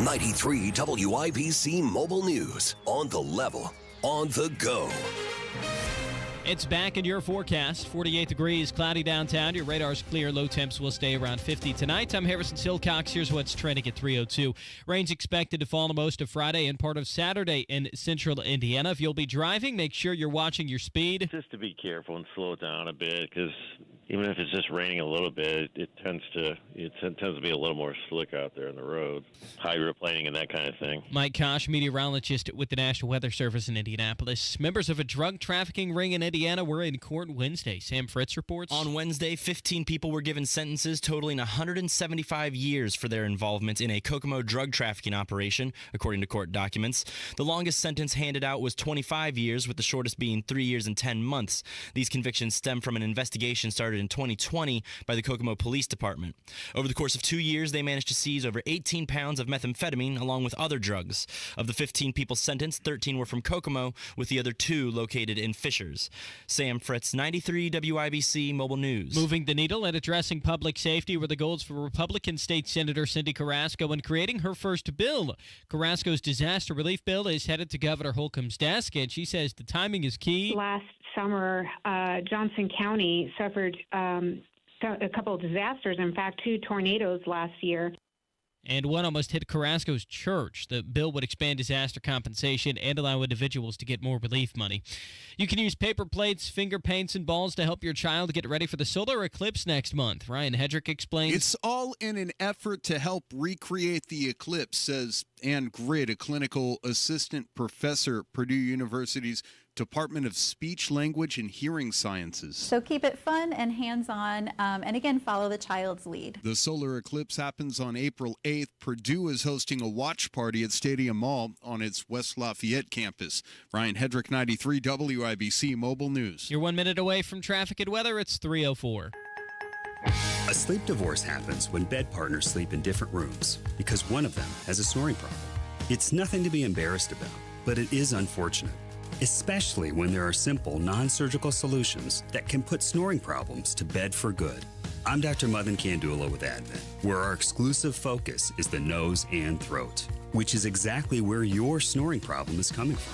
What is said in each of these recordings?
93 WIBC Mobile News. On the level, on the go. It's back in your forecast. 48 degrees, cloudy downtown. Your radar's clear. Low temps will stay around 50 tonight. I'm Harrison Silcox. Here's what's trending at 3:02. Rain's expected to fall most of Friday and part of Saturday in central Indiana. If you'll be driving, make sure you're watching your speed. Just to be careful and slow down a bit, because even if it's just raining a little bit, it tends to be a little more slick out there on the road. Hydroplaning and that kind of thing. Mike Kosh, meteorologist with the National Weather Service in Indianapolis. Members of a drug trafficking ring in Indiana were in court Wednesday. Sam Fritz reports. On Wednesday, 15 people were given sentences totaling 175 years for their involvement in a Kokomo drug trafficking operation, according to court documents. The longest sentence handed out was 25 years, with the shortest being 3 years and 10 months. These convictions stem from an investigation started in 2020 by the Kokomo Police Department. Over the course of 2 years, they managed to seize over 18 pounds of methamphetamine along with other drugs. Of the 15 people sentenced, 13 were from Kokomo, with the other 2 located in Fishers. Sam Fritz, 93 WIBC Mobile News. Moving the needle and addressing public safety were the goals for Republican State Senator Cindy Carrasco in creating her first bill. Carrasco's disaster relief bill is headed to Governor Holcomb's desk, and she says the timing is key. Last summer, Johnson County suffered a couple of disasters, in fact, 2 tornadoes last year. And one almost hit Carrasco's church. The bill would expand disaster compensation and allow individuals to get more relief money. You can use paper plates, finger paints, and balls to help your child get ready for the solar eclipse next month. Ryan Hedrick explains. It's all in an effort to help recreate the eclipse, says Ann Grid, a clinical assistant professor at Purdue University's Department of Speech, Language, and Hearing Sciences. So keep it fun and hands-on, and again, follow the child's lead. The solar eclipse happens on April 8th. Purdue is hosting a watch party at Stadium Mall on its West Lafayette campus. Ryan Hedrick, 93 WIBC Mobile News. You're 1 minute away from traffic and weather. It's 3:04. A sleep divorce happens when bed partners sleep in different rooms because one of them has a snoring problem. It's nothing to be embarrassed about, but it is unfortunate, especially when there are simple, non-surgical solutions that can put snoring problems to bed for good. I'm Dr. Madan Kandula with Advent, where our exclusive focus is the nose and throat, which is exactly where your snoring problem is coming from.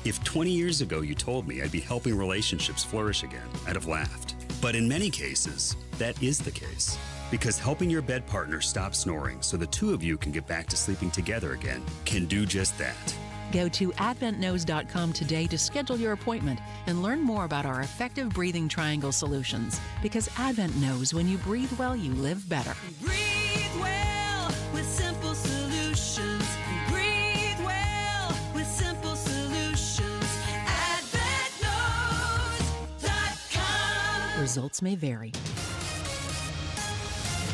If 20 years ago you told me I'd be helping relationships flourish again, I'd have laughed. But in many cases, that is the case. Because helping your bed partner stop snoring so the two of you can get back to sleeping together again can do just that. Go to adventknows.com today to schedule your appointment and learn more about our effective breathing triangle solutions. Because Advent knows when you breathe well, you live better. Breathe well with simple solutions. Breathe well with simple solutions. AdventKnows.com. Results may vary.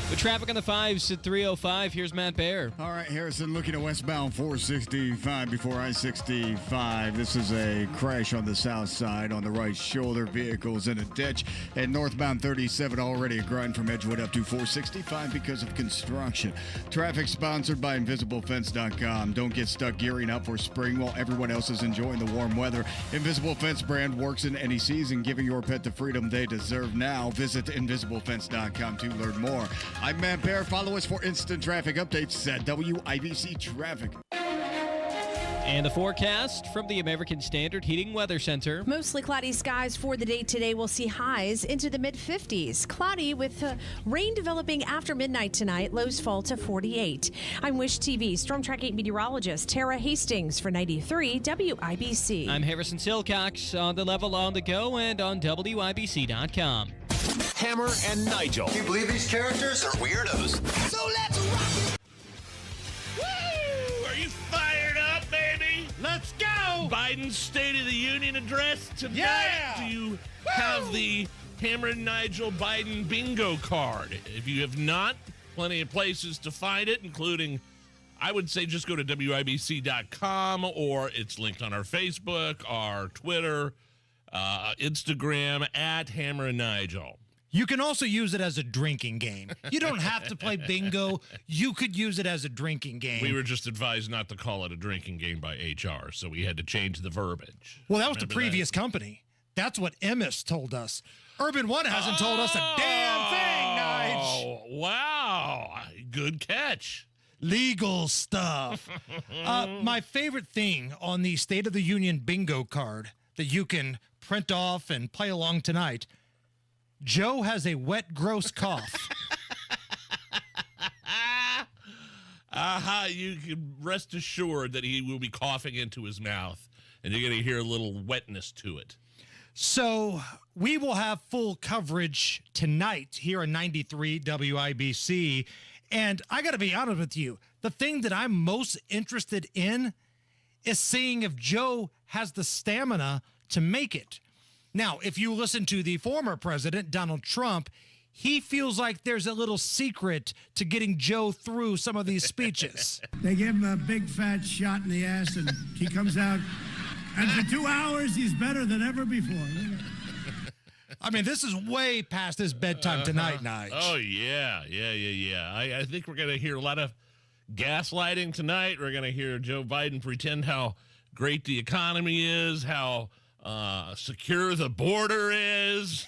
With traffic on the 5s at 3:05, here's Matt Baer. All right, Harrison, looking at westbound 465 before I-65. This is a crash on the south side on the right shoulder. Vehicles in a ditch. And northbound 37 already a grind from Edgewood up to 465 because of construction. Traffic sponsored by InvisibleFence.com. Don't get stuck gearing up for spring while everyone else is enjoying the warm weather. Invisible Fence brand works in any season, giving your pet the freedom they deserve now. Visit InvisibleFence.com to learn more. I'm Matt Bear. Follow us for instant traffic updates at WIBC Traffic. And the forecast from the American Standard Heating Weather Center. Mostly cloudy skies for the day today. We'll see highs into the mid-50s. Cloudy with rain developing after midnight tonight. Lows fall to 48. I'm Wish TV Storm Track 8 meteorologist Tara Hastings for 93 WIBC. I'm Harrison Silcox on the level, on the go, and on WIBC.com. Hammer and Nigel. Can you believe these characters are weirdos? So let's rock it! Woo! Are you fired up, baby? Let's go! Biden's State of the Union address tonight. Yeah! Do you have the Hammer and Nigel Biden bingo card? If you have not, plenty of places to find it, including, I would say, just go to WIBC.com, or it's linked on our Facebook, our Twitter, Instagram, at Hammer and Nigel. You can also use it as a drinking game. You don't have to play bingo. You could use it as a drinking game. We were just advised not to call it a drinking game by HR, so we had to change the verbiage. Well, that was the previous company. That's what Emmis told us. Urban One hasn't told us a damn thing, Nige. Oh, wow. Good catch. Legal stuff. My favorite thing on the State of the Union bingo card that you can print off and play along tonight, Joe has a wet, gross cough. You can rest assured that he will be coughing into his mouth, and you're going to hear a little wetness to it. So we will have full coverage tonight here on 93 WIBC. And I got to be honest with you, the thing that I'm most interested in is seeing if Joe has the stamina to make it. Now, if you listen to the former president, Donald Trump, he feels like there's a little secret to getting Joe through some of these speeches. They give him a big fat shot in the ass, and he comes out, and for 2 hours, he's better than ever before. I mean, this is way past his bedtime tonight, Nige. Oh, yeah. I think we're going to hear a lot of gaslighting tonight. We're going to hear Joe Biden pretend how great the economy is, how secure the border is.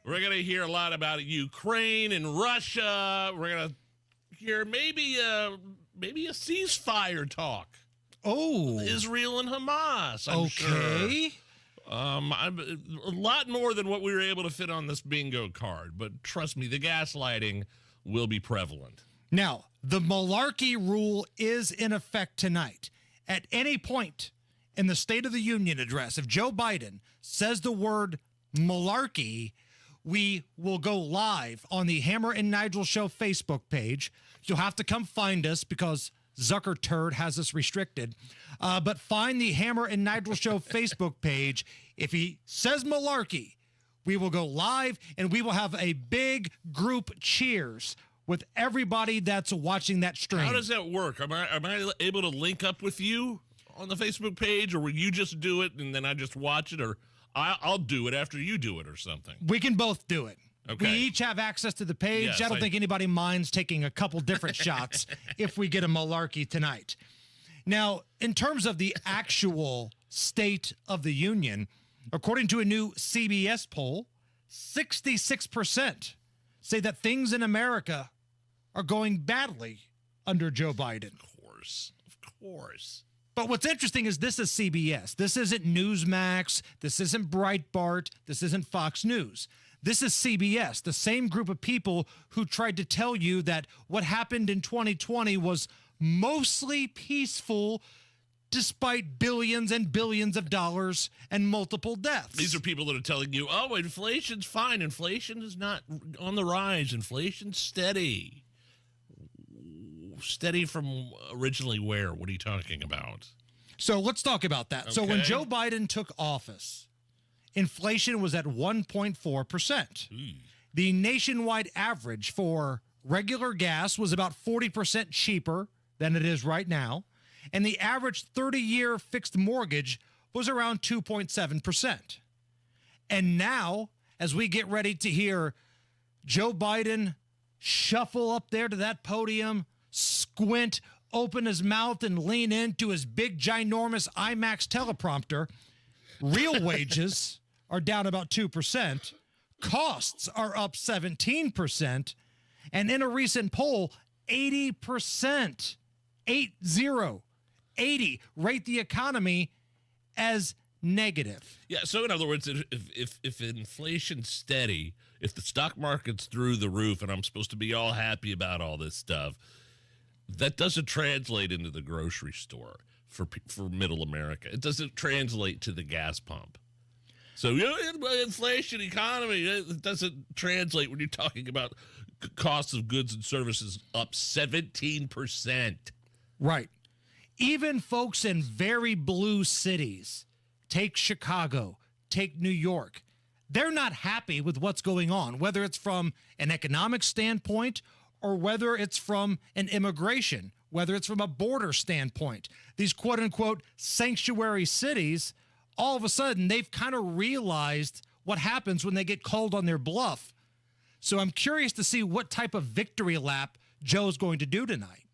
We're going to hear a lot about Ukraine and Russia. We're going to hear maybe a ceasefire talk. Oh. Israel and Hamas, I'm sure. A lot more than what we were able to fit on this bingo card. But trust me, the gaslighting will be prevalent. Now, the malarkey rule is in effect tonight. At any point in the State of the Union address, if Joe Biden says the word malarkey, we will go live on the Hammer and Nigel Show Facebook page. You'll have to come find us because Zucker Turd has us restricted. But find the Hammer and Nigel Show Facebook page. If he says malarkey, we will go live and we will have a big group cheers with everybody that's watching that stream. How does that work? Am I able to link up with you on the Facebook page, or will you just do it and then I just watch it, or I'll do it after you do it or something? We can both do it. Okay. We each have access to the page. Yes, I don't think anybody minds taking a couple different shots if we get a malarkey tonight. Now, in terms of the actual State of the Union, according to a new CBS poll, 66% say that things in America are going badly under Joe Biden. Of course. But what's interesting is this is CBS. This isn't Newsmax. This isn't Breitbart. This isn't Fox News. This is CBS, the same group of people who tried to tell you that what happened in 2020 was mostly peaceful despite billions and billions of dollars and multiple deaths. These are people that are telling you, oh, inflation's fine. Inflation is not on the rise. Inflation's steady. Steady from originally where? What are you talking about? So let's talk about that. Okay. So when Joe Biden took office, inflation was at 1.4%. The nationwide average for regular gas was about 40% cheaper than it is right now. And the average 30-year fixed mortgage was around 2.7%. And now, as we get ready to hear Joe Biden shuffle up there to that podium, squint, open his mouth, and lean into his big, ginormous IMAX teleprompter, real wages are down about 2%. Costs are up 17%. And in a recent poll, 80%, 80, rate the economy as negative. Yeah, so in other words, if inflation's steady, if the stock market's through the roof and I'm supposed to be all happy about all this stuff, that doesn't translate into the grocery store for middle America. It doesn't translate to the gas pump. So inflation, economy, it doesn't translate when you're talking about costs of goods and services up 17%. Right. Even folks in very blue cities, take Chicago, take New York, they're not happy with what's going on, whether it's from an economic standpoint or whether it's from an immigration, whether it's from a border standpoint. These quote-unquote sanctuary cities, all of a sudden, they've kind of realized what happens when they get called on their bluff. So I'm curious to see what type of victory lap Joe's going to do tonight.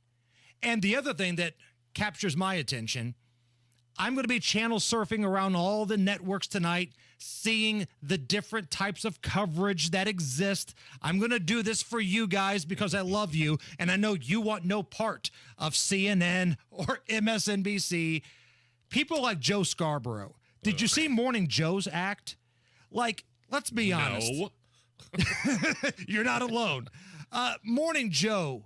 And the other thing that captures my attention, I'm going to be channel surfing around all the networks tonight, seeing the different types of coverage that exist. I'm going to do this for you guys because I love you, and I know you want no part of CNN or MSNBC. People like Joe Scarborough. Did you see Morning Joe's act? Like, let's be honest. No. You're not alone. Morning Joe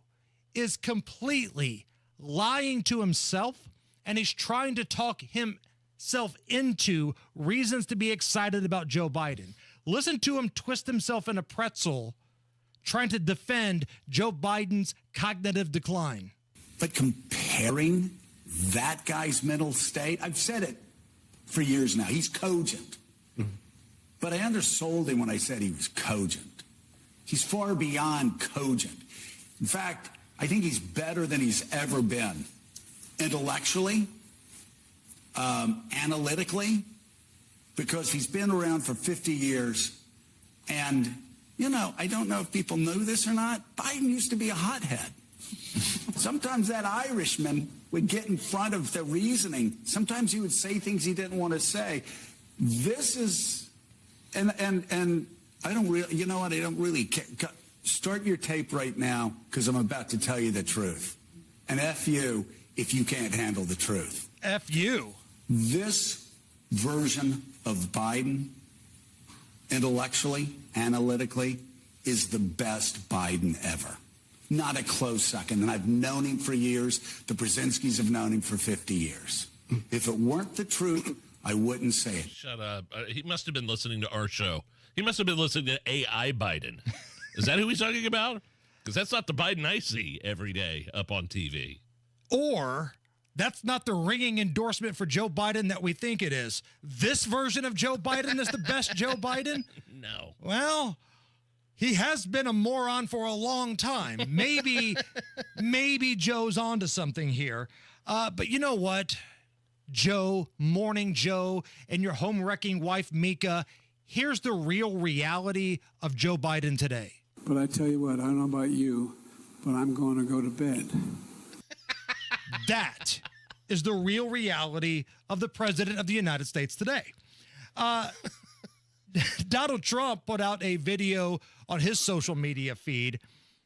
is completely lying to himself, and he's trying to talk himself into reasons to be excited about Joe Biden. Listen to him twist himself in a pretzel trying to defend Joe Biden's cognitive decline. But comparing that guy's mental state, I've said it for years now, he's cogent. But I undersold him when I said he was cogent. He's far beyond cogent. In fact, I think he's better than he's ever been. Intellectually, analytically, because he's been around for 50 years. And, you know, I don't know if people know this or not, Biden used to be a hothead. Sometimes that Irishman would get in front of the reasoning. Sometimes he would say things he didn't want to say. This is... And I don't really, you know what, I don't really care. Start your tape right now, because I'm about to tell you the truth. And F you if you can't handle the truth. F you. This version of Biden, intellectually, analytically, is the best Biden ever. Not a close second. And I've known him for years. The Brzezinskis have known him for 50 years. If it weren't the truth, I wouldn't say it. Shut up. He must have been listening to our show. He must have been listening to AI Biden. Is that who he's talking about? Because that's not the Biden I see every day up on TV. Or that's not the ringing endorsement for Joe Biden that we think it is. This version of Joe Biden is the best Joe Biden? No. Well, he has been a moron for a long time. Maybe Joe's onto something here. But you know what? Joe, Morning Joe, and your home-wrecking wife, Mika, here's the real reality of Joe Biden today. But I tell you what, I don't know about you, but I'm going to go to bed. That is the real reality of the President of the United States today. Donald Trump put out a video on his social media feed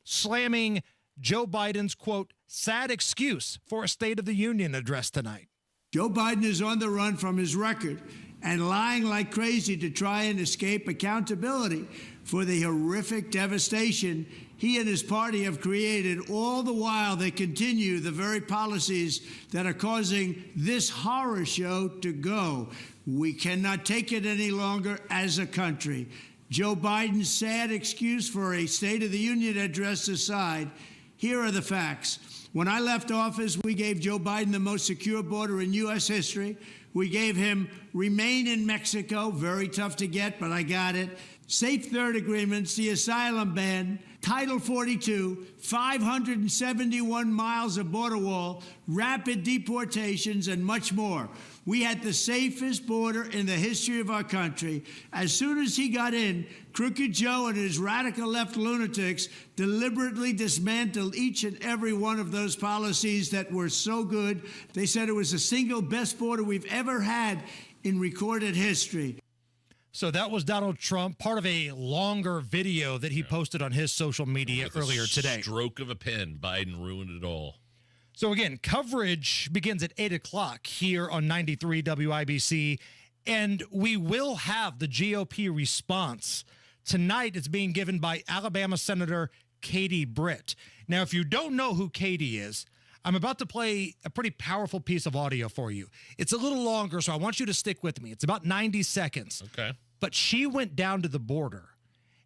slamming Joe Biden's, quote, sad excuse for a State of the Union address tonight. Joe Biden is on the run from his record and lying like crazy to try and escape accountability for the horrific devastation he and his party have created. All the while, they continue the very policies that are causing this horror show to go. We cannot take it any longer as a country. Joe Biden's sad excuse for a State of the Union address aside, here are the facts. When I left office, we gave Joe Biden the most secure border in U.S. history. We gave him remain in Mexico, very tough to get, but I got it. Safe third agreements, the asylum ban, Title 42, 571 miles of border wall, rapid deportations, and much more. We had the safest border in the history of our country. As soon as he got in, Crooked Joe and his radical left lunatics deliberately dismantled each and every one of those policies that were so good. They said it was the single best border we've ever had in recorded history. So that was Donald Trump, part of a longer video that he posted on his social media earlier today. Stroke of a pen, Biden ruined it all. So again, coverage begins at 8 o'clock here on 93 WIBC, and we will have the GOP response. Tonight, it's being given by Alabama Senator Katie Britt. Now, if you don't know who Katie is, I'm about to play a pretty powerful piece of audio for you. It's a little longer, so I want you to stick with me. It's about 90 seconds. Okay. But she went down to the border,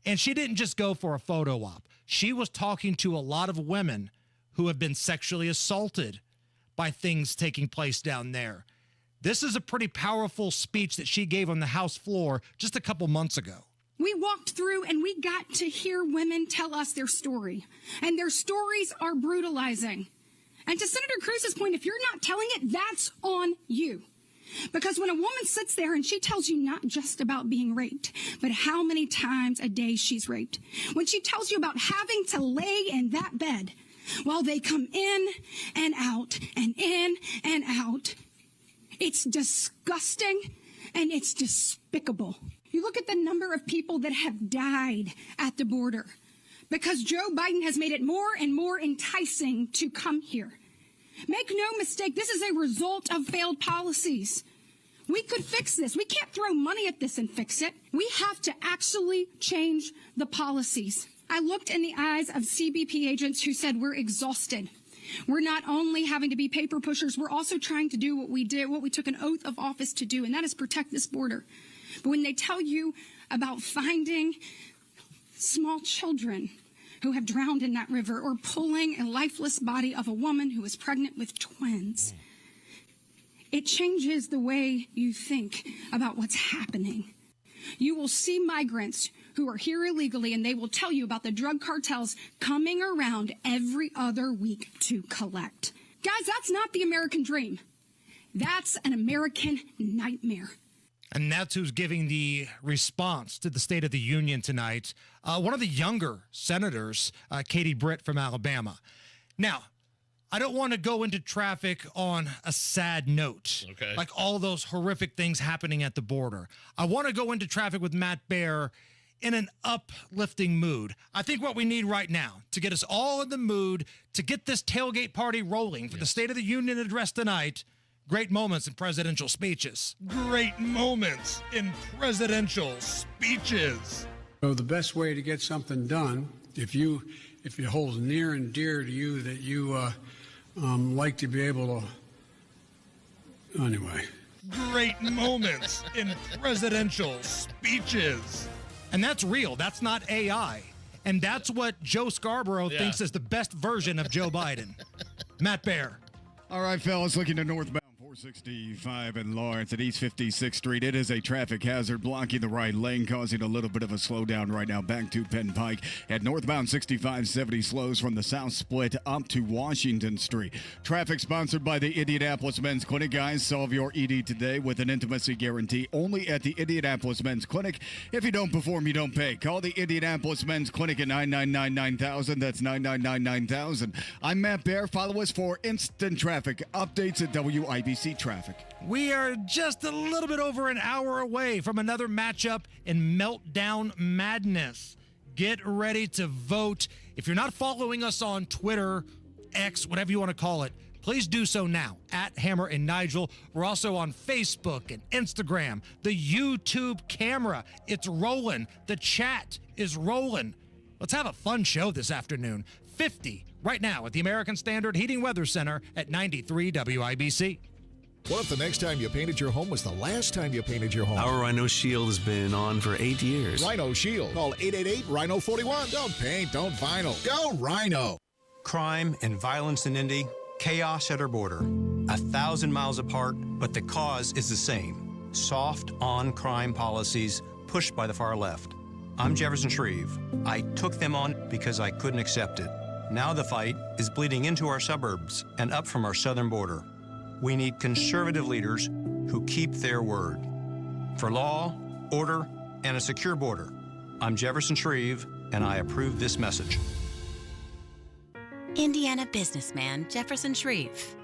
and she didn't just go for a photo op. She was talking to a lot of women who have been sexually assaulted by things taking place down there. This is a pretty powerful speech that she gave on the House floor just a couple months ago. We walked through and we got to hear women tell us their story, and their stories are brutalizing. And to Senator Cruz's point, if you're not telling it, that's on you. Because when a woman sits there and she tells you not just about being raped, but how many times a day she's raped, when she tells you about having to lay in that bed while they come in and out and in and out, It's disgusting and it's despicable. You look at the number of people that have died at the border because Joe Biden has made it more and more enticing to come here. Make no mistake, this is a result of failed policies. We could fix this. We can't throw money at this and fix it. We have to actually change the policies. I looked in the eyes of CBP agents who said we're exhausted. We're not only having to be paper pushers, we're also trying to do what we did, what we took an oath of office to do, and that is protect this border. But when they tell you about finding small children who have drowned in that river or pulling a lifeless body of a woman who is pregnant with twins, it changes the way you think about what's happening. You will see migrants who are here illegally, and they will tell you about the drug cartels coming around every other week to collect. Guys, that's not the American dream. That's an American nightmare. And that's who's giving the response to the State of the Union tonight. One of the younger senators, Katie Britt from Alabama. Now, I don't want to go into traffic on a sad note, like all those horrific things happening at the border. I want to go into traffic with Matt Baer in an uplifting mood. I think what we need right now to get us all in the mood to get this tailgate party rolling for the State of the Union address tonight, great moments in presidential speeches. Great moments in presidential speeches. So the best way to get something done, if it holds near and dear to you that you like to be able to, anyway. Great moments in presidential speeches. And that's real. That's not AI. And that's what Joe Scarborough thinks is the best version of Joe Biden. Matt Baer. All right, fellas, looking to northbound 465 in Lawrence at East 56th Street. It is a traffic hazard blocking the right lane, causing a little bit of a slowdown right now back to Penn Pike. At northbound 6570 slows from the south split up to Washington Street. Traffic sponsored by the Indianapolis Men's Clinic. Guys, solve your ED today with an intimacy guarantee only at the Indianapolis Men's Clinic. If you don't perform, you don't pay. Call the Indianapolis Men's Clinic at 999-9000. That's 999-9000. I'm Matt Baer. Follow us for instant traffic updates at WIBC Traffic. We are just a little bit over an hour away from another matchup in Meltdown Madness. Get ready to vote. If you're not following us on Twitter, X, whatever you want to call it, please do so now, at Hammer and Nigel. We're also on Facebook and Instagram. The YouTube camera, it's rolling. The chat is rolling. Let's have a fun show this afternoon. 50 right now at the American Standard Heating Weather Center at 93 WIBC. What if the next time you painted your home was the last time you painted your home? Our Rhino Shield has been on for 8 years. Rhino Shield. Call 888-RHINO-41. Don't paint, don't vinyl. Go Rhino. Crime and violence in Indy, chaos at our border. 1,000 miles apart, but the cause is the same. Soft on-crime policies pushed by the far left. I'm Jefferson Shreve. I took them on because I couldn't accept it. Now the fight is bleeding into our suburbs and up from our southern border. We need conservative leaders who keep their word. For law, order, and a secure border, I'm Jefferson Shreve, and I approve this message. Indiana businessman Jefferson Shreve.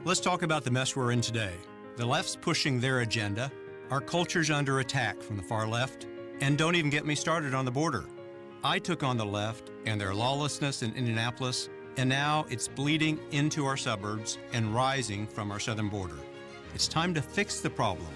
Let's talk about the mess we're in today. The left's pushing their agenda, our culture's under attack from the far left, and don't even get me started on the border. I took on the left and their lawlessness in Indianapolis, and now it's bleeding into our suburbs and rising from our southern border. It's time to fix the problem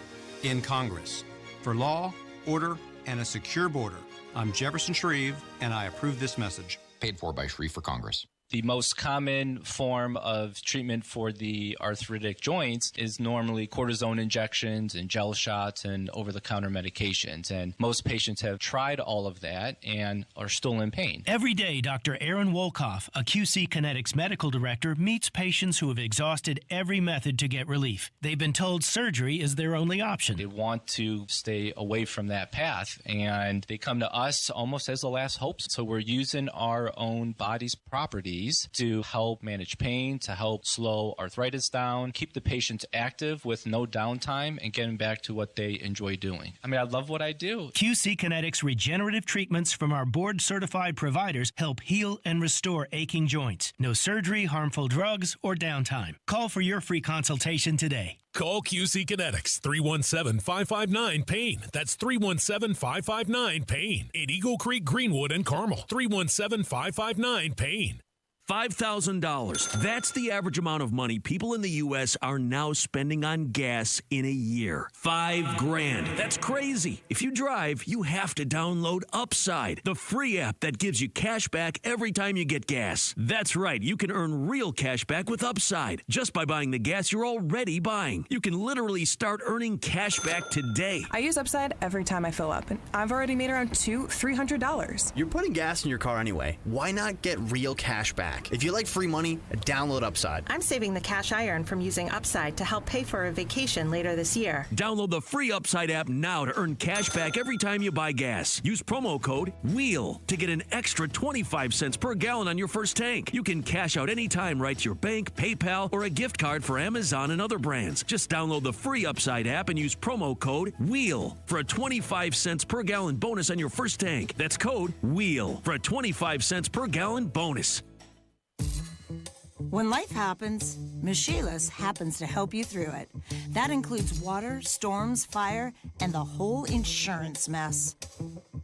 in Congress. For law, order, and a secure border, I'm Jefferson Shreve, and I approve this message. Paid for by Shreve for Congress. The most common form of treatment for the arthritic joints is normally cortisone injections and gel shots and over-the-counter medications. And most patients have tried all of that and are still in pain. Every day, Dr. Aaron Wolkoff, a QC Kinetics medical director, meets patients who have exhausted every method to get relief. They've been told surgery is their only option. They want to stay away from that path, and they come to us almost as the last hope. So we're using our own body's property therapies to help manage pain, to help slow arthritis down, keep the patient active with no downtime, and getting back to what they enjoy doing. I mean, I love what I do. QC Kinetics regenerative treatments from our board-certified providers help heal and restore aching joints. No surgery, harmful drugs, or downtime. Call for your free consultation today. Call QC Kinetics 317-559-PAIN. That's 317-559-PAIN. In Eagle Creek, Greenwood, and Carmel. 317-559-PAIN. $5,000. That's the average amount of money people in the U.S. are now spending on gas in a year. $5,000. That's crazy. If you drive, you have to download Upside, the free app that gives you cash back every time you get gas. That's right. You can earn real cash back with Upside just by buying the gas you're already buying. You can literally start earning cash back today. I use Upside every time I fill up, and I've already made around $300. You're putting gas in your car anyway. Why not get real cash back? If you like free money, download Upside. I'm saving the cash I earn from using Upside to help pay for a vacation later this year. Download the free Upside app now to earn cash back every time you buy gas. Use promo code WHEEL to get an extra 25 cents per gallon on your first tank. You can cash out anytime right to your bank, PayPal, or a gift card for Amazon and other brands. Just download the free Upside app and use promo code WHEEL for a 25 cents per gallon bonus on your first tank. That's code WHEEL for a 25 cents per gallon bonus. When life happens, Michelis happens to help you through it. That includes water, storms, fire, and the whole insurance mess.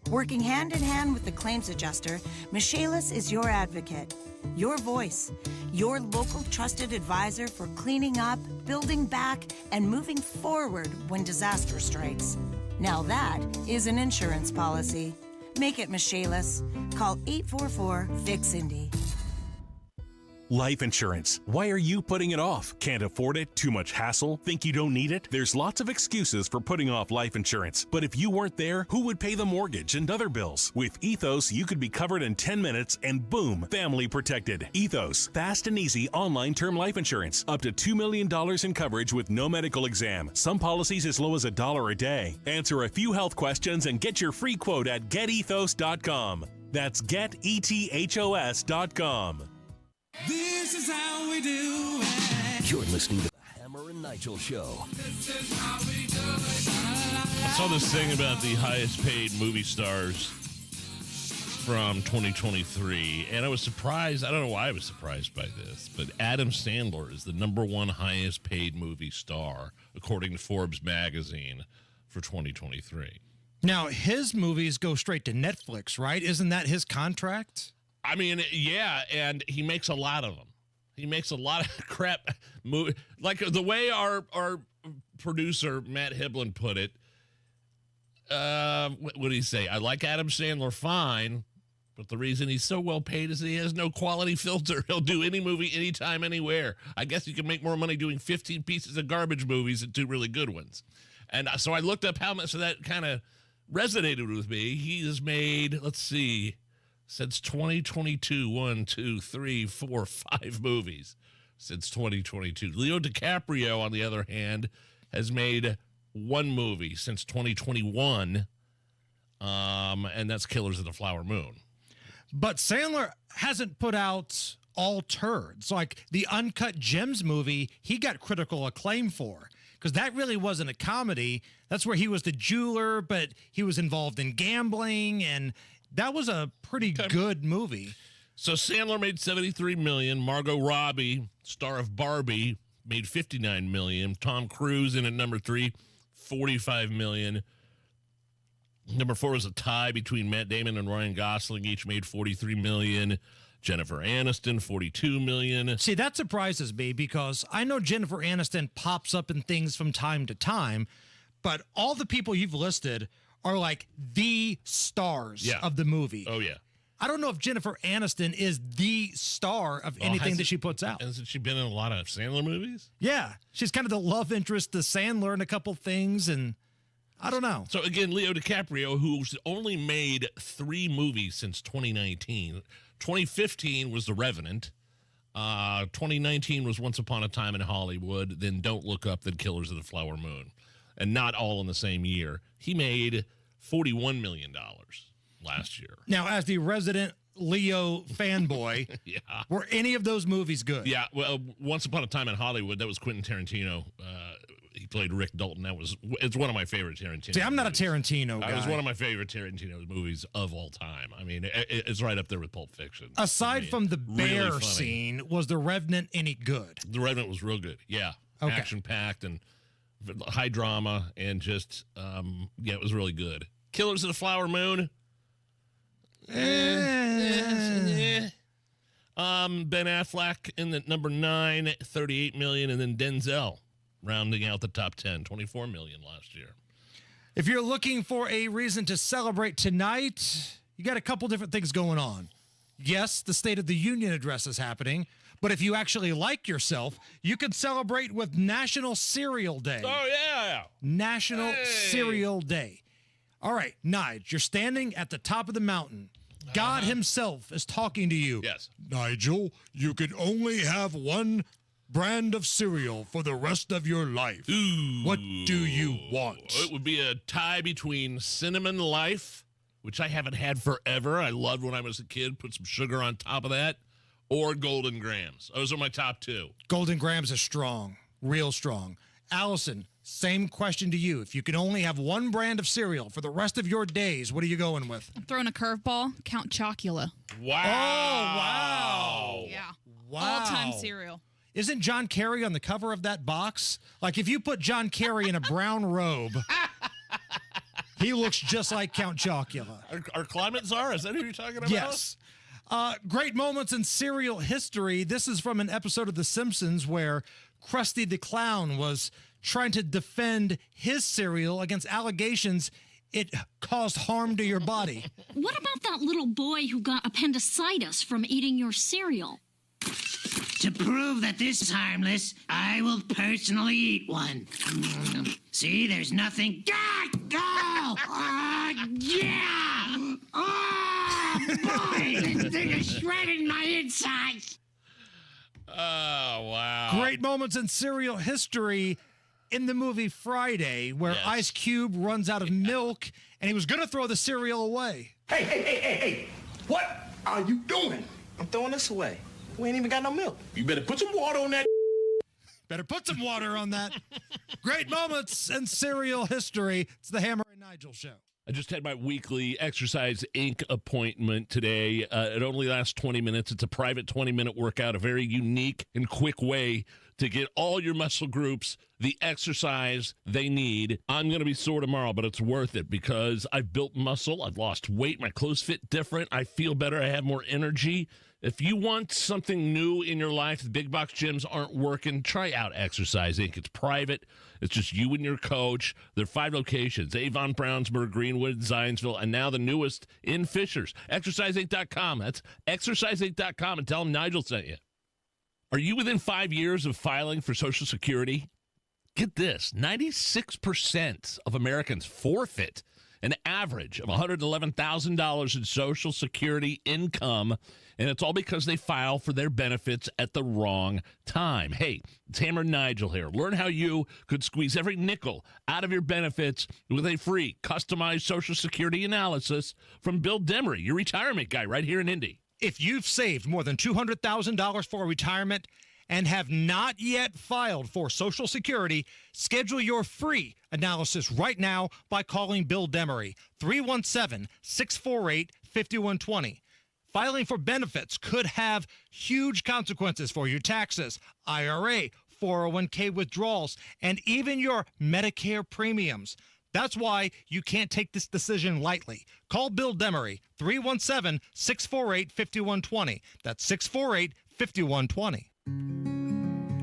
Working hand in hand with the claims adjuster, Michelis is your advocate, your voice, your local trusted advisor for cleaning up, building back, and moving forward when disaster strikes. Now that is an insurance policy. Make it Michelis. Call 844-FIX-INDY. Life insurance. Why are you putting it off? Can't afford it? Too much hassle? Think you don't need it? There's lots of excuses for putting off life insurance. But if you weren't there, who would pay the mortgage and other bills? With Ethos, you could be covered in 10 minutes and boom, family protected. Ethos, fast and easy online term life insurance. Up to $2 million in coverage with no medical exam. Some policies as low as $1 a day. Answer a few health questions and get your free quote at getethos.com. That's getethos.com. This is how we do it. You're listening to the Hammer and Nigel Show. This is how we do it. I saw this thing about the highest paid movie stars from 2023, and I was surprised. I don't know why I was surprised by this, but Adam Sandler is the #1 highest paid movie star, according to Forbes magazine, for 2023. Now, his movies go straight to Netflix, right? Isn't that his contract? I mean, yeah, and he makes a lot of them. He makes a lot of crap movie. Like the way our producer, Matt Hiblin, put it, what did he say? I like Adam Sandler fine, but the reason he's so well paid is he has no quality filter. He'll do any movie, anytime, anywhere. I guess you can make more money doing 15 pieces of garbage movies than 2 really good ones. And so I looked up how much of that kind of resonated with me. He has made, let's see, since 2022, 1, 2, 3, 4, 5 movies since 2022. Leo DiCaprio, on the other hand, has made 1 movie since 2021, and that's Killers of the Flower Moon. But Sandler hasn't put out all turds. Like the Uncut Gems movie, he got critical acclaim for, because that really wasn't a comedy. That's where he was the jeweler, but he was involved in gambling, and that was a pretty good movie. So Sandler made $73 million. Margot Robbie, star of Barbie, made $59 million. Tom Cruise in at number 3, $45 million. Number 4 was a tie between Matt Damon and Ryan Gosling. Each made $43 million. Jennifer Aniston, $42 million. See, that surprises me because I know Jennifer Aniston pops up in things from time to time, but all the people you've listed are like the stars of the movie. Oh, yeah. I don't know if Jennifer Aniston is the star of anything that she puts out. Hasn't she been in a lot of Sandler movies? Yeah. She's kind of the love interest to Sandler in a couple things, and I don't know. So, again, Leo DiCaprio, who's only made 3 movies since 2019. 2015 was The Revenant. 2019 was Once Upon a Time in Hollywood. Then Don't Look Up, then Killers of the Flower Moon. And not all in the same year. He made $41 million. last year. Now, as the resident Leo fanboy, Yeah. were any of those movies good? Yeah, well, Once Upon a Time in Hollywood, that was Quentin Tarantino. He played Rick Dalton. It's one of my favorite Tarantino. See, I'm not a Tarantino guy. It was one of my favorite Tarantino movies of all time. I mean, it's right up there with Pulp Fiction. Aside from the bear really funny. scene, was The Revenant any good? The Revenant was real good. Yeah, Okay. action-packed and high drama, and just it was really good. Killers of the Flower Moon. Ben Affleck in the number 9, $38 million, and then Denzel rounding out the top 10, $24 million last year. If you're looking for a reason to celebrate tonight, you got a couple different things going on. Yes, the State of the Union address is happening, but if you actually like yourself, you can celebrate with National Cereal Day. Oh, yeah. National Cereal Day. All right, Nigel, you're standing at the top of the mountain. God himself is talking to you. Yes. Nigel, you can only have one brand of cereal for the rest of your life. Ooh. What do you want? It would be a tie between Cinnamon Life, which I haven't had forever. I loved when I was a kid. Put some sugar on top of that. Or Golden Grams. Those are my top two. Golden Grams is strong, real strong. Allison, same question to you. If you can only have one brand of cereal for the rest of your days, what are you going with? I'm throwing a curveball. Count Chocula. Wow. Oh, wow. Yeah. Wow. All-time cereal. Isn't John Kerry on the cover of that box? Like, if you put John Kerry in a brown robe, he looks just like Count Chocula. Our climate czar? Is that who you're talking about? Yes. Great moments in cereal history. This is from an episode of The Simpsons where Krusty the Clown was trying to defend his cereal against allegations it caused harm to your body. What about that little boy who got appendicitis from eating your cereal? To prove that this is harmless, I will personally eat one. See, there's nothing. Go! Yeah! Oh, boy! This thing is shredding my insides. Oh, wow. Great moments in cereal history in the movie Friday where Ice Cube runs out of milk and he was going to throw the cereal away. Hey. What are you doing? I'm throwing this away. We ain't even got no milk. You better put some water on that. Better put some water on that. Great moments in cereal history. It's the Hammer and Nigel Show. I just had my weekly Exercise Inc. appointment today. It only lasts 20 minutes. It's a private 20-minute workout, a very unique and quick way to get all your muscle groups the exercise they need. I'm going to be sore tomorrow, but it's worth it because I've built muscle. I've lost weight. My clothes fit different. I feel better. I have more energy. If you want something new in your life, the big box gyms aren't working, try out Exercise Inc. It's private. It's just you and your coach. There are 5 locations: Avon, Brownsburg, Greenwood, Zionsville, and now the newest in Fishers. ExerciseInc.com. That's ExerciseInc.com, and tell them Nigel sent you. Are you within 5 years of filing for Social Security? Get this, 96% of Americans forfeit an average of $111,000 in Social Security income, and it's all because they file for their benefits at the wrong time. Hey, it's Hammer Nigel here. Learn how you could squeeze every nickel out of your benefits with a free customized Social Security analysis from Bill Demery, your retirement guy right here in Indy. If you've saved more than $200,000 for retirement and have not yet filed for Social Security, schedule your free analysis right now by calling Bill Demery, 317-648-5120. Filing for benefits could have huge consequences for your taxes, IRA, 401k withdrawals, and even your Medicare premiums. That's why you can't take this decision lightly. Call Bill Demery, 317-648-5120. That's 648-5120.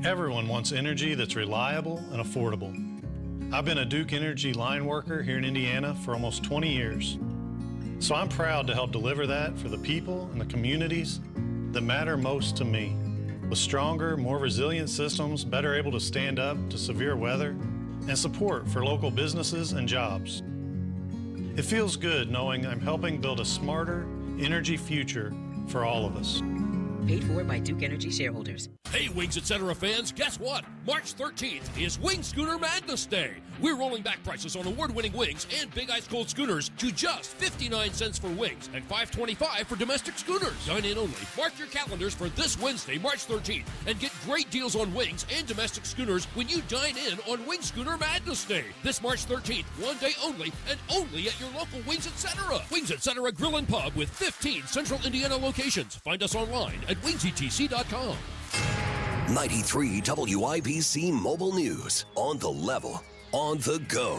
Everyone wants energy that's reliable and affordable. I've been a Duke Energy line worker here in Indiana for almost 20 years. So I'm proud to help deliver that for the people and the communities that matter most to me. With stronger, more resilient systems, better able to stand up to severe weather, and support for local businesses and jobs. It feels good knowing I'm helping build a smarter energy future for all of us. Paid for by Duke Energy shareholders. Hey, Wings Etc. fans, guess what? March 13th is Wing Scooter Madness Day. We're rolling back prices on award-winning wings and big ice cold scooters to just 59 cents for wings and $5.25 for domestic scooters. Dine-in only. Mark your calendars for this Wednesday, March 13th, and get great deals on wings and domestic scooters when you dine in on Wing Scooter Madness Day. This March 13th, one day only, and only at your local Wings Etc. Wings Etc. Grill and Pub with 15 Central Indiana locations. Find us online at wingsetc.com. 93 WIBC Mobile News. On the level, on the go.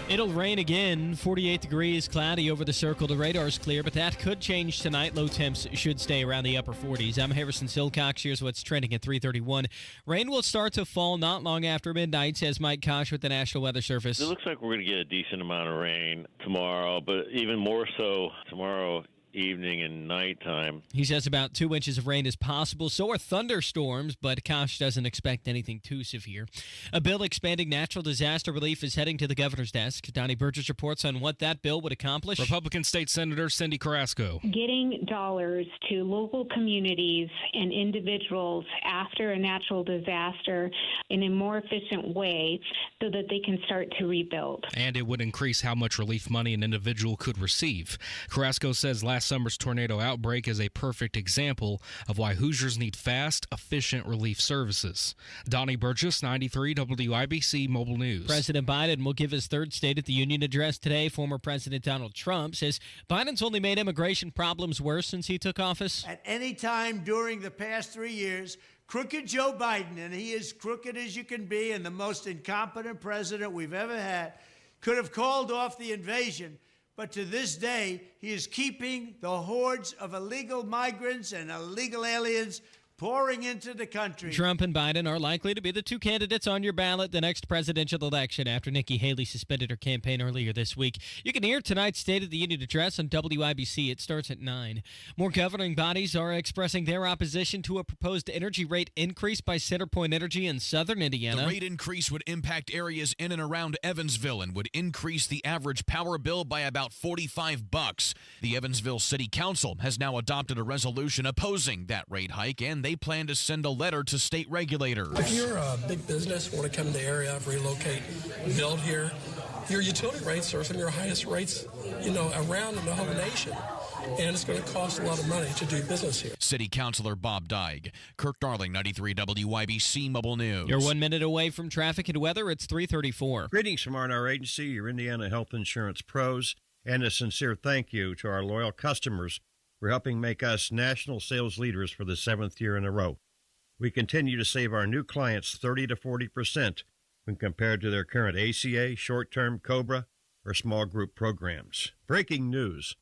It'll rain again. 48 degrees, cloudy over the circle. The radar's clear, but that could change tonight. Low temps should stay around the upper 40s. I'm Harrison Silcox. Here's what's trending at 3:31. Rain will start to fall not long after midnight, says Mike Kosh with the National Weather Service. It looks like we're going to get a decent amount of rain tomorrow, but even more so tomorrow evening and nighttime. He says about 2 inches of rain is possible. So are thunderstorms, but Kosh doesn't expect anything too severe. A bill expanding natural disaster relief is heading to the governor's desk. Donnie Burgess reports on what that bill would accomplish. Republican State Senator Cindy Carrasco. Getting dollars to local communities and individuals after a natural disaster in a more efficient way so that they can start to rebuild. And it would increase how much relief money an individual could receive. Carrasco says last summer's tornado outbreak is a perfect example of why Hoosiers need fast, efficient relief services. Donnie Burgess, 93 WIBC Mobile News. President Biden will give his third State of the Union address today. Former President Donald Trump says Biden's only made immigration problems worse since he took office. At any time during the past 3 years, crooked Joe Biden, and he is crooked as you can be and the most incompetent president we've ever had, could have called off the invasion. But to this day, he is keeping the hordes of illegal migrants and illegal aliens pouring into the country. Trump and Biden are likely to be the two candidates on your ballot the next presidential election after Nikki Haley suspended her campaign earlier this week. You can hear tonight's State of the Union address on WIBC. It starts at 9. More governing bodies are expressing their opposition to a proposed energy rate increase by CenterPoint Energy in southern Indiana. The rate increase would impact areas in and around Evansville and would increase the average power bill by about $45. The Evansville City Council has now adopted a resolution opposing that rate hike, and they plan to send a letter to state regulators. If you're a big business, want to come to the area, relocate, build here, your utility rates are some of your highest rates, around in the whole nation. And it's going to cost a lot of money to do business here. City Councilor Bob Deig. Kirk Darling, 93 WIBC Mobile News. You're 1 minute away from traffic and weather. It's 3:34. Greetings from R&R Agency, your Indiana Health Insurance pros, and a sincere thank you to our loyal customers for helping make us national sales leaders for the 7th year in a row. We continue to save our new clients 30 to 40% when compared to their current ACA, short-term, COBRA, or small group programs. Breaking news.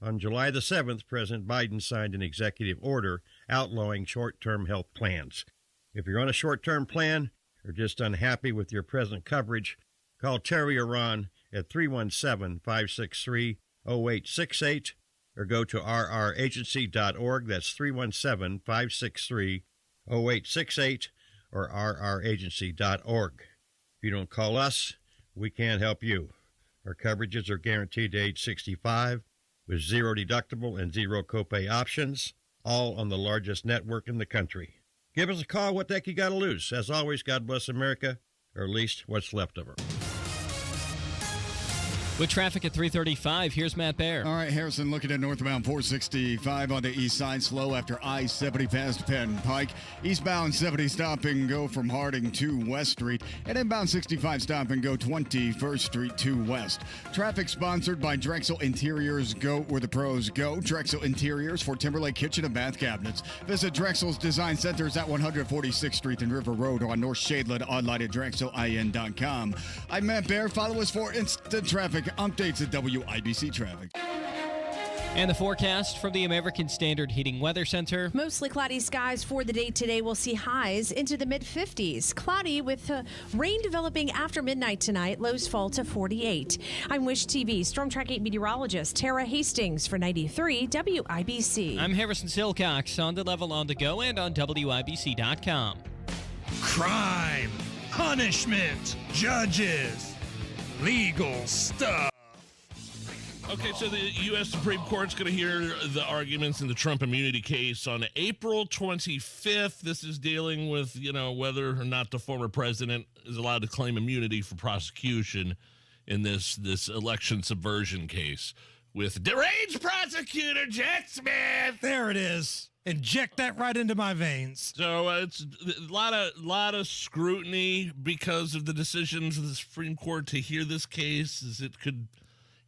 On July the 7th, President Biden signed an executive order outlawing short-term health plans. If you're on a short-term plan or just unhappy with your present coverage, call Terry or Ron at 317-563-0868 or go to rragency.org. That's 317-563-0868 or rragency.org. If you don't call us, we can't help you. Our coverages are guaranteed to age 65 with zero deductible and zero copay options, all on the largest network in the country. Give us a call. What the heck you got to lose? As always, God bless America, or at least what's left of her. With traffic at 3:35, here's Matt Baer. All right, Harrison, looking at northbound 465 on the east side, slow after I-70 past Penn Pike. Eastbound 70 stop and go from Harding to West Street. And inbound 65 stop and go 21st Street to West. Traffic sponsored by Drexel Interiors. Go where the pros go. Drexel Interiors for Timberlake Kitchen and Bath Cabinets. Visit Drexel's Design Centers at 146th Street and River Road on North Shadeland, online at drexelin.com. I'm Matt Baer. Follow us for instant traffic updates at WIBC Traffic. And the forecast from the American Standard Heating Weather Center. Mostly cloudy skies for the day today. We'll see highs into the mid-50s. Cloudy with rain developing after midnight tonight. Lows fall to 48. I'm Wish TV Storm Track 8 meteorologist Tara Hastings for 93 WIBC. I'm Harrison Silcox on the level on the go and on WIBC.com. Crime, punishment, judges, legal stuff. Okay, so the U.S. Supreme Court's going to hear the arguments in the Trump immunity case on April 25th. This is dealing with, whether or not the former president is allowed to claim immunity for prosecution in this election subversion case with deranged prosecutor Jack Smith. There it is. Inject that right into my veins. So it's a lot of scrutiny because of the decisions of the Supreme Court to hear this case, as it could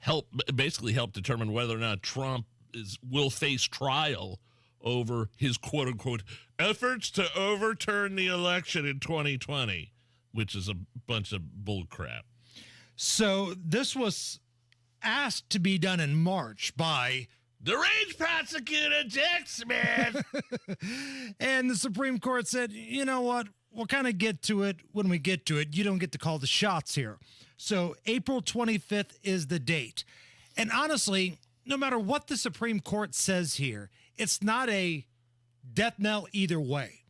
help determine whether or not Trump will face trial over his quote-unquote efforts to overturn the election in 2020, which is a bunch of bull crap. So this was asked to be done in March by deranged prosecutor Jack Smith. And the Supreme Court said, you know what? We'll kind of get to it when we get to it. You don't get to call the shots here. So April 25th is the date. And honestly, no matter what the Supreme Court says here, it's not a death knell either way.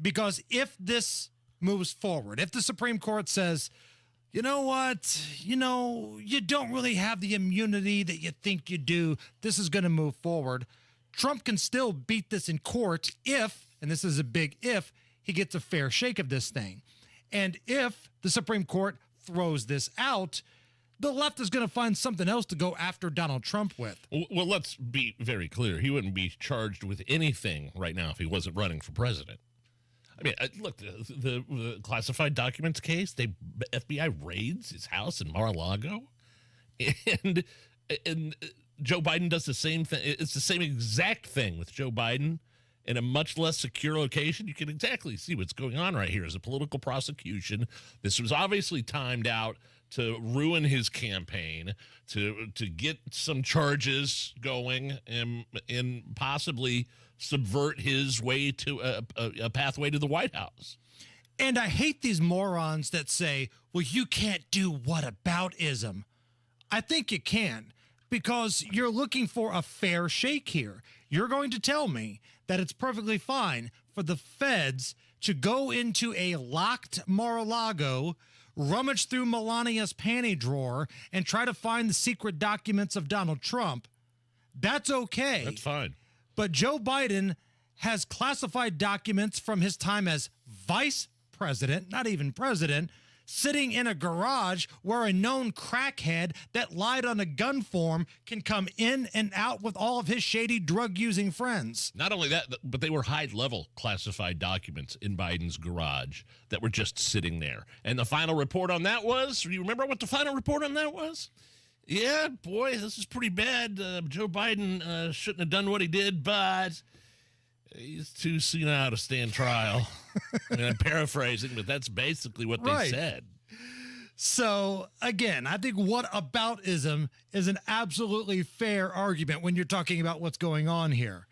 Because if this moves forward, if the Supreme Court says, you know what, you don't really have the immunity that you think you do, this is going to move forward, Trump can still beat this in court if, and this is a big if, he gets a fair shake of this thing. And if the Supreme Court throws this out, the left is going to find something else to go after Donald Trump with. Well, let's be very clear. He wouldn't be charged with anything right now if he wasn't running for president. I mean, look, the classified documents case, FBI raids his house in Mar-a-Lago, and Joe Biden does the same thing. It's the same exact thing with Joe Biden in a much less secure location. You can exactly see what's going on right here as a political prosecution. This was obviously timed out to ruin his campaign, to get some charges going and possibly subvert his way to a pathway to the White House. And I hate these morons that say, well, you can't do whataboutism. I think you can, because you're looking for a fair shake here. You're going to tell me that it's perfectly fine for the feds to go into a locked Mar-a-Lago, rummage through Melania's panty drawer, and try to find the secret documents of Donald Trump. That's okay. That's fine. But Joe Biden has classified documents from his time as vice president, not even president, sitting in a garage where a known crackhead that lied on a gun form can come in and out with all of his shady drug-using friends. Not only that, but they were high-level classified documents in Biden's garage that were just sitting there. And the final report on that was, you remember what the final report on that was? Yeah, boy, this is pretty bad. Joe Biden shouldn't have done what he did, but he's too senile to stand trial. I mean, I'm paraphrasing, but that's basically what they said. So, again, I think whataboutism is an absolutely fair argument when you're talking about what's going on here.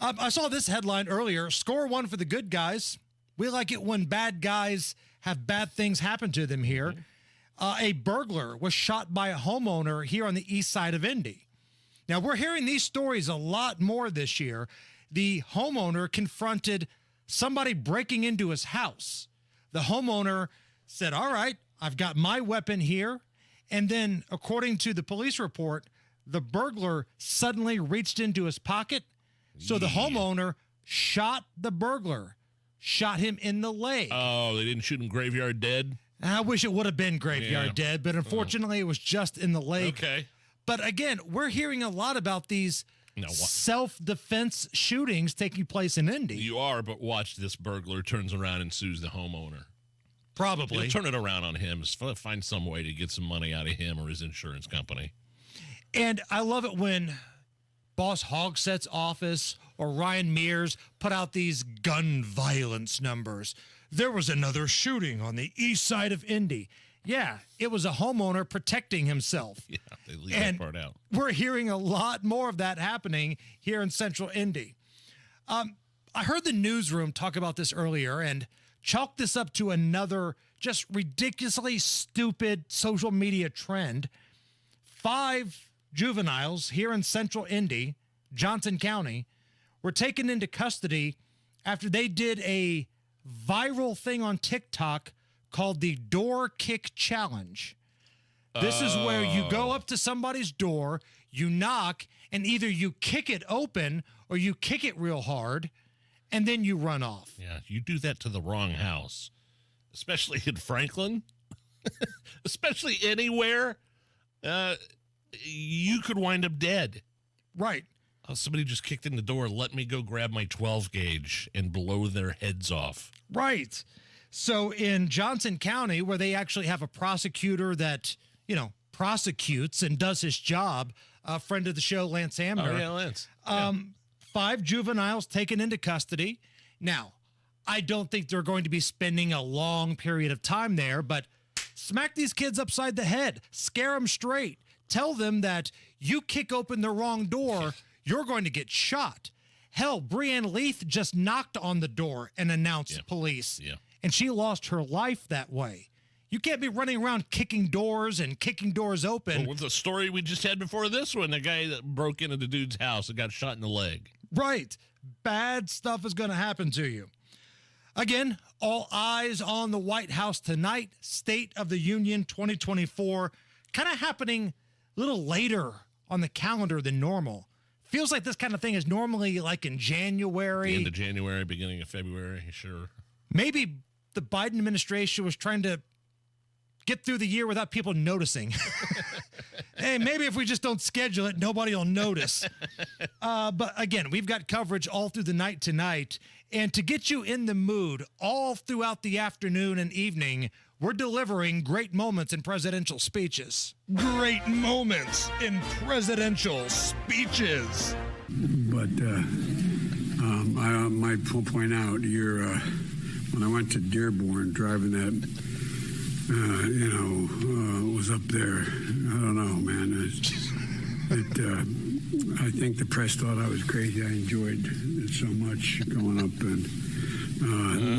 I saw this headline earlier, score one for the good guys. We like it when bad guys have bad things happen to them here. A burglar was shot by a homeowner here on the east side of Indy. Now, we're hearing these stories a lot more this year. The homeowner confronted somebody breaking into his house. The homeowner said, all right, I've got my weapon here. And then, according to the police report, the burglar suddenly reached into his pocket. So the homeowner shot the burglar, shot him in the leg. Oh, they didn't shoot him graveyard dead? I wish it would have been graveyard dead, but unfortunately it was just in the leg. Okay. But again, we're hearing a lot about these self-defense shootings taking place in Indy. You are, but watch, this burglar turns around and sues the homeowner. Probably. He'll turn it around on him. Find some way to get some money out of him or his insurance company. And I love it when Boss Hogsett's office or Ryan Mears put out these gun violence numbers. There was another shooting on the east side of Indy. Yeah, it was a homeowner protecting himself. Yeah, they leave that part out. We're hearing a lot more of that happening here in central Indy. I heard the newsroom talk about this earlier and chalk this up to another just ridiculously stupid social media trend. 5 juveniles here in central Indy, Johnson County, were taken into custody after they did a viral thing on TikTok called the Door Kick Challenge. This is where you go up to somebody's door, you knock, and either you kick it open or you kick it real hard, and then you run off. Yeah, you do that to the wrong house, especially in Franklin, especially anywhere. You could wind up dead. Right. Somebody just kicked in the door. Let me go grab my 12 gauge and blow their heads off. Right. So in Johnson County, where they actually have a prosecutor that, prosecutes and does his job, a friend of the show, Lance Amner. Oh, yeah, Lance. 5 juveniles taken into custody. Now, I don't think they're going to be spending a long period of time there, but smack these kids upside the head. Scare them straight. Tell them that you kick open the wrong door, you're going to get shot. Hell, Breanne Leith just knocked on the door and announced police. Yeah. And she lost her life that way. You can't be running around kicking doors and kicking doors open. Well, with the story we just had before this one, the guy that broke into the dude's house and got shot in the leg. Right. Bad stuff is going to happen to you. Again, all eyes on the White House tonight. State of the Union 2024. Kind of happening a little later on the calendar than normal. Feels like this kind of thing is normally like in January. The end of January, beginning of February, sure. Maybe the Biden administration was trying to get through the year without people noticing. Hey, maybe if we just don't schedule it, nobody will notice. But again, we've got coverage all through the night tonight. And to get you in the mood all throughout the afternoon and evening, we're delivering great moments in presidential speeches. Great moments in presidential speeches. But I might point out, when I went to Dearborn, driving that, was up there. I don't know, man. I think the press thought I was crazy. I enjoyed it so much going up and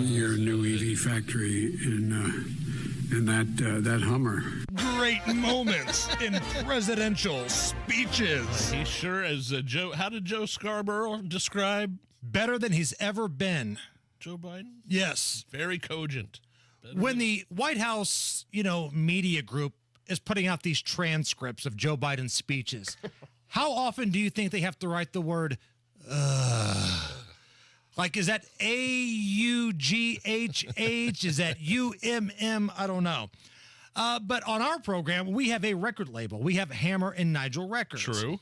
your new EV factory and that Hummer. Great moments in presidential speeches. He sure is. Joe. How did Joe Scarborough describe? Better than he's ever been. Joe Biden? Yes. Very cogent. When the White House, media group is putting out these transcripts of Joe Biden's speeches, how often do you think they have to write the word, Like, is that AUGHH? Is that UMM? I don't know. But on our program, we have a record label. We have Hammer and Nigel Records. True.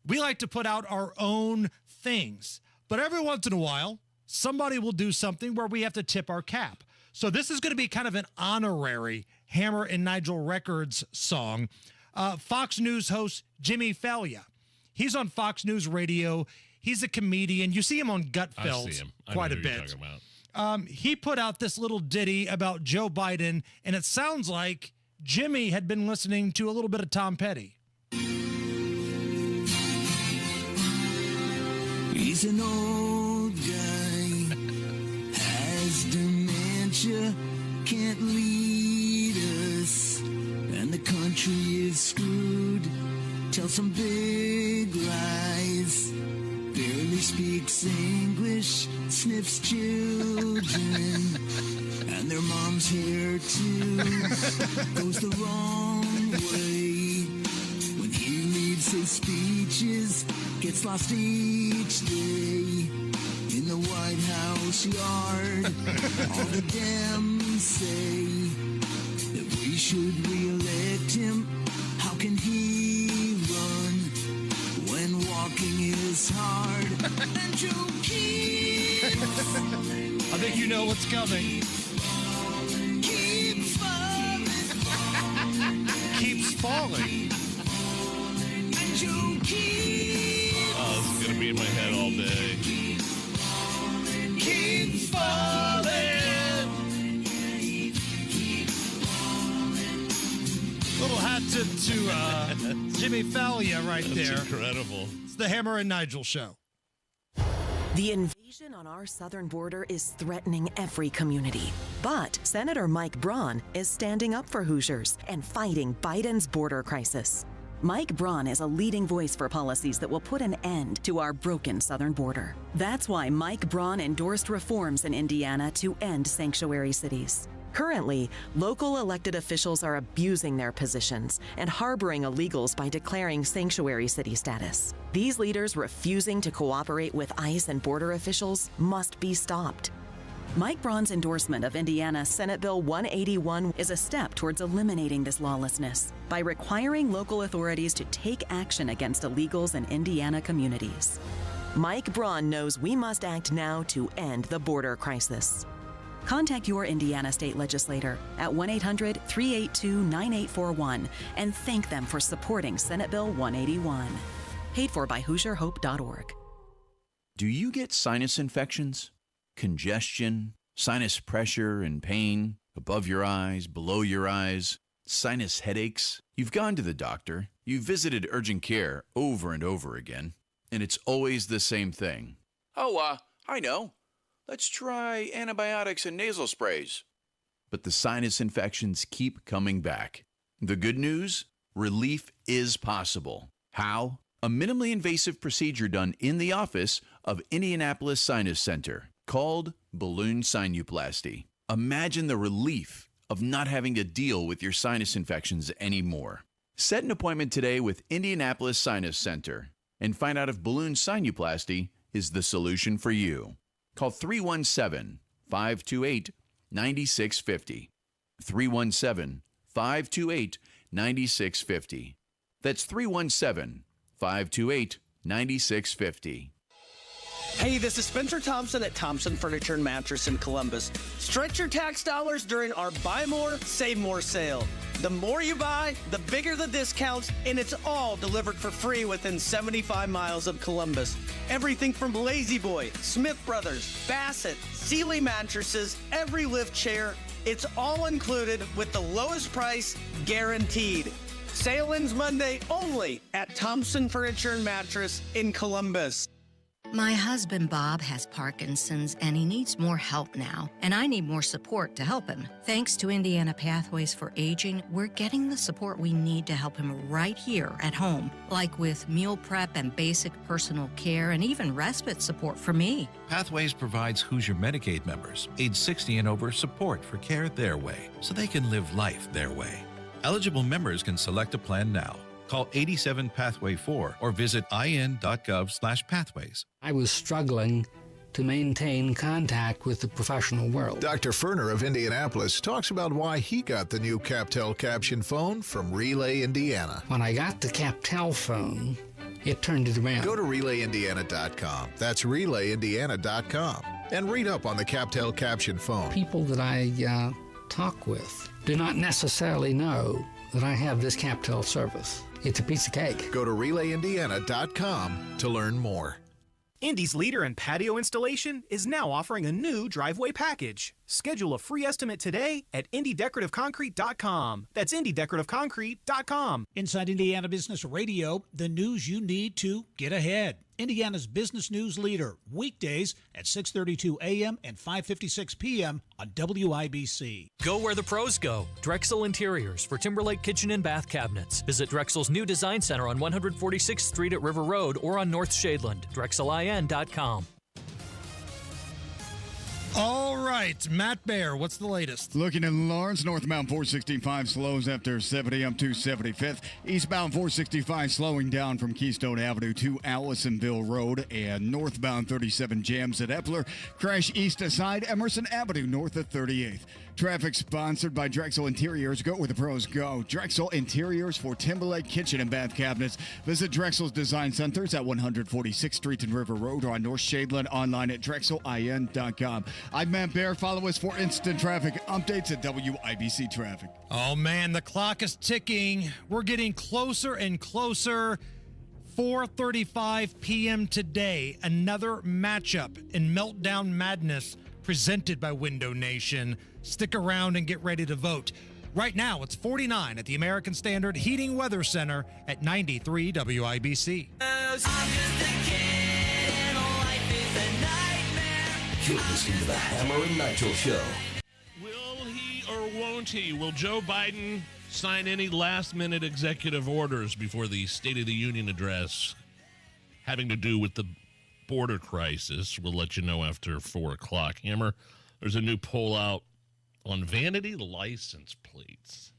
We like to put out our own things. But every once in a while, somebody will do something where we have to tip our cap. So this is going to be kind of an honorary Hammer and Nigel Records song. Fox News host Jimmy Fallon. He's on Fox News Radio. He's a comedian. You see him on Gutfeld I see him. quite a bit. He put out this little ditty about Joe Biden, and it sounds like Jimmy had been listening to a little bit of Tom Petty. He's an old guy, has dementia, can't lead us, and the country is screwed. Tell some big lies, barely speaks English, sniffs children, and their mom's hair too goes the wrong way. When he leaves his speeches, gets lost each day in the White House yard. All the Dems say that we should re-elect him. How can he run when walking is hard? And Joe keeps falling. I think you know what's coming. Keeps falling. Keeps falling. And Joe keeps Oh, it's going to be in my head all day. keeps falling. Little hat tip to Jimmy Fallon right That's there. incredible. It's the Hammer and Nigel Show. The invasion on our southern border is threatening every community. But Senator Mike Braun is standing up for Hoosiers and fighting Biden's border crisis. Mike Braun is a leading voice for policies that will put an end to our broken southern border. That's why Mike Braun endorsed reforms in Indiana to end sanctuary cities. Currently, local elected officials are abusing their positions and harboring illegals by declaring sanctuary city status. These leaders refusing to cooperate with ICE and border officials must be stopped. Mike Braun's endorsement of Indiana Senate Bill 181 is a step towards eliminating this lawlessness by requiring local authorities to take action against illegals in Indiana communities. Mike Braun knows we must act now to end the border crisis. Contact your Indiana state legislator at 1-800-382-9841 and thank them for supporting Senate Bill 181. Paid for by HoosierHope.org. Do you get sinus infections, congestion, sinus pressure and pain, above your eyes, below your eyes, sinus headaches? You've gone to the doctor, you've visited urgent care over and over again, and it's always the same thing. I know. Let's try antibiotics and nasal sprays. But the sinus infections keep coming back. The good news? Relief is possible. How? A minimally invasive procedure done in the office of Indianapolis Sinus Center called balloon sinuplasty. Imagine the relief of not having to deal with your sinus infections anymore. Set an appointment today with Indianapolis Sinus Center and find out if balloon sinuplasty is the solution for you. Call 317-528-9650. 317-528-9650. That's 317-528-9650. Hey, this is Spencer Thompson at Thompson Furniture and Mattress in Columbus. Stretch your tax dollars during our Buy More, Save More sale. The more you buy, the bigger the discounts, and it's all delivered for free within 75 miles of Columbus. Everything from Lazy Boy, Smith Brothers, Bassett, Sealy mattresses, every lift chair, it's all included with the lowest price guaranteed. Sale ends Monday only at Thompson Furniture and Mattress in Columbus. My husband, Bob, has Parkinson's, and he needs more help now, and I need more support to help him. Thanks to Indiana Pathways for Aging, we're getting the support we need to help him right here at home, like with meal prep and basic personal care, and even respite support for me. Pathways provides Hoosier Medicaid members, age 60 and over, support for care their way, so they can live life their way. Eligible members can select a plan now. Call 87-PATHWAY-4 or visit in.gov/pathways. I was struggling to maintain contact with the professional world. Dr. Ferner of Indianapolis talks about why he got the new Captel caption phone from Relay Indiana. When I got the Captel phone, it turned it around. Go to RelayIndiana.com. That's RelayIndiana.com. And read up on the Captel caption phone. People that I talk with do not necessarily know that I have this Captel service. It's a piece of cake. Go to RelayIndiana.com to learn more. Indy's leader in patio installation is now offering a new driveway package. Schedule a free estimate today at IndyDecorativeConcrete.com. That's IndyDecorativeConcrete.com. Inside Indiana Business Radio, the news you need to get ahead. Indiana's business news leader, weekdays at 6:32 a.m. and 5:56 p.m. on WIBC. Go where the pros go. Drexel Interiors for Timberlake Kitchen and Bath Cabinets. Visit Drexel's new design center on 146th Street at River Road or on North Shadeland. DrexelIN.com. All right, Matt Bear, what's the latest? Looking at Lawrence, northbound 465 slows after 70 up to 75th. Eastbound 465 slowing down from Keystone Avenue to Allisonville Road. And northbound 37 jams at Epler. Crash east aside Emerson Avenue north of 38th. Traffic sponsored by Drexel Interiors. Go where the pros go. Drexel Interiors for Timberlake Kitchen and Bath Cabinets. Visit Drexel's Design Centers at 146th Street and River Road or on North Shadeland, online at DrexelIN.com. I'm Matt Bear. Follow us for instant traffic updates at WIBC Traffic. Oh, man, the clock is ticking. We're getting closer and closer. 4:35 p.m. today, another matchup in Meltdown Madness presented by Window Nation. Stick around and get ready to vote. Right now, it's 49 at the American Standard Heating Weather Center at 93 WIBC. You're listening to the Hammer and Nigel Show. Will he or won't he? Will Joe Biden sign any last-minute executive orders before the State of the Union address having to do with the border crisis? We'll let you know after 4 o'clock. Hammer, there's a new poll out on vanity license plates.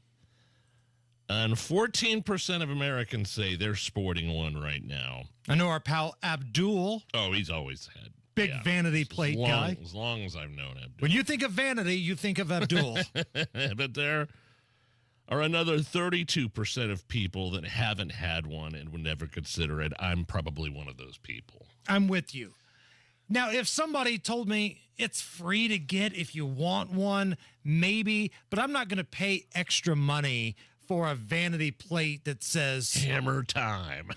And 14% of Americans say they're sporting one right now. I know our pal Abdul. Oh, he's always had. Big vanity plate guy. As long as I've known Abdul. When you think of vanity, you think of Abdul. But there are another 32% of people that haven't had one and would never consider it. I'm probably one of those people. I'm with you. Now, if somebody told me it's free to get if you want one, maybe, but I'm not going to pay extra money for a vanity plate that says Hammer Time.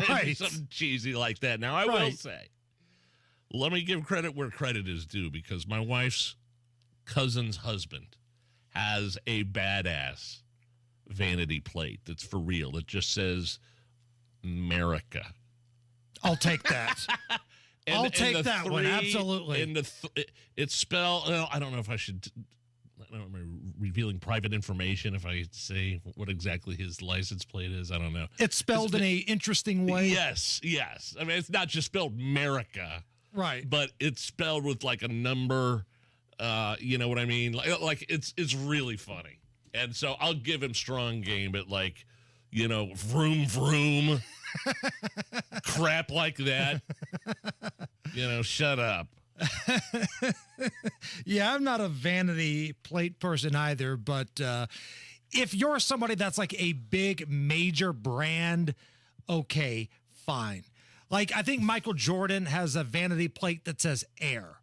Right. Something cheesy like that. Now, I will say, let me give credit where credit is due, because my wife's cousin's husband has a badass vanity plate that's for real. It just says America. I'll take that. I'll take that one, absolutely. And it's spelled, well, I don't know if I should, I don't know, am I revealing private information if I say what exactly his license plate is? I don't know. It's spelled in a interesting way. Yes. I mean, it's not just spelled America. Right. But it's spelled with like a number, you know what I mean? Like it's really funny. And so I'll give him strong game at, like, you know, vroom, vroom, crap like that. You know, shut up. Yeah, I'm not a vanity plate person either, but if you're somebody that's like a big major brand, okay, fine. Like, I think Michael Jordan has a vanity plate that says Air.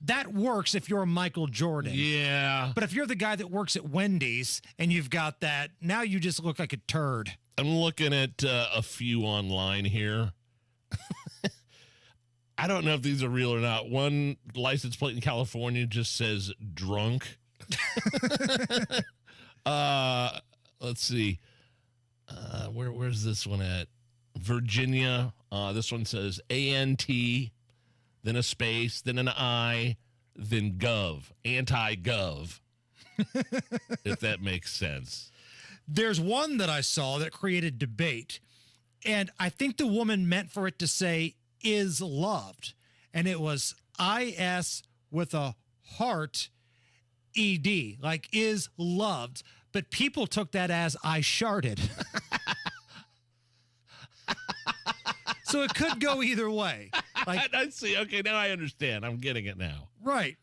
That works if you're Michael Jordan. Yeah. But if you're the guy that works at Wendy's and you've got that, now you just look like a turd. I'm looking at a few online here. I don't know if these are real or not. One license plate in California just says drunk. Let's see. Where's this one at? Virginia. This one says A-N-T, then a space, then an I, then gov. Anti-gov. If that makes sense. There's one that I saw that created debate, and I think the woman meant for it to say is loved, and it was I-S with a heart E-D, like is loved, but people took that as I sharted. So it could go either way. Like, I see. Okay, now I understand. I'm getting it now. Right.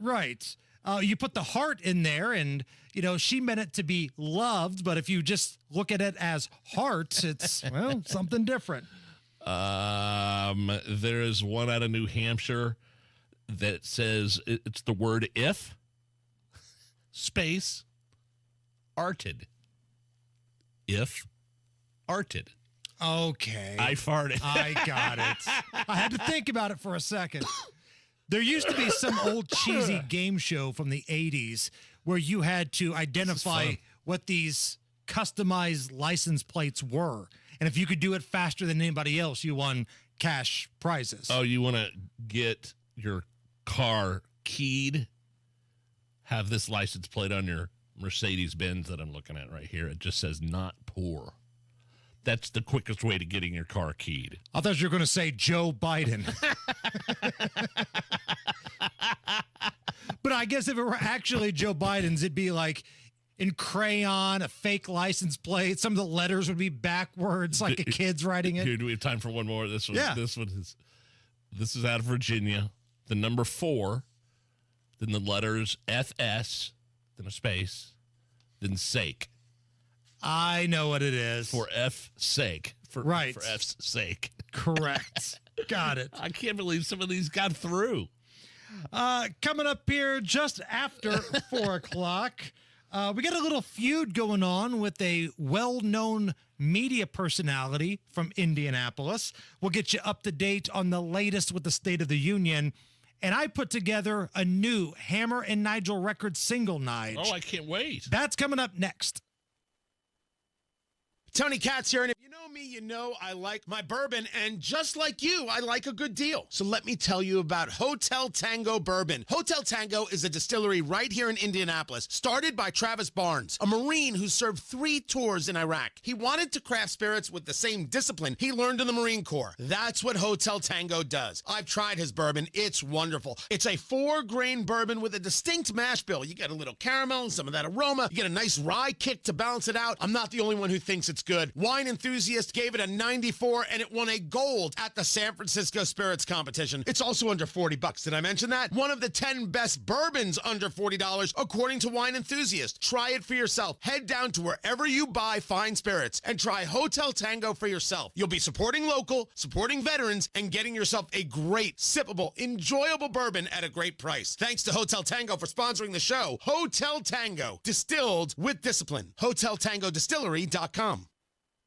You put the heart in there, and, you know, she meant it to be loved, but if you just look at it as heart, it's, well, something different. There is one out of New Hampshire that says it's the word if, space, arted. If, arted. Okay. I farted. I got it. I had to think about it for a second. There used to be some old cheesy game show from the 80s where you had to identify what these customized license plates were. And if you could do it faster than anybody else, you won cash prizes. Oh, you want to get your car keyed? Have this license plate on your Mercedes-Benz that I'm looking at right here. It just says not poor. That's the quickest way to getting your car keyed. I thought you were going to say Joe Biden. But I guess if it were actually Joe Biden's, it'd be like in crayon, a fake license plate. Some of the letters would be backwards, like a kid's writing it. Here, do we have time for one more? This one is out of Virginia. The number 4, then the letters FS, then a space, then sake. I know what it is. For F's sake. For F's sake. Correct. Got it. I can't believe some of these got through. Coming up here just after 4 o'clock, we got a little feud going on with a well-known media personality from Indianapolis. We'll get you up to date on the latest with the State of the Union. And I put together a new Hammer and Nigel record single, Nige. Oh, I can't wait. That's coming up next. Tony Katz here, and if you know me, you know I like my bourbon, and just like you, I like a good deal. So let me tell you about Hotel Tango Bourbon. Hotel Tango is a distillery right here in Indianapolis, started by Travis Barnes, a Marine who served 3 tours in Iraq. He wanted to craft spirits with the same discipline he learned in the Marine Corps. That's what Hotel Tango does. I've tried his bourbon. It's wonderful. It's a 4-grain bourbon with a distinct mash bill. You get a little caramel and some of that aroma. You get a nice rye kick to balance it out. I'm not the only one who thinks it's good. Wine Enthusiast gave it a 94, and it won a gold at the San Francisco Spirits Competition. It's also under $40. Did I mention that? One of the 10 best bourbons under $40, according to Wine Enthusiast. Try it for yourself. Head down to wherever you buy fine spirits and try Hotel Tango for yourself. You'll be supporting local, supporting veterans, and getting yourself a great, sippable, enjoyable bourbon at a great price. Thanks to Hotel Tango for sponsoring the show. Hotel Tango, distilled with discipline. HotelTangoDistillery.com.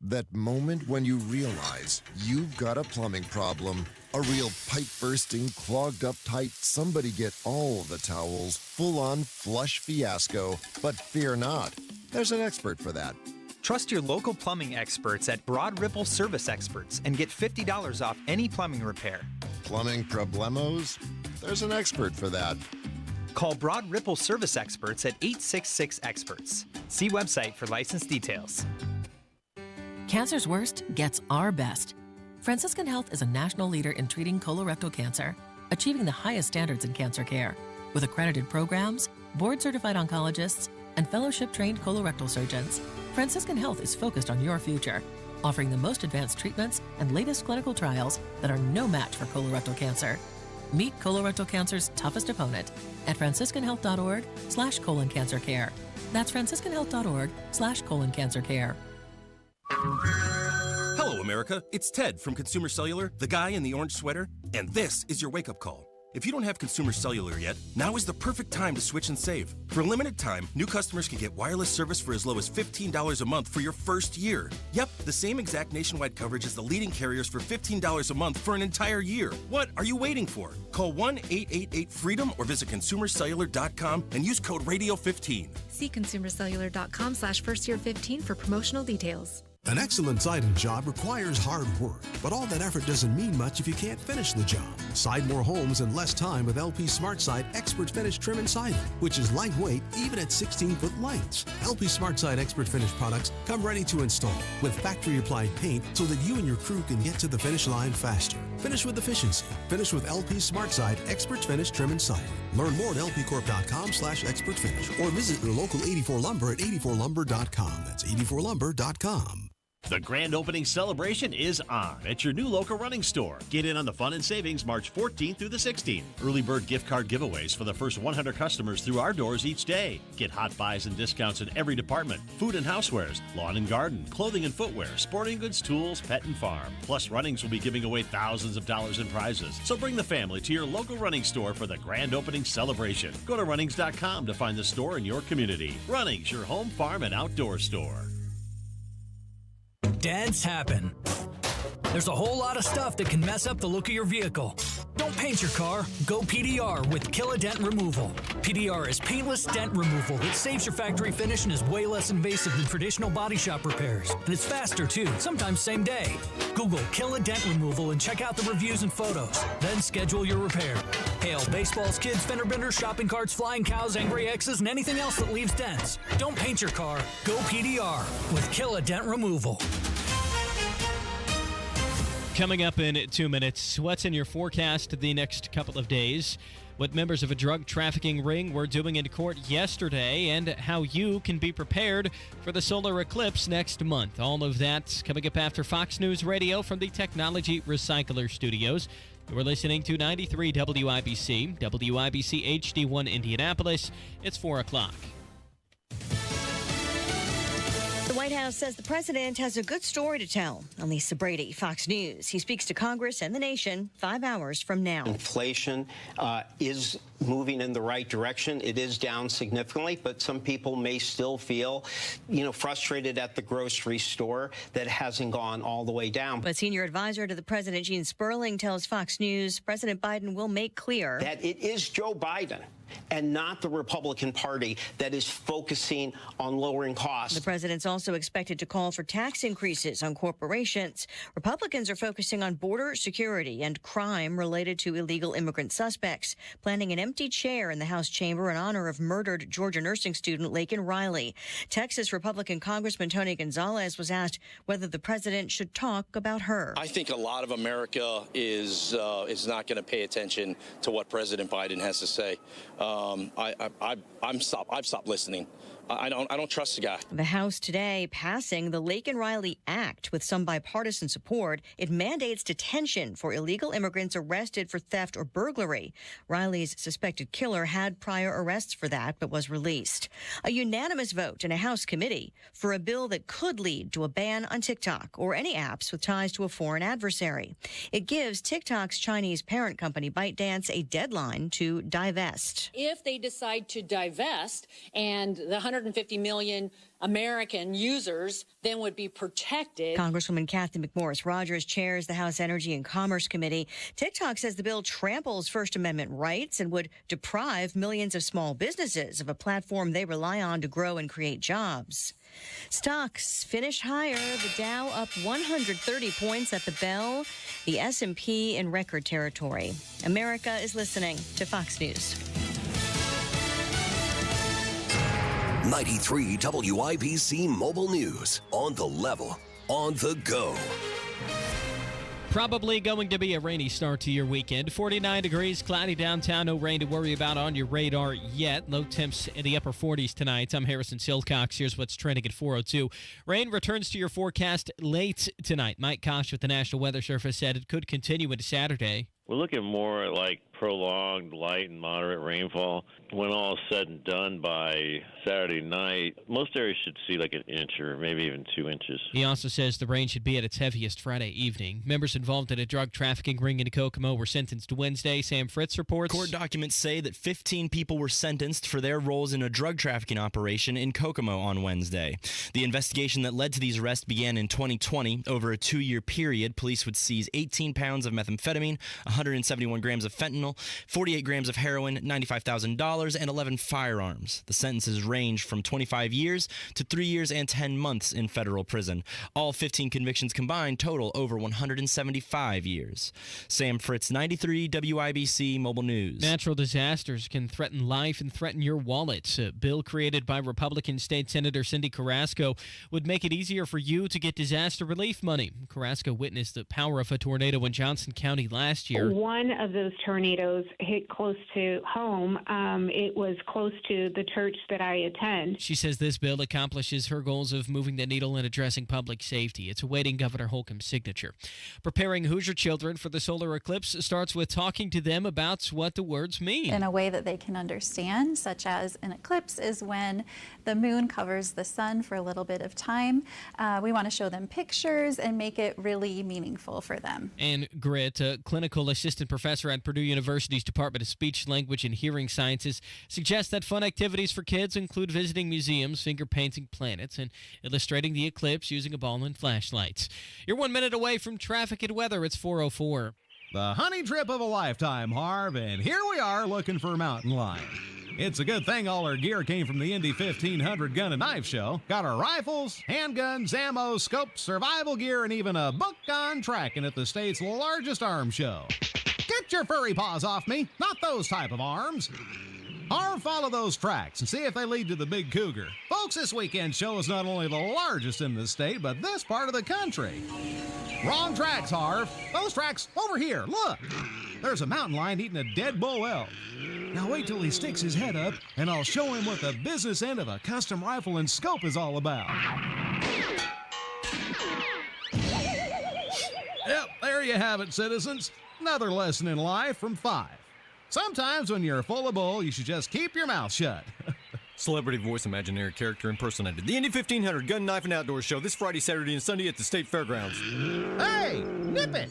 That moment when you realize you've got a plumbing problem, a real pipe-bursting, clogged-up tight, somebody get all the towels, full-on flush fiasco. But fear not, there's an expert for that. Trust your local plumbing experts at Broad Ripple Service Experts and get $50 off any plumbing repair. Plumbing problemos? There's an expert for that. Call Broad Ripple Service Experts at 866-EXPERTS. See website for license details. Cancer's worst gets our best. Franciscan Health is a national leader in treating colorectal cancer, achieving the highest standards in cancer care. With accredited programs, board-certified oncologists, and fellowship-trained colorectal surgeons, Franciscan Health is focused on your future, offering the most advanced treatments and latest clinical trials that are no match for colorectal cancer. Meet colorectal cancer's toughest opponent at franciscanhealth.org/colon-cancer-care. That's franciscanhealth.org/colon-cancer-care. Hello, America. It's Ted from Consumer Cellular, the guy in the orange sweater, and this is your wake-up call. If you don't have Consumer Cellular yet, now is the perfect time to switch and save. For a limited time, new customers can get wireless service for as low as $15 a month for your first year. Yep, the same exact nationwide coverage as the leading carriers for $15 a month for an entire year. What are you waiting for? Call 1-888-FREEDOM or visit consumercellular.com and use code RADIO15. See consumercellular.com/firstyear15 for promotional details. An excellent siding job requires hard work, but all that effort doesn't mean much if you can't finish the job. Side more homes in less time with LP SmartSide Expert Finish Trim and Siding, which is lightweight even at 16-foot lengths. LP SmartSide Expert Finish products come ready to install with factory-applied paint so that you and your crew can get to the finish line faster. Finish with efficiency. Finish with LP SmartSide Expert Finish Trim and Siding. Learn more at lpcorp.com/expertfinish or visit your local 84 Lumber at 84lumber.com. That's 84lumber.com. The grand opening celebration is on at your new local running store. Get in on the fun and savings March 14th through the 16th. Early bird gift card giveaways for the first 100 customers through our doors each day. Get hot buys and discounts in every department. Food and housewares, lawn and garden, clothing and footwear, sporting goods, tools, pet and farm. Plus, Runnings will be giving away thousands of dollars in prizes. So bring the family to your local running store for the grand opening celebration. Go to Runnings.com to find the store in your community. Runnings, your home, farm, and outdoor store. Dents happen. There's a whole lot of stuff that can mess up the look of your vehicle. Don't paint your car. Go PDR with Kill a Dent Removal. PDR is paintless dent removal that saves your factory finish and is way less invasive than traditional body shop repairs. And it's faster too, sometimes same day. Google Kill a Dent Removal and check out the reviews and photos. Then schedule your repair. Hail baseballs, kids, fender benders, shopping carts, flying cows, angry X's, and anything else that leaves dents. Don't paint your car. Go PDR with Kill a Dent Removal. Coming up in 2 minutes, what's in your forecast the next couple of days, what members of a drug trafficking ring were doing in court yesterday, and how you can be prepared for the solar eclipse next month. All of that coming up after Fox News Radio from the Technology Recycler Studios. We're listening to 93 WIBC, WIBC HD1 Indianapolis. It's 4 o'clock. The White House says the president has a good story to tell. On Lisa Brady, Fox News. He speaks to Congress and the nation 5 hours from now. Inflation is moving in the right direction. It is down significantly, but some people may still feel, frustrated at the grocery store that hasn't gone all the way down. But senior advisor to the president, Gene Sperling, tells Fox News President Biden will make clear that it is Joe Biden and not the Republican Party that is focusing on lowering costs. The president's also expected to call for tax increases on corporations. Republicans are focusing on border security and crime related to illegal immigrant suspects, planning an empty chair in the House chamber in honor of murdered Georgia nursing student Laken Riley. Texas Republican Congressman Tony Gonzalez was asked whether the president should talk about her. I think a lot of America is not going to pay attention to what President Biden has to say. I've stopped listening. I don't trust the guy. The House today passing the Laken Riley Act with some bipartisan support. It mandates detention for illegal immigrants arrested for theft or burglary. Riley's suspected killer had prior arrests for that, but was released. A unanimous vote in a House committee for a bill that could lead to a ban on TikTok or any apps with ties to a foreign adversary. It gives TikTok's Chinese parent company ByteDance a deadline to divest. If they decide to divest and the 150 million American users then would be protected. Congresswoman Kathy McMorris Rogers chairs the House Energy and Commerce Committee. TikTok says the bill tramples First Amendment rights and would deprive millions of small businesses of a platform they rely on to grow and create jobs. Stocks finish higher. The Dow up 130 points at the bell. The S&P in record territory. America is listening to Fox News. 93 WIBC Mobile News. On the level, on the go. Probably going to be a rainy start to your weekend. 49 degrees, cloudy downtown, no rain to worry about on your radar yet. Low temps in the upper 40s tonight. I'm Harrison Silcox. Here's what's trending at 4:02. Rain returns to your forecast late tonight. Mike Koch with the National Weather Service said it could continue into Saturday. We're looking more like prolonged light and moderate rainfall. When all is said and done by Saturday night, most areas should see like an inch or maybe even 2 inches. He also says the rain should be at its heaviest Friday evening. Members involved in a drug trafficking ring in Kokomo were sentenced Wednesday. Sam Fritz reports. Court documents say that 15 people were sentenced for their roles in a drug trafficking operation in Kokomo on Wednesday. The investigation that led to these arrests began in 2020. Over a 2-year period, police would seize 18 pounds of methamphetamine, 171 grams of fentanyl, 48 grams of heroin, $95,000, and 11 firearms. The sentences range from 25 years to 3 years and 10 months in federal prison. All 15 convictions combined total over 175 years. Sam Fritz, 93 WIBC Mobile News. Natural disasters can threaten life and threaten your wallet. A bill created by Republican State Senator Cindy Carrasco would make it easier for you to get disaster relief money. Carrasco witnessed the power of a tornado in Johnson County last year. One of those tornadoes hit close to home. It was close to the church that I attend. She says this bill accomplishes her goals of moving the needle and addressing public safety. It's awaiting Governor Holcomb's signature. Preparing Hoosier children for the solar eclipse starts with talking to them about what the words mean. In a way that they can understand, such as an eclipse is when the moon covers the sun for a little bit of time. We want to show them pictures and make it really meaningful for them. And Grit, a clinical assistant professor at Purdue University's Department of Speech, Language, and Hearing Sciences, suggests that fun activities for kids include visiting museums, finger painting planets, and illustrating the eclipse using a ball and flashlights. You're 1 minute away from traffic and weather. It's 4:04. The honey trip of a lifetime, Harv, and here we are looking for mountain lion. It's a good thing all our gear came from the Indy 1500 Gun and Knife Show. Got our rifles, handguns, ammo, scopes, survival gear, and even a book on tracking at the state's largest arms show. Get your furry paws off me, not those type of arms. Or follow those tracks and see if they lead to the big cougar. Folks, this weekend show is not only the largest in the state, but this part of the country. Wrong tracks, Harv. Those tracks over here, look. There's a mountain lion eating a dead bull elk. Now wait till he sticks his head up, and I'll show him what the business end of a custom rifle and scope is all about. Yep, there you have it, citizens. Another lesson in life from 5. Sometimes when you're full of bull, you should just keep your mouth shut. Celebrity voice, imaginary character impersonated. The Indy 1500 Gun, Knife, and Outdoor Show this Friday, Saturday, and Sunday at the State Fairgrounds. Hey, nip it!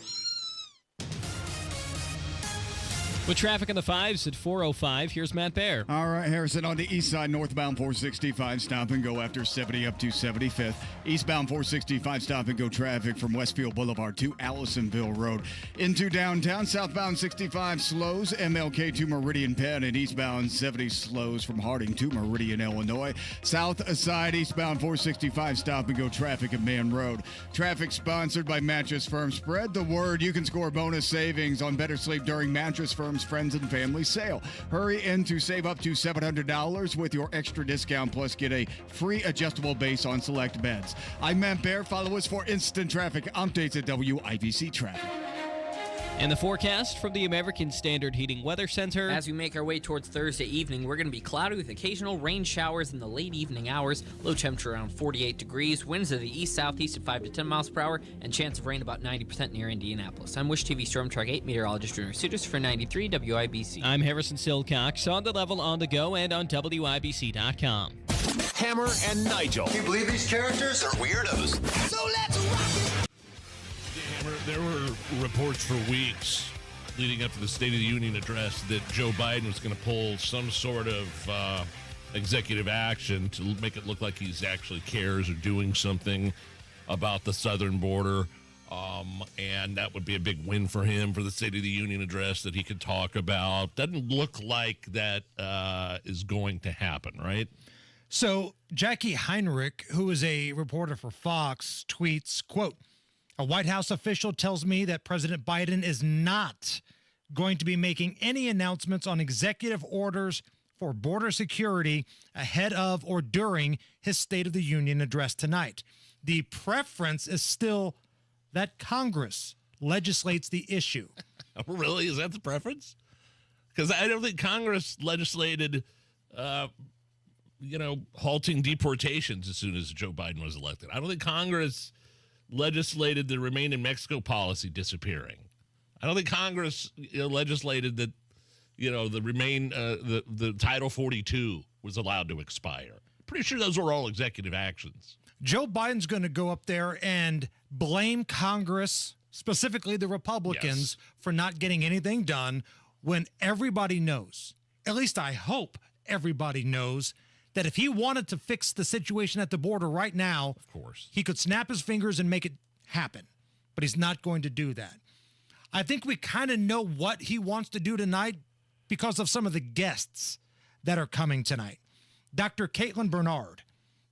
With traffic in the 5s at 4:05, here's Matt Baer. All right, Harrison, on the east side, northbound 465, stop and go after 70 up to 75th. Eastbound 465, stop and go traffic from Westfield Boulevard to Allisonville Road. Into downtown, southbound 65 slows, MLK to Meridian Penn, and eastbound 70 slows from Harding to Meridian, Illinois. South side, eastbound 465, stop and go traffic at Man Road. Traffic sponsored by Mattress Firm. Spread the word. You can score bonus savings on better sleep during Mattress Firm's Friends and Family Sale. Hurry in to save up to $700 with your extra discount, plus get a free adjustable base on select beds. I'm Matt Baer. Follow us for instant traffic updates at WIBC Traffic. And the forecast from the American Standard Heating Weather Center. As we make our way towards Thursday evening, we're going to be cloudy with occasional rain showers in the late evening hours. Low temperature around 48 degrees. Winds of the east-southeast at 5 to 10 miles per hour. And chance of rain about 90% near Indianapolis. I'm Wish TV Storm Track 8 meteorologist Junior Sutis for 93 WIBC. I'm Harrison Silcox on the level, on the go, and on WIBC.com. Hammer and Nigel. Can you believe these characters are weirdos? So let's rock it. There were reports for weeks leading up to the State of the Union address that Joe Biden was going to pull some sort of executive action to make it look like he's actually cares or doing something about the southern border. And that would be a big win for him for the State of the Union address that he could talk about. Doesn't look like that is going to happen, right? So Jackie Heinrich, who is a reporter for Fox, tweets, quote, "A White House official tells me that President Biden is not going to be making any announcements on executive orders for border security ahead of or during his State of the Union address tonight. The preference is still that Congress legislates the issue." Really? Is that the preference? Because I don't think Congress legislated, halting deportations as soon as Joe Biden was elected. I don't think Congress legislated the Remain in Mexico policy disappearing. I don't think Congress legislated that, the Title 42 was allowed to expire. Pretty sure those were all executive actions. Joe Biden's going to go up there and blame Congress, specifically the Republicans, for not getting anything done when everybody knows, at least I hope everybody knows, that if he wanted to fix the situation at the border right now, of course, he could snap his fingers and make it happen. But he's not going to do that. I think we kind of know what he wants to do tonight because of some of the guests that are coming tonight. Dr. Caitlin Bernard.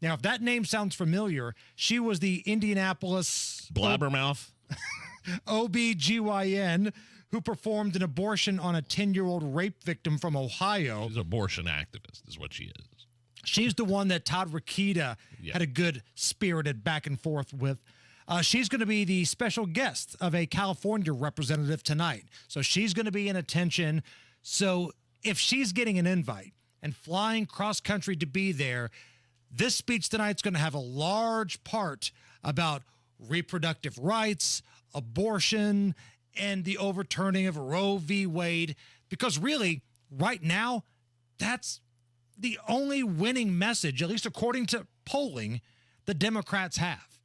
Now, if that name sounds familiar, she was the Indianapolis blabbermouth OBGYN who performed an abortion on a 10-year-old rape victim from Ohio. She's an abortion activist is what she is. She's the one that Todd Rokita had a good spirited back and forth with. She's going to be the special guest of a California representative tonight. So she's going to be in attention. So if she's getting an invite and flying cross-country to be there, this speech tonight's going to have a large part about reproductive rights, abortion, and the overturning of Roe v. Wade. Because really, right now, that's the only winning message, at least according to polling, the Democrats have.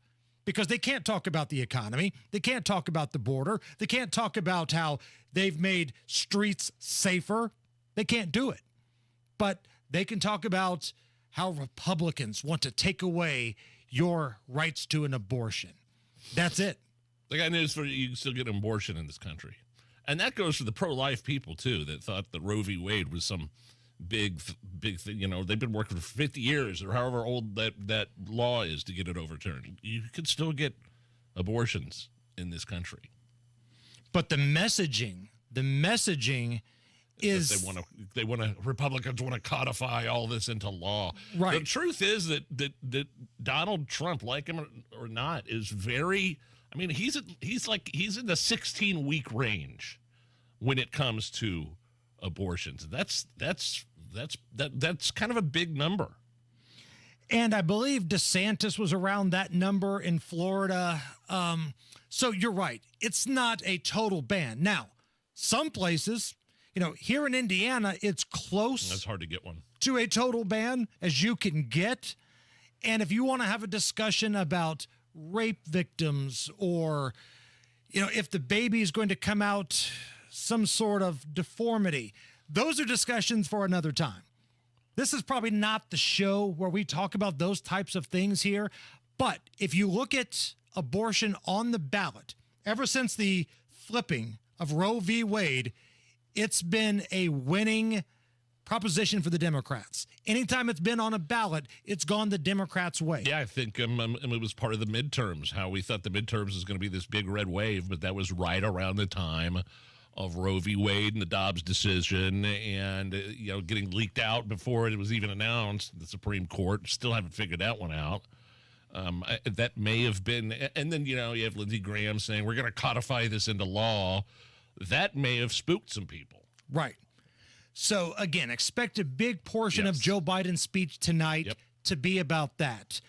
Because they can't talk about the economy. They can't talk about the border. They can't talk about how they've made streets safer. They can't do it. But they can talk about how Republicans want to take away your rights to an abortion. That's it. I got news for you. You can still get an abortion in this country. And that goes for the pro-life people, too, that thought that Roe v. Wade was some big thing. They've been working for 50 years or however old that law is to get it overturned. You could still get abortions in this country. But the messaging is Republicans want to codify all this into law. Right. The truth is that Donald Trump, like him or not, is very, he's in the 16-week range when it comes to abortions. That's kind of a big number. And I believe DeSantis was around that number in Florida. So you're right. It's not a total ban. Now, some places, here in Indiana, it's close. That's hard to get one. To a total ban as you can get. And if you want to have a discussion about rape victims or, if the baby is going to come out some sort of deformity. Those are discussions for another time. This is probably not the show where we talk about those types of things here. But if you look at abortion on the ballot, ever since the flipping of Roe v. Wade, it's been a winning proposition for the Democrats. Anytime it's been on a ballot, it's gone the Democrats' way. Yeah, I think it was part of the midterms, how we thought the midterms was going to be this big red wave, but that was right around the time of Roe v. Wade and the Dobbs decision and, getting leaked out before it was even announced. The Supreme Court still haven't figured that one out. That may have been, and then, you have Lindsey Graham saying, we're going to codify this into law. That may have spooked some people. Right. So, again, expect a big portion of Joe Biden's speech tonight to be about that.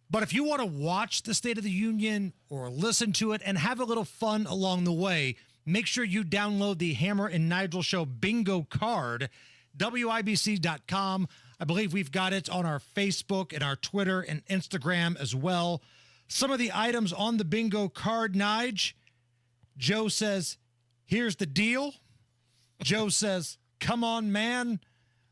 But if you want to watch the State of the Union or listen to it and have a little fun along the way, make sure you download the Hammer and Nigel Show bingo card, WIBC.com. I believe we've got it on our Facebook and our Twitter and Instagram as well. Some of the items on the bingo card, Nige, Joe says, here's the deal. Joe says, come on, man,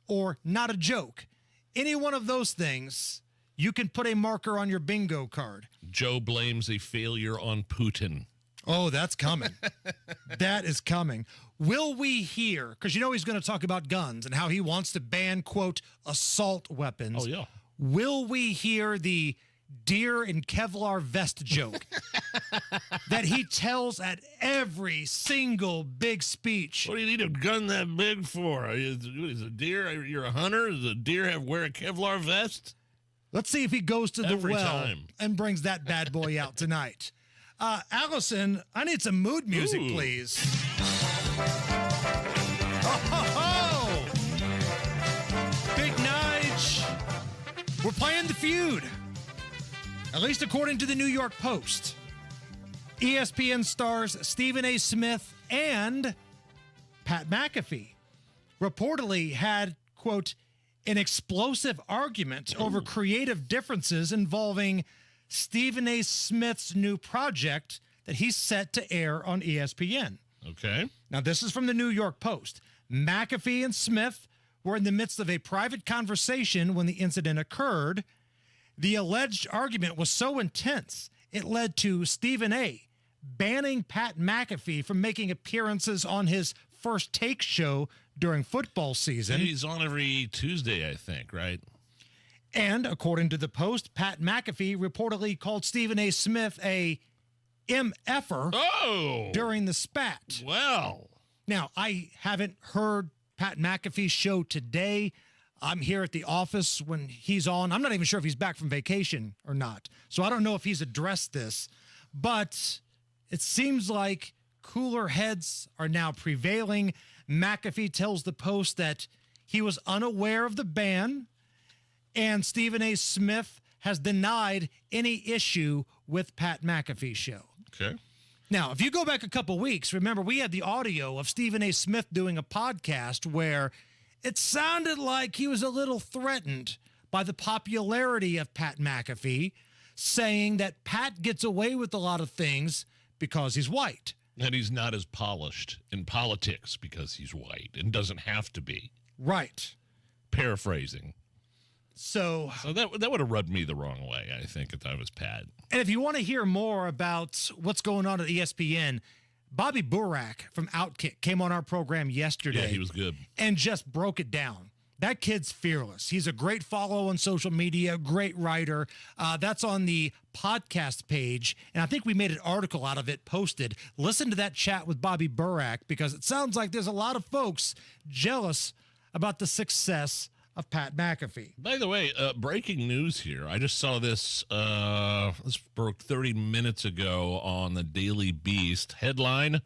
or not a joke. Any one of those things, you can put a marker on your bingo card. Joe blames a failure on Putin. Oh, that's coming. That is coming. Will we hear, because he's going to talk about guns and how he wants to ban, quote, assault weapons. Oh, yeah. Will we hear the deer in Kevlar vest joke that he tells at every single big speech? What do you need a gun that big for? Is a deer, you're a hunter? Does a deer wear a Kevlar vest? Let's see if he goes to the every well time and brings that bad boy out tonight. Allison, I need some mood music, please. Oh, Big Nige. We're playing The Feud. At least according to the New York Post. ESPN stars Stephen A. Smith and Pat McAfee reportedly had, quote, an explosive argument over creative differences involving Stephen A. Smith's new project that he's set to air on ESPN. Okay. Now, this is from the New York Post. McAfee and Smith were in the midst of a private conversation when the incident occurred. The alleged argument was so intense, it led to Stephen A. banning Pat McAfee from making appearances on his First Take show during football season. He's on every Tuesday, I think, right? And according to the Post, Pat McAfee reportedly called Stephen A. Smith a MFer during the spat. Well. Now, I haven't heard Pat McAfee's show today. I'm here at the office when he's on. I'm not even sure if he's back from vacation or not. So I don't know if he's addressed this. But it seems like cooler heads are now prevailing. McAfee tells the Post that he was unaware of the ban, and Stephen A. Smith has denied any issue with Pat McAfee's show. Okay. Now, if you go back a couple weeks, remember we had the audio of Stephen A. Smith doing a podcast where it sounded like he was a little threatened by the popularity of Pat McAfee, saying that Pat gets away with a lot of things because he's white. And he's not as polished in politics because he's white and doesn't have to be. Right. Paraphrasing. So that would have rubbed me the wrong way, I think, if I was Pat. And if you want to hear more about what's going on at ESPN, Bobby Burak from Outkick came on our program yesterday. Yeah, he was good. And just broke it down. That kid's fearless. He's a great follow on social media, great writer. That's on the podcast page. And I think we made an article out of it posted. Listen to that chat with Bobby Burak because it sounds like there's a lot of folks jealous about the success of Pat McAfee. By the way, breaking news here. I just saw this. This broke 30 minutes ago on the Daily Beast. Headline,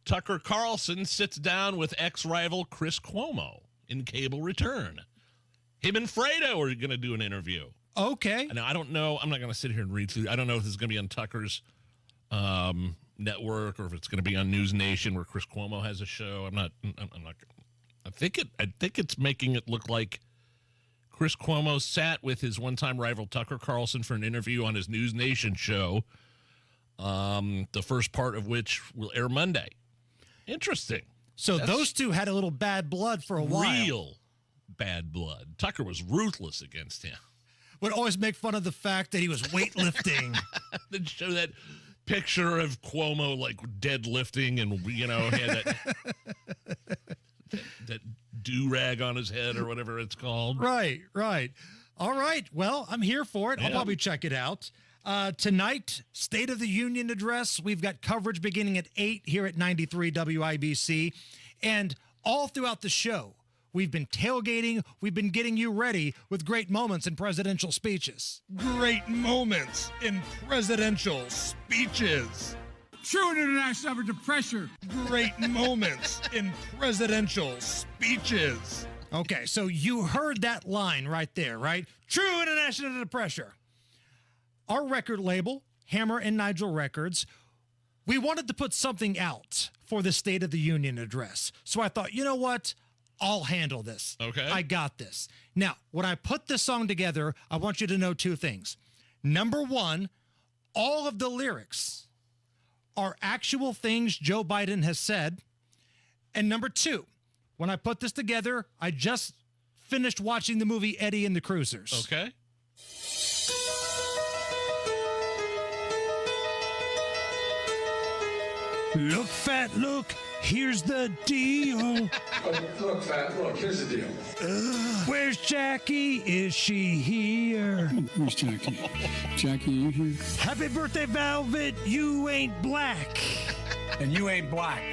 Tucker Carlson sits down with ex-rival Chris Cuomo in cable return. Him and Fredo are going to do an interview. Okay. Now, I don't know. I'm not going to sit here and read through. I don't know if this is going to be on Tucker's network or if it's going to be on News Nation where Chris Cuomo has a show. I'm not. I think it's making it look like Chris Cuomo sat with his one-time rival Tucker Carlson for an interview on his News Nation show, the first part of which will air Monday. Interesting. So those two had a little bad blood for a while. Real bad blood. Tucker was ruthless against him. Would always make fun of the fact that he was weightlifting. They'd show that picture of Cuomo like deadlifting and, had that do-rag on his head or whatever it's called. Right. All right. Well, I'm here for it. I'll Yeah. probably check it out. Tonight, State of the Union address. We've got coverage beginning at 8 here at 93 WIBC. And all throughout the show, we've been tailgating. We've been getting you ready with great moments in presidential speeches. Great moments in presidential speeches. True international effort to pressure. Great moments in presidential speeches. Okay, so you heard that line right there, right? True international under pressure. Our record label, Hammer and Nigel Records, we wanted to put something out for the State of the Union address. So I thought, you know what? I'll handle this. Okay. I got this. Now, when I put this song together, I want you to know two things. Number one, all of the lyrics are actual things Joe Biden has said. And number two, when I put this together, I just finished watching the movie Eddie and the Cruisers. Okay. Look, fat, look. Here's the deal. Look, fat, look, here's the deal. Where's Jackie? Is she here? Where's Jackie? Jackie, you here? Happy birthday, Velvet. You ain't black. And you ain't black.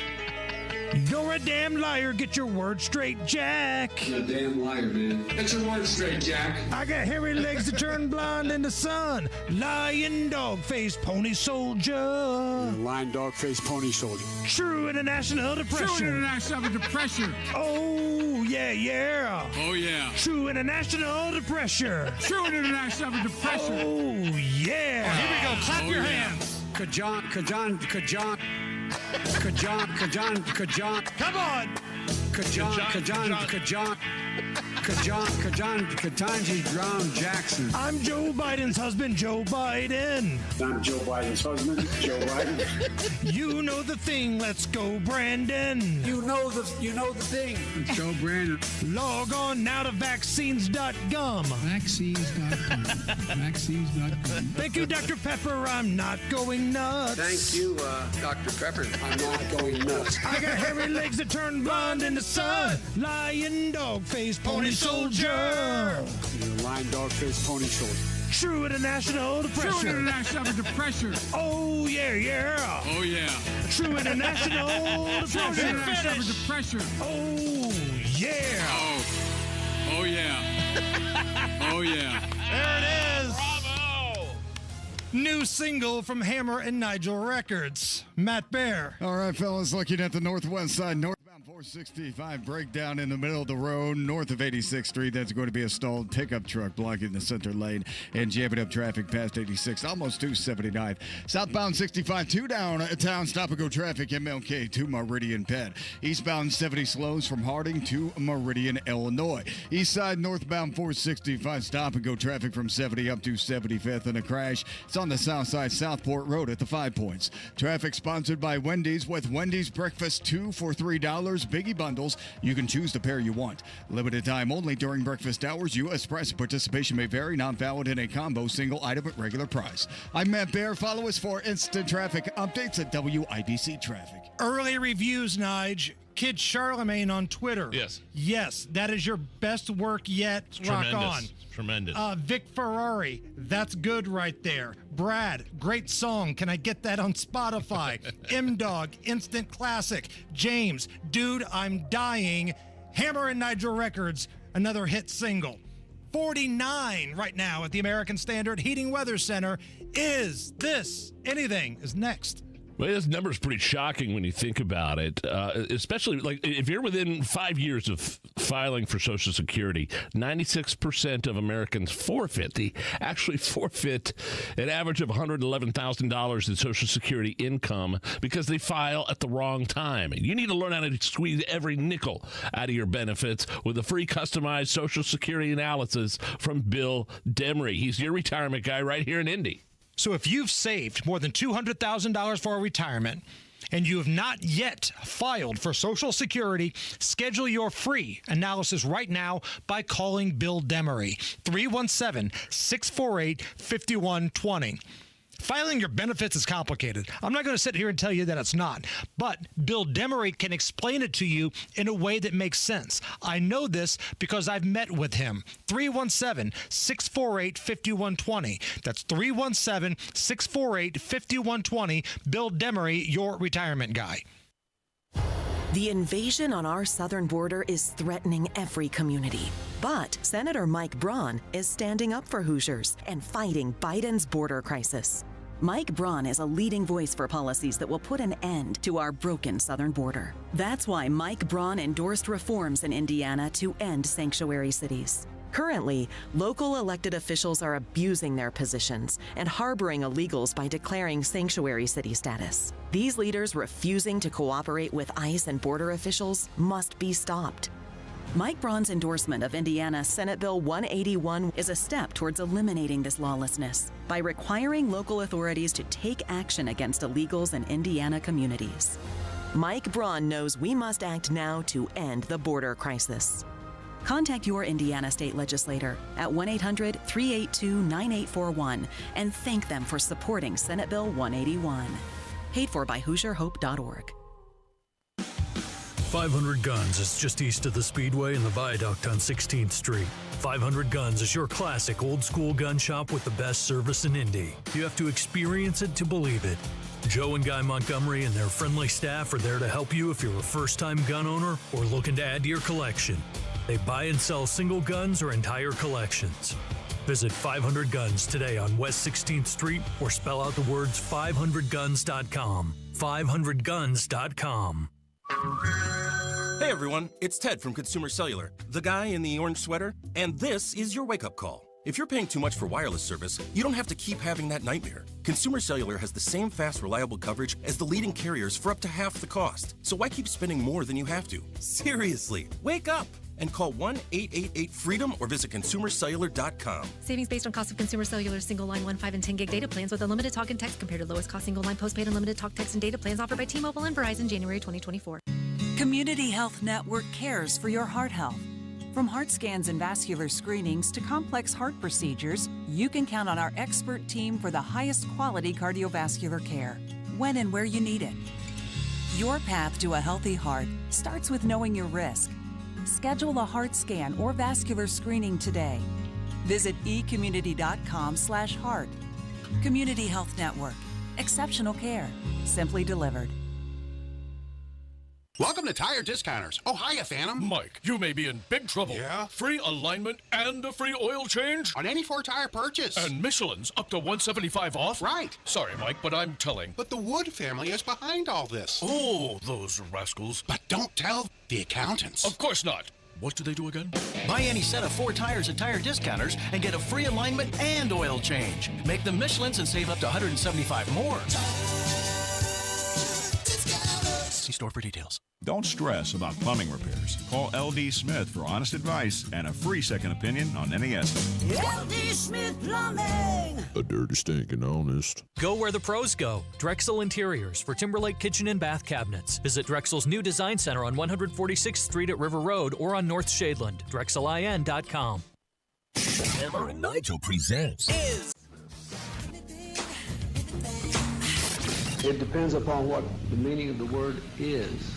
You're a damn liar. Get your word straight, Jack. You're a damn liar, man. Get your word straight, Jack. I got hairy legs that turn blonde in the sun. Lion, dog face, pony soldier. Lion, dog face, pony soldier. True international under pressure. True international under pressure. Oh, yeah. Oh, yeah. True international under pressure. True international under pressure. Oh, yeah. Here we go. Clap your hands. Kajan. Come on. Kajanji Brown Jackson. I'm Joe Biden's husband, Joe Biden. I'm Joe Biden's husband, Joe Biden. You know the thing. Let's go, Brandon. You know the thing. Let's go, Brandon. Log on now to vaccines.gum. Vaccines.com. Vaccines.com. Thank you, Dr. Pepper. I'm not going nuts. Thank you, Dr. Pepper. I'm not going nuts. I got hairy legs that turn blonde in the sun. Lion, dog face, pony soldier. You're a lion, dog face, pony soldier. True international under pressure. True international under pressure. Oh, yeah. Oh, yeah. True international under True pressure. international under pressure. Oh, yeah. Oh, yeah. Oh, yeah. There it is. Bravo! New single from Hammer and Nigel Records. Matt Bear. All right, fellas, looking at the northwest side, northbound 465 breakdown in the middle of the road, north of 86th Street. That's going to be a stalled pickup truck blocking the center lane and jamming up traffic past 86, almost 279. Southbound 65, 2 downtown, stop-and-go traffic, MLK to Meridian Penn. Eastbound 70 slows from Harding to Meridian, Illinois. East side northbound 465, stop-and-go traffic from 70 up to 75th, and a crash. It's on the south side, Southport Road at the 5 Points. Traffic sponsored by Wendy's with Wendy's breakfast 2 for $3. Biggie bundles. You can choose the pair you want. Limited time only during breakfast hours. U.S. price participation may vary. Not valid in a combo single item at regular price. I'm Matt Bear. Follow us for instant traffic updates at WIBC Traffic. Early reviews, Nige. Kid Charlemagne on Twitter. Yes, that is your best work yet. Rock on. Tremendous. Vic Ferrari, that's good right there. Brad, great song. Can I get that on Spotify? M-Dog, instant classic. James, dude, I'm dying. Hammer and Nigel Records, another hit single. 49 right now at the American Standard Heating Weather Center. Is this anything is next? Well, this number is pretty shocking when you think about it, especially like if you're within 5 years of filing for Social Security, 96% of Americans actually forfeit an average of $111,000 in Social Security income because they file at the wrong time. You need to learn how to squeeze every nickel out of your benefits with a free customized Social Security analysis from Bill Demery. He's your retirement guy right here in Indy. So if you've saved more than $200,000 for a retirement, and you have not yet filed for Social Security, schedule your free analysis right now by calling Bill Demery, 317-648-5120. Filing your benefits is complicated. I'm not going to sit here and tell you that it's not, but Bill Demery can explain it to you in a way that makes sense. I know this because I've met with him. 317-648-5120. That's 317-648-5120. Bill Demery, your retirement guy. The invasion on our southern border is threatening every community. But Senator Mike Braun is standing up for Hoosiers and fighting Biden's border crisis. Mike Braun is a leading voice for policies that will put an end to our broken southern border. That's why Mike Braun endorsed reforms in Indiana to end sanctuary cities. Currently, local elected officials are abusing their positions and harboring illegals by declaring sanctuary city status. These leaders refusing to cooperate with ICE and border officials must be stopped. Mike Braun's endorsement of Indiana Senate Bill 181 is a step towards eliminating this lawlessness by requiring local authorities to take action against illegals in Indiana communities. Mike Braun knows we must act now to end the border crisis. Contact your Indiana state legislator at 1-800-382-9841 and thank them for supporting Senate Bill 181. Paid for by HoosierHope.org. 500 Guns is just east of the Speedway and the Viaduct on 16th Street. 500 Guns is your classic old-school gun shop with the best service in Indy. You have to experience it to believe it. Joe and Guy Montgomery and their friendly staff are there to help you if you're a first-time gun owner or looking to add to your collection. They buy and sell single guns or entire collections. Visit 500 Guns today on West 16th Street or spell out the words 500guns.com. 500guns.com. Hey everyone, it's Ted from Consumer Cellular, the guy in the orange sweater, and this is your wake-up call. If you're paying too much for wireless service, you don't have to keep having that nightmare. Consumer Cellular has the same fast, reliable coverage as the leading carriers for up to half the cost. So why keep spending more than you have to? Seriously, wake up and call 1-888-FREEDOM or visit consumercellular.com. Savings based on cost of Consumer Cellular single line 1, 5, and 10 gig data plans with unlimited talk and text compared to lowest cost single line postpaid unlimited talk, text, and data plans offered by T-Mobile and Verizon January 2024. Community Health Network cares for your heart health. From heart scans and vascular screenings to complex heart procedures, you can count on our expert team for the highest quality cardiovascular care, when and where you need it. Your path to a healthy heart starts with knowing your risk. Schedule a heart scan or vascular screening today. Visit ecommunity.com/heart. Community Health Network. Exceptional care. Simply delivered. Welcome to Tire Discounters. Oh, hiya, Phantom. Mike, you may be in big trouble. Yeah? Free alignment and a free oil change? On any 4-tire purchase. And Michelin's up to $175 off? Right. Sorry, Mike, but I'm telling. But the Wood family is behind all this. Oh, those rascals. But don't tell the accountants. Of course not. What do they do again? Buy any set of 4 tires at Tire Discounters and get a free alignment and oil change. Make them Michelin's and save up to $175 more. See store for details. Don't stress about plumbing repairs. Call LD Smith for honest advice and a free second opinion on any estimate. LD Smith Plumbing. A dirty, stinking honest. Go where the pros go. Drexel Interiors for Timberlake kitchen and bath cabinets. Visit Drexel's new design center on 146th Street at River Road or on North Shadeland. DrexelIN.com. Hammer and Nigel presents It depends upon what the meaning of the word is.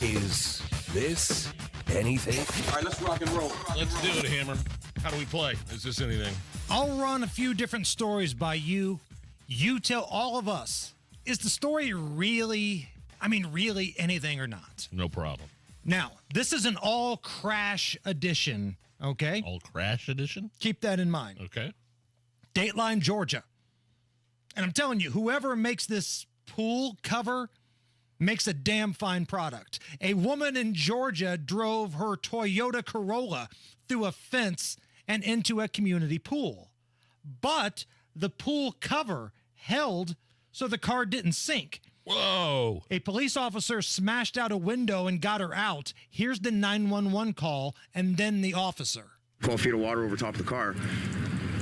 Is this anything? All right, let's rock and roll. Let's do it, Hammer. How do we play? Is this anything? I'll run a few different stories by you. You tell all of us, is the story really anything or not? No problem. Now, this is an all crash edition, okay? All crash edition? Keep that in mind. Okay. Dateline, Georgia. And I'm telling you, whoever makes this pool cover makes a damn fine product. A woman in Georgia drove her Toyota Corolla through a fence and into a community pool. But the pool cover held so the car didn't sink. Whoa. A police officer smashed out a window and got her out. Here's the 911 call and then the officer. 12 feet of water over top of the car.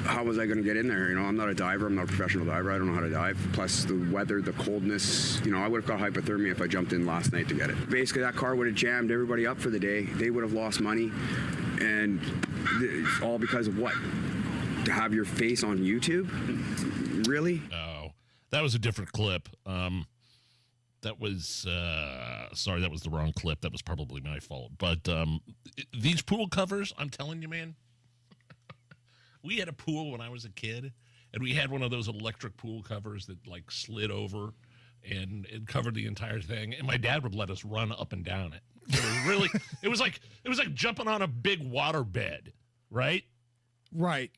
how was I going to get in there? I'm not a diver. I'm not a professional diver. I don't know how to dive. Plus the weather, the coldness. I would have got hypothermia if I jumped in last night to get it. Basically, that car would have jammed everybody up for the day. They would have lost money, and it's all because of what? To have your face on YouTube? Really? Oh, that was a different clip. That was, sorry, that was the wrong clip. That was probably my fault. But these pool covers, I'm telling you, man, we had a pool when I was a kid, and we had one of those electric pool covers that, like, slid over and it covered the entire thing. And my dad would let us run up and down it. It was really, it was like jumping on a big water bed, right? Right.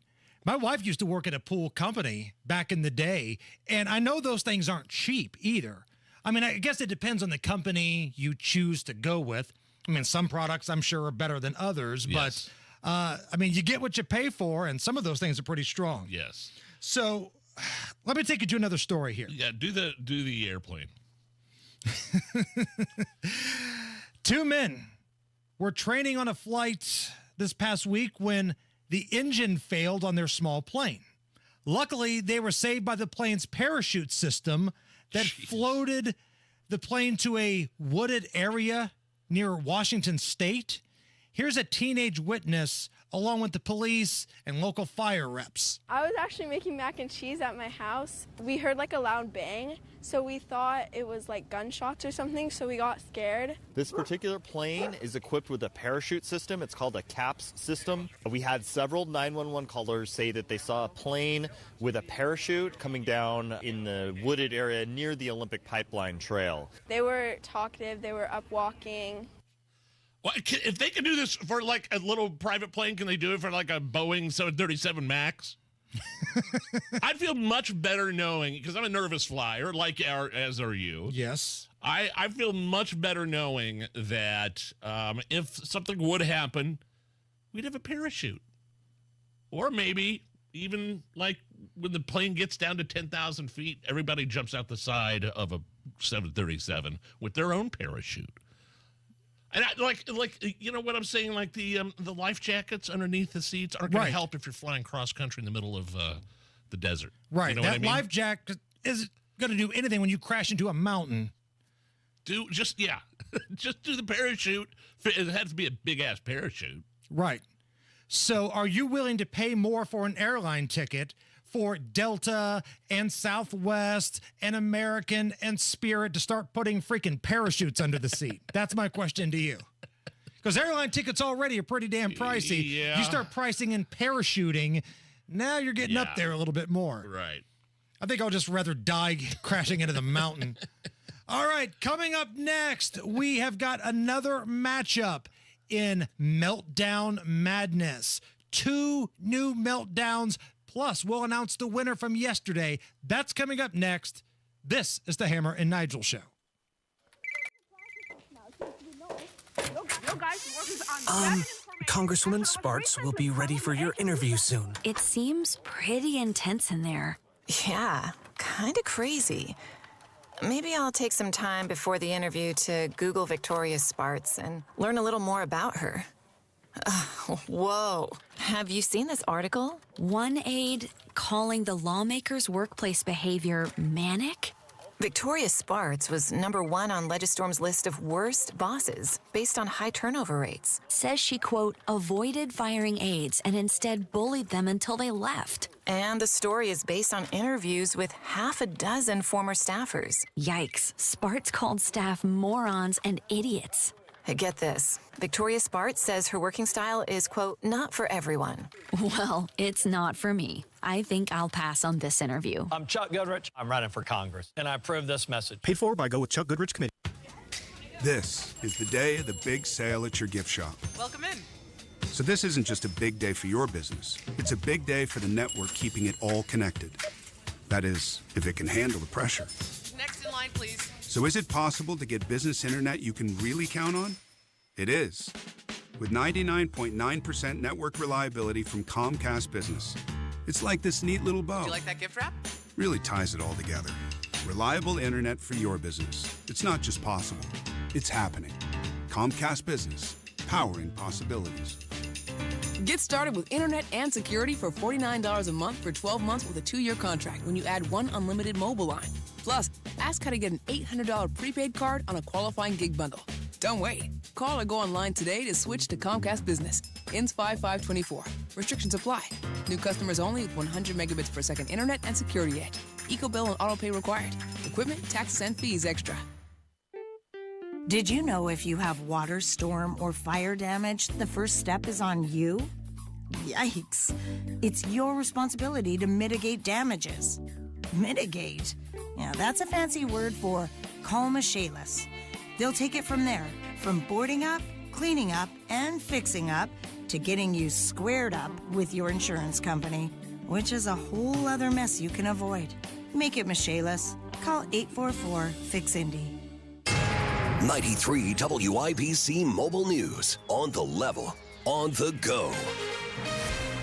My wife used to work at a pool company back in the day, and I know those things aren't cheap either. I mean, I guess it depends on the company you choose to go with. I mean, some products I'm sure are better than others, Yes. but I mean, you get what you pay for, and some of those things are pretty strong. Yes. So let me take you to another story here. Yeah, do the airplane. 2 men were training on a flight this past week when the engine failed on their small plane. Luckily, they were saved by the plane's parachute system that floated the plane to a wooded area near Washington State. Here's a teenage witness along with the police and local fire reps. I was actually making mac and cheese at my house. We heard like a loud bang, so we thought it was like gunshots or something, so we got scared. This particular plane is equipped with a parachute system. It's called a CAPS system. We had several 911 callers say that they saw a plane with a parachute coming down in the wooded area near the Olympic Pipeline Trail. They were talkative, they were up walking. Well, if they can do this for like a little private plane, can they do it for like a Boeing 737 MAX? I'd feel much better knowing, because I'm a nervous flyer, as are you. Yes. I feel much better knowing that if something would happen, we'd have a parachute. Or maybe even like when the plane gets down to 10,000 feet, everybody jumps out the side of a 737 with their own parachute. And you know what I'm saying? Like the life jackets underneath the seats aren't going to help if you're flying cross country in the middle of the desert. Right. You know that what I mean? life jacket isn't going to do anything when you crash into a mountain. Just do the parachute. It has to be a big ass parachute. Right. So are you willing to pay more for an airline ticket for Delta and Southwest and American and Spirit to start putting freaking parachutes under the seat? That's my question to you. Because airline tickets already are pretty damn pricey. Yeah. You start pricing in parachuting, now you're getting up there a little bit more. Right. I think I'll just rather die crashing into the mountain. All right, coming up next, we have got another matchup in Meltdown Madness. 2 new meltdowns. Plus, we'll announce the winner from yesterday. That's coming up next. This is the Hammer and Nigel Show. Congresswoman Sparks will be ready for your interview soon. It seems pretty intense in there. Yeah, kind of crazy. Maybe I'll take some time before the interview to Google Victoria Sparks and learn a little more about her. Whoa. Have you seen this article? One aide calling the lawmakers' workplace behavior manic? Victoria Sparks was #1 on Legistorm's list of worst bosses based on high turnover rates. Says she, quote, avoided firing aides and instead bullied them until they left. And the story is based on interviews with half a dozen former staffers. Yikes. Sparks called staff morons and idiots. Get this. Victoria Sparks says her working style is, quote, not for everyone. Well, it's not for me. I think I'll pass on this interview. I'm Chuck Goodrich. I'm running for Congress, and I approve this message. Paid for by Go with Chuck Goodrich Committee. This is the day of the big sale at your gift shop. Welcome in. So this isn't just a big day for your business. It's a big day for the network keeping it all connected. That is, if it can handle the pressure. Next in line, please. So is it possible to get business internet you can really count on? It is. With 99.9% network reliability from Comcast Business. It's like this neat little bow. Do you like that gift wrap? Really ties it all together. Reliable internet for your business. It's not just possible. It's happening. Comcast Business. Powering possibilities. Get started with internet and security for $49 a month for 12 months with a 2-year contract when you add one unlimited mobile line. Plus, ask how to get an $800 prepaid card on a qualifying gig bundle. Don't wait. Call or go online today to switch to Comcast Business. Ends 5/5/24. Restrictions apply. New customers only with 100 megabits per second internet and security edge. Eco bill and auto pay required. Equipment, taxes, and fees extra. Did you know if you have water, storm, or fire damage, the first step is on you? Yikes. It's your responsibility to mitigate damages. Mitigate? Yeah, that's a fancy word for call Michaelis. They'll take it from there, from boarding up, cleaning up, and fixing up, to getting you squared up with your insurance company, which is a whole other mess you can avoid. Make it Michaelis. Call 844-FIX-INDY. 93 WIBC Mobile News. On the level, on the go.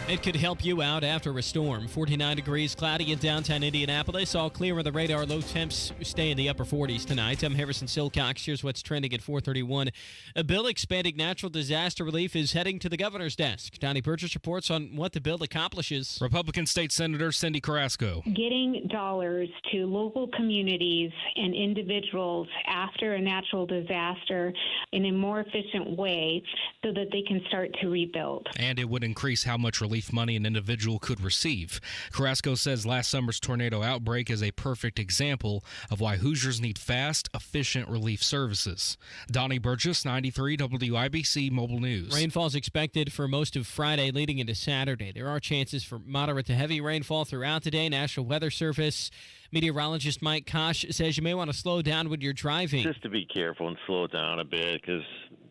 It could help you out after a storm. 49 degrees, cloudy in downtown Indianapolis. All clear on the radar. Low temps stay in the upper 40s tonight. I'm Harrison Silcox. Here's what's trending at 4:31. A bill expanding natural disaster relief is heading to the governor's desk. Donnie Burgess reports on what the bill accomplishes. Republican State Senator Cindy Carrasco. Getting dollars to local communities and individuals after a natural disaster in a more efficient way so that they can start to rebuild. And it would increase how much relief money an individual could receive. Carrasco says last summer's tornado outbreak is a perfect example of why Hoosiers need fast, efficient relief services. Donnie Burgess, 93 WIBC Mobile News. Rainfall is expected for most of Friday leading into Saturday. There are chances for moderate to heavy rainfall throughout the day. National Weather Service meteorologist Mike Kosh says you may want to slow down when you're driving. Just to be careful and slow down a bit, because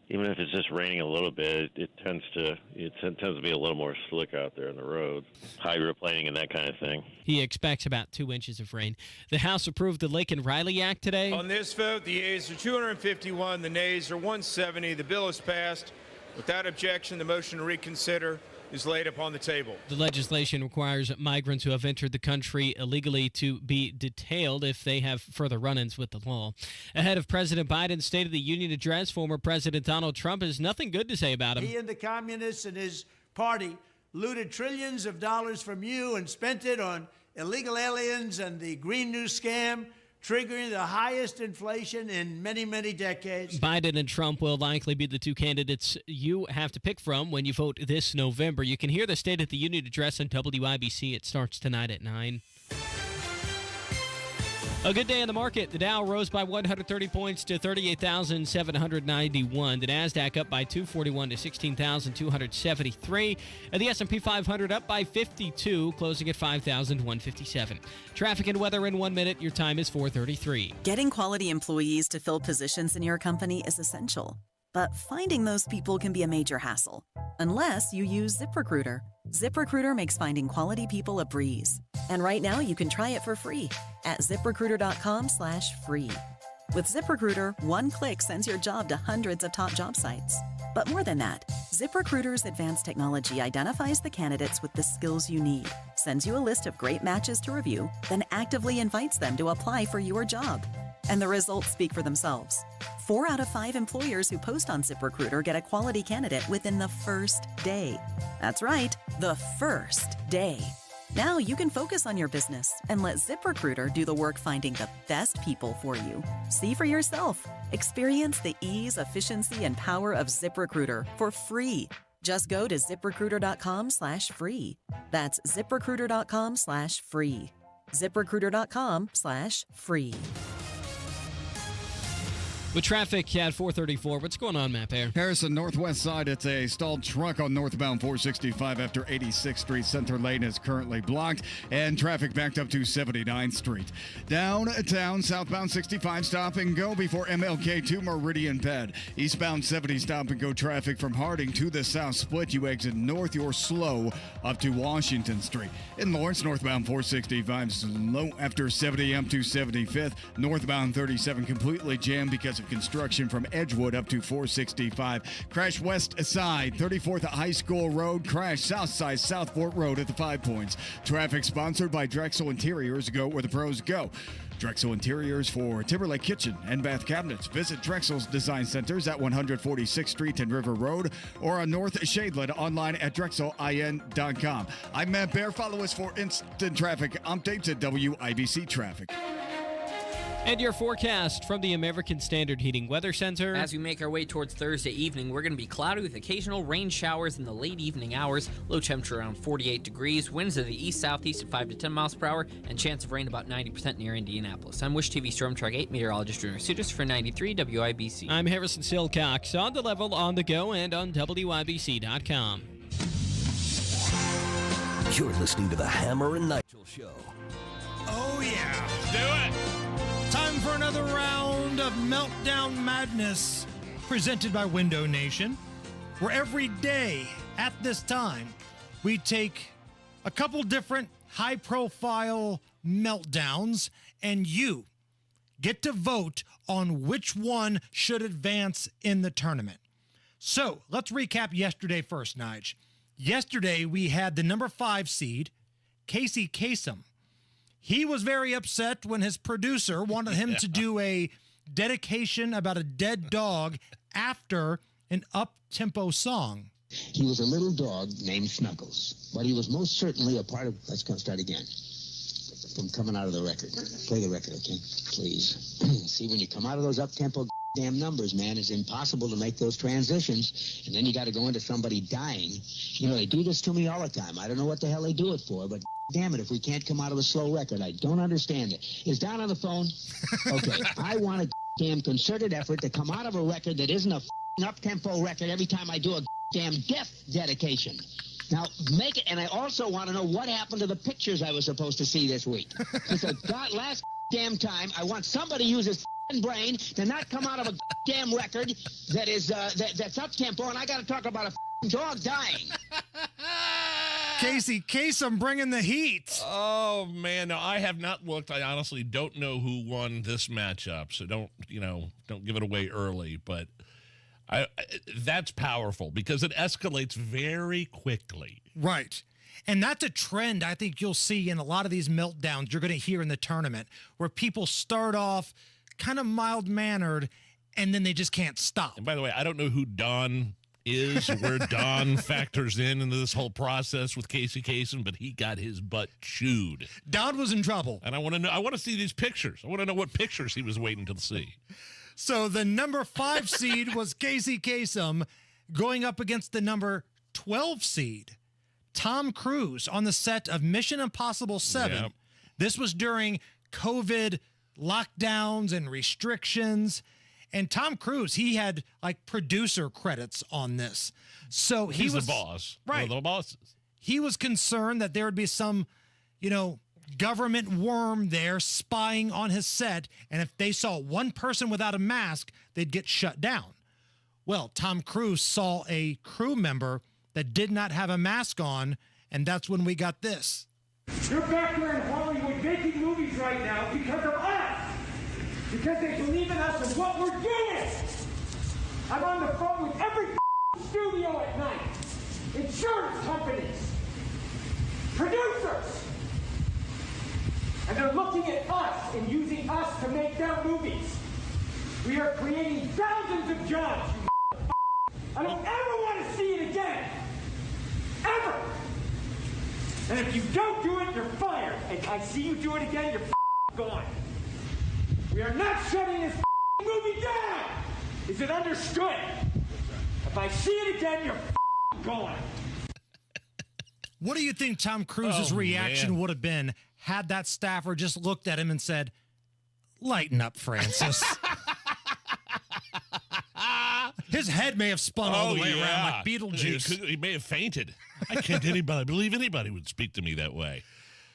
even if it's just raining a little bit, it tends to be a little more slick out there on the road, hydroplaning and that kind of thing. He expects about 2 inches of rain. The House approved the Lake and Riley Act today. On this vote, the yeas are 251, the nays are 170. The bill is passed. Without objection, the motion to reconsider is laid upon the table. The legislation requires migrants who have entered the country illegally to be detailed if they have further run-ins with the law. Ahead of President Biden's State of the Union address, former President Donald Trump has nothing good to say about him. He and the communists and his party looted trillions of dollars from you and spent it on illegal aliens and the Green New Scam, triggering the highest inflation in many, many decades. Biden and Trump will likely be the two candidates you have to pick from when you vote this November. You can hear the State of the Union address on WIBC. It starts tonight at 9. A good day in the market. The Dow rose by 130 points to 38,791. The Nasdaq up by 241 to 16,273. And the S&P 500 up by 52, closing at 5,157. Traffic and weather in 1 minute. Your time is 4:33. Getting quality employees to fill positions in your company is essential. But finding those people can be a major hassle, unless you use ZipRecruiter. ZipRecruiter makes finding quality people a breeze. And right now you can try it for free at ZipRecruiter.com/free. With ZipRecruiter, one click sends your job to hundreds of top job sites. But more than that, ZipRecruiter's advanced technology identifies the candidates with the skills you need, sends you a list of great matches to review, then actively invites them to apply for your job. And the results speak for themselves. 4 out of 5 employers who post on ZipRecruiter get a quality candidate within the first day. That's right, the first day. Now you can focus on your business and let ZipRecruiter do the work finding the best people for you. See for yourself. Experience the ease, efficiency, and power of ZipRecruiter for free. Just go to ZipRecruiter.com/free. That's ZipRecruiter.com/free. ZipRecruiter.com/free. With traffic at 4:34, what's going on, Matt Air? Harrison, northwest side, it's a stalled truck on northbound 465 after 86th Street. Center lane is currently blocked, and traffic backed up to 79th Street. Downtown, southbound 65, stop and go before MLK to Meridian Ped. Eastbound 70, stop and go traffic from Harding to the south split. You exit north, you're slow up to Washington Street. In Lawrence, northbound 465 slow after 70 up to 75th. Northbound 37 completely jammed because of Active construction from Edgewood up to 465. Crash west side, 34th at High School Road. Crash south side, Southport Road at the 5 Points. Traffic sponsored by Drexel Interiors. Go where the pros go. Drexel Interiors for Timberlake Kitchen and Bath Cabinets. Visit Drexel's Design Centers at 146th Street and River Road or on North Shadeland online at drexelin.com. I'm Matt Bear. Follow us for instant traffic updates at WIBC Traffic. And your forecast from the American Standard Heating Weather Center. As we make our way towards Thursday evening, we're going to be cloudy with occasional rain showers in the late evening hours. Low temperature around 48 degrees. Winds of the east-southeast at 5 to 10 miles per hour. And chance of rain about 90% near Indianapolis. I'm Wish TV Storm Track 8 meteorologist Junior Sutis for 93 WIBC. I'm Harrison Silcox. On the level, on the go, and on WIBC.com. You're listening to the Hammer and Nigel Show. Oh, yeah. Do it. Time for another round of Meltdown Madness presented by Window Nation, where every day at this time we take a couple different high-profile meltdowns and you get to vote on which one should advance in the tournament. So let's recap yesterday first, Nige. Yesterday we had the number 5 seed, Casey Kasem. He was very upset when his producer wanted him to do a dedication about a dead dog after an up-tempo song. He was a little dog named Snuggles, but he was most certainly a part of... Let's start again. From coming out of the record. Play the record, okay? Please. See, when you come out of those up-tempo damn numbers, man, it's impossible to make those transitions, and then you got to go into somebody dying. You know, they do this to me all the time. I don't know what the hell they do it for, but... Damn it, if we can't come out of a slow record, I don't understand it. Is Don on the phone? Okay, I want a damn concerted effort to come out of a record that isn't a up-tempo record every time I do a damn death dedication. Now, make it, and I also want to know what happened to the pictures I was supposed to see this week. Because last damn time, I want somebody to use his brain to not come out of a damn record that is that's up-tempo, and I got to talk about a dog dying. Casey Kasem bringing the heat. Oh, man. No, I have not looked. I honestly don't know who won this matchup, so don't give it away early. But that's powerful because it escalates very quickly. Right. And that's a trend I think you'll see in a lot of these meltdowns you're going to hear in the tournament, where people start off kind of mild-mannered, and then they just can't stop. And by the way, I don't know who Don is, where Don factors into this whole process with Casey Kasem, but he got his butt chewed. Don was in trouble. And I want to know. I want to see these pictures. I want to know what pictures he was waiting to see. So the number 5 seed was Casey Kasem going up against the number 12 seed, Tom Cruise, on the set of Mission Impossible 7. Yep. This was during COVID lockdowns and restrictions. And Tom Cruise, he had like producer credits on this. So he's the boss. Right. One of the bosses. He was concerned that there would be some, government worm there spying on his set. And if they saw one person without a mask, they'd get shut down. Well, Tom Cruise saw a crew member that did not have a mask on. And that's when we got this. You're back there in Hollywood making movies right now because of us. Because they believe in us and what we're doing. I'm on the phone with every studio at night. Insurance companies. Producers. And they're looking at us and using us to make their movies. We are creating thousands of jobs, you I don't ever want to see it again. Ever. And if you don't do it, you're fired. And I see you do it again, you're gone. We are not shutting this movie down. Is it understood? If I see it again, you're gone. What do you think Tom Cruise's reaction would have been had that staffer just looked at him and said, "Lighten up, Francis"? His head may have spun all the way around like Beetlejuice. He may have fainted. I can't believe anybody would speak to me that way.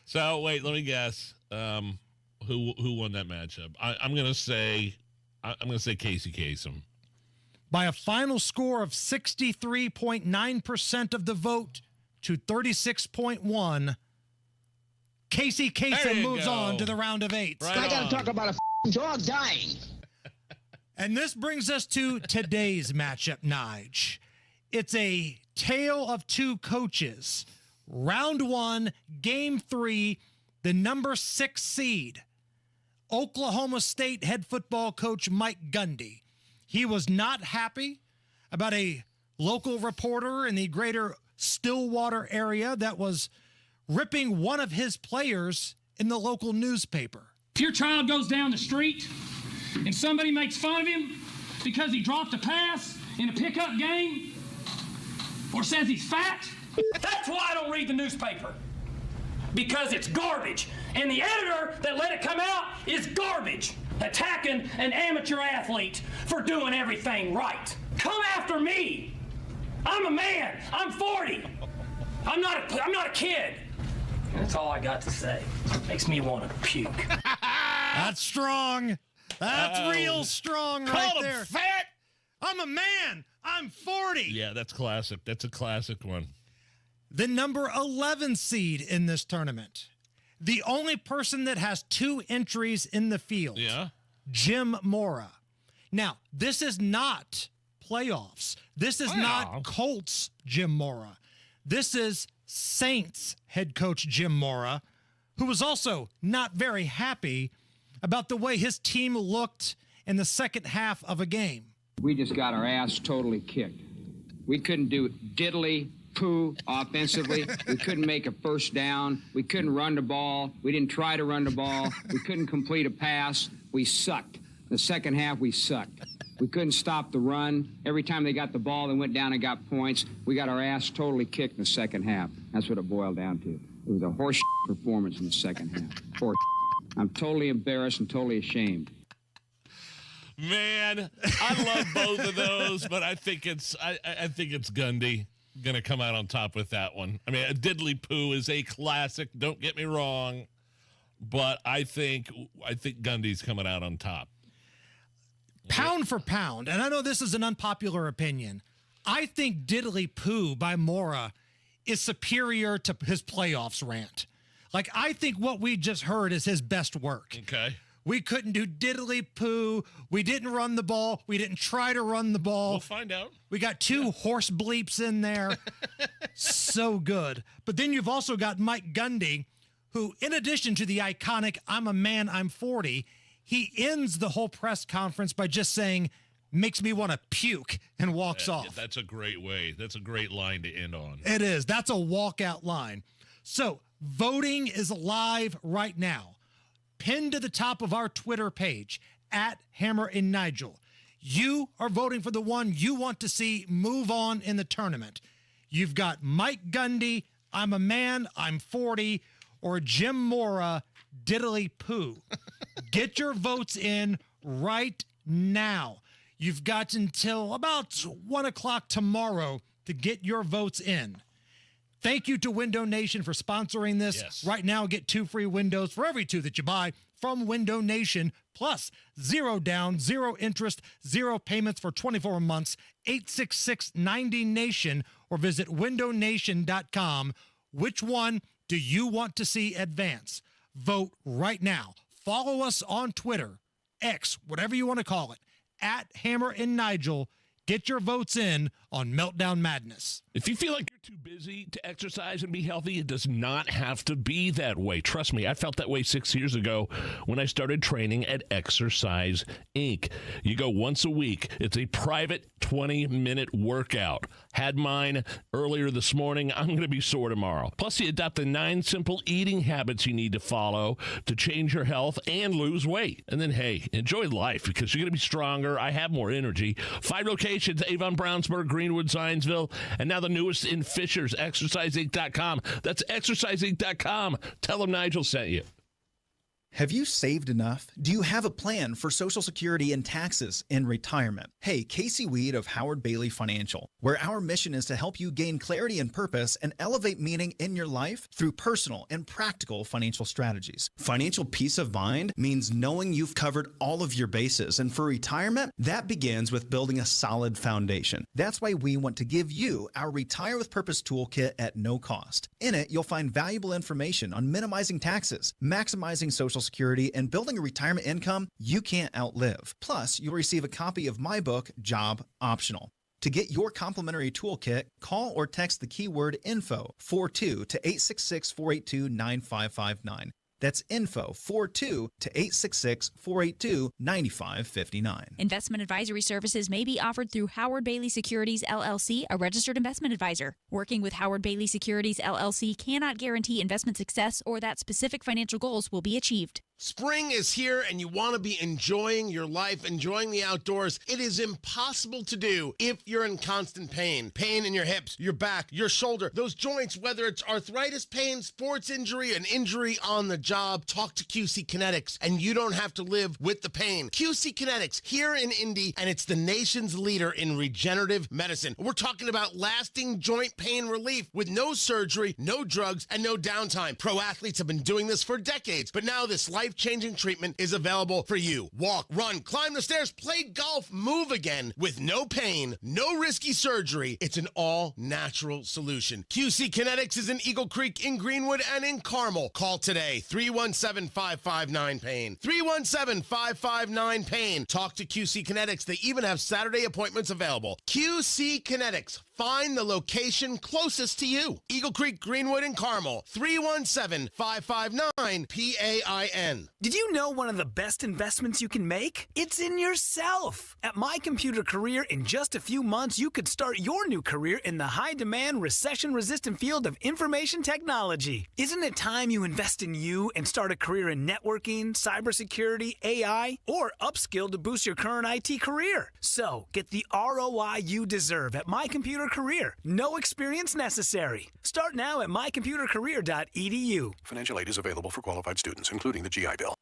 So, wait, let me guess. Who won that matchup? I'm gonna say Casey Kasem. By a final score of 63.9% of the vote to 36.1, Casey Kasem moves on to the round of 8. Right I got to talk about a dog dying. And this brings us to today's matchup, Nige. It's a tale of two coaches. Round 1, Game 3, the number 6 seed, Oklahoma State head football coach Mike Gundy. He was not happy about a local reporter in the greater Stillwater area that was ripping one of his players in the local newspaper. If your child goes down the street and somebody makes fun of him because he dropped a pass in a pickup game or says he's fat, that's why I don't read the newspaper. Because it's garbage. And the editor that let it come out is garbage. Attacking an amateur athlete for doing everything right. Come after me. I'm a man. I'm 40. I'm not a kid. That's all I got to say. Makes me want to puke. That's strong. That's real strong right Call there. him fat. I'm a man. I'm 40. Yeah, that's classic. That's a classic one. The number 11 seed in this tournament. The only person that has 2 entries in the field. Yeah. Jim Mora. Now, this is not playoffs. This is not Colts Jim Mora. This is Saints head coach Jim Mora, who was also not very happy about the way his team looked in the second half of a game. We just got our ass totally kicked. We couldn't do diddly poo offensively. We couldn't make a first down. We couldn't run the ball. We didn't try to run the ball. We couldn't complete a pass. We sucked. The second half, we sucked. We couldn't stop the run. Every time they got the ball, they went down and got points. We got our ass totally kicked in the second half. That's what it boiled down to. It was a horse performance in the second half. Horse. I'm totally embarrassed and totally ashamed. Man, I love both of those, but I think it's Gundy gonna come out on top with that one. I mean, a diddly poo is a classic. Don't get me wrong, but I think Gundy's coming out on top. Pound for pound, and I know this is an unpopular opinion, I think Diddly Poo by Mora is superior to his playoffs rant. Like, I think what we just heard is his best work. Okay. We couldn't do diddly poo. We didn't run the ball. We didn't try to run the ball. We'll find out. We got 2 horse bleeps in there. So good. But then you've also got Mike Gundy, who, in addition to the iconic I'm a man, I'm 40, he ends the whole press conference by just saying, makes me want to puke, and walks off. That's a great way. That's a great line to end on. It is. That's a walkout line. So voting is live right now. Pinned to the top of our Twitter page, @Hammer and Nigel. You are voting for the one you want to see move on in the tournament. You've got Mike Gundy, I'm a man, I'm 40, or Jim Mora, diddly poo. Get your votes in right now. You've got until about 1 o'clock tomorrow to get your votes in. Thank you to Window Nation for sponsoring this. Yes. Right now, get 2 free windows for every 2 that you buy from Window Nation, plus 0 down, 0 interest, 0 payments for 24 months, 866-90-NATION, or visit windownation.com. Which one do you want to see advance? Vote right now. Follow us on Twitter, X, whatever you want to call it, @Hammer and Nigel. Get your votes in on Meltdown Madness. If you feel like you're too busy to exercise and be healthy, it does not have to be that way. Trust me, I felt that way 6 years ago when I started training at Exercise Inc. You go once a week. It's a private 20-minute workout. Had mine earlier this morning. I'm going to be sore tomorrow. Plus, you adopt the 9 simple eating habits you need to follow to change your health and lose weight. And then, hey, enjoy life because you're going to be stronger. I have more energy. 5 locations, Avon, Brownsburg, Greenwood, Zionsville, and now the newest in Fishers, exerciseinc.com. That's exerciseinc.com. Tell them Nigel sent you. Have you saved enough? Do you have a plan for Social Security and taxes in retirement? Hey, Casey Weed of Howard Bailey Financial, where our mission is to help you gain clarity and purpose and elevate meaning in your life through personal and practical financial strategies. Financial peace of mind means knowing you've covered all of your bases, and for retirement, that begins with building a solid foundation. That's why we want to give you our Retire with Purpose toolkit at no cost. In it, you'll find valuable information on minimizing taxes, maximizing Social Social Security and building a retirement income you can't outlive. Plus, you'll receive a copy of my book, Job Optional. To get your complimentary toolkit, call or text the keyword INFO 42 to 866-482-9559. That's info 42 to 866-482-9559. Investment advisory services may be offered through Howard Bailey Securities, LLC, a registered investment advisor. Working with Howard Bailey Securities, LLC cannot guarantee investment success or that specific financial goals will be achieved. Spring is here and you want to be enjoying your life, enjoying the outdoors. It is impossible to do if you're in constant pain. Pain in your hips, your back, your shoulder, those joints, whether it's arthritis pain, sports injury, an injury on the job. Talk to QC Kinetics and you don't have to live with the pain. QC Kinetics here in Indy, and it's the nation's leader in regenerative medicine. We're talking about lasting joint pain relief with no surgery, no drugs, and no downtime. Pro athletes have been doing this for decades, but now this life-changing treatment is available for you. Walk, run, climb the stairs, play golf, move again with no pain, no risky surgery. It's an all-natural solution. QC Kinetics is in Eagle Creek, in Greenwood, and in Carmel. Call today, 317-559-PAIN. 317-559-PAIN. Talk to QC Kinetics. They even have Saturday appointments available. QC Kinetics. Find the location closest to you. Eagle Creek, Greenwood, and Carmel. 317-559-PAIN. Did you know one of the best investments you can make? It's in yourself. At My Computer Career, in just a few months, you could start your new career in the high-demand, recession-resistant field of information technology. Isn't it time you invest in you and start a career in networking, cybersecurity, AI, or upskill to boost your current IT career? So, get the ROI you deserve at My Computer Career. No experience necessary. Start now at mycomputercareer.edu. Financial aid is available for qualified students, including the GI Bill.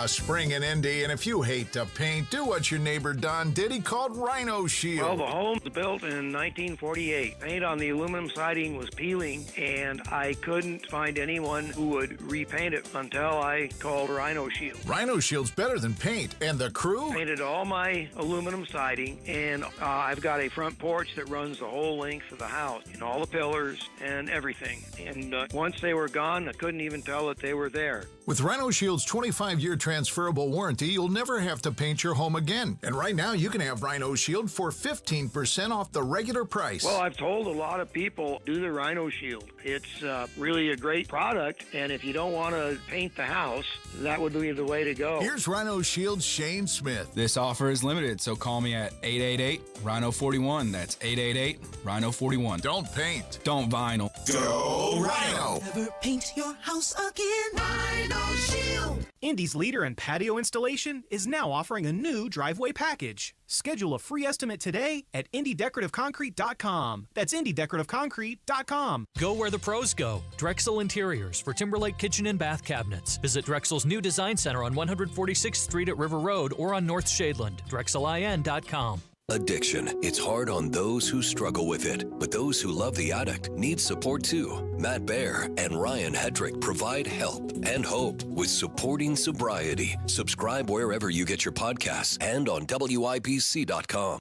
Spring in Indy, and if you hate to paint, do what your neighbor Don did. He called Rhino Shield. Well, the home was built in 1948. Paint on the aluminum siding was peeling, and I couldn't find anyone who would repaint it until I called Rhino Shield. Rhino Shield's better than paint, and the crew? Painted all my aluminum siding, and I've got a front porch that runs the whole length of the house, and all the pillars and everything. And once they were gone, I couldn't even tell that they were there. With Rhino Shield's 25-year transferable warranty, you'll never have to paint your home again. And right now, you can have Rhino Shield for 15% off the regular price. Well, I've told a lot of people, do the Rhino Shield. It's really a great product, and if you don't want to paint the house, that would be the way to go. Here's Rhino Shield's Shane Smith. This offer is limited, so call me at 888-RHINO-41. That's 888-RHINO-41. Don't paint. Don't vinyl. Go Rhino! Never paint your house again. Rhino Shield. Indy's leader in patio installation is now offering a new driveway package. Schedule a free estimate today at IndyDecorativeConcrete.com. That's IndyDecorativeConcrete.com. Go where the pros go. Drexel Interiors for Timberlake kitchen and bath cabinets. Visit Drexel's new design center on 146th Street at River Road or on North Shadeland. DrexelIN.com. Addiction. It's hard on those who struggle with it, but those who love the addict need support too. Matt Baer and Ryan Hedrick provide help and hope with Supporting Sobriety. Subscribe wherever you get your podcasts and on WIBC.com.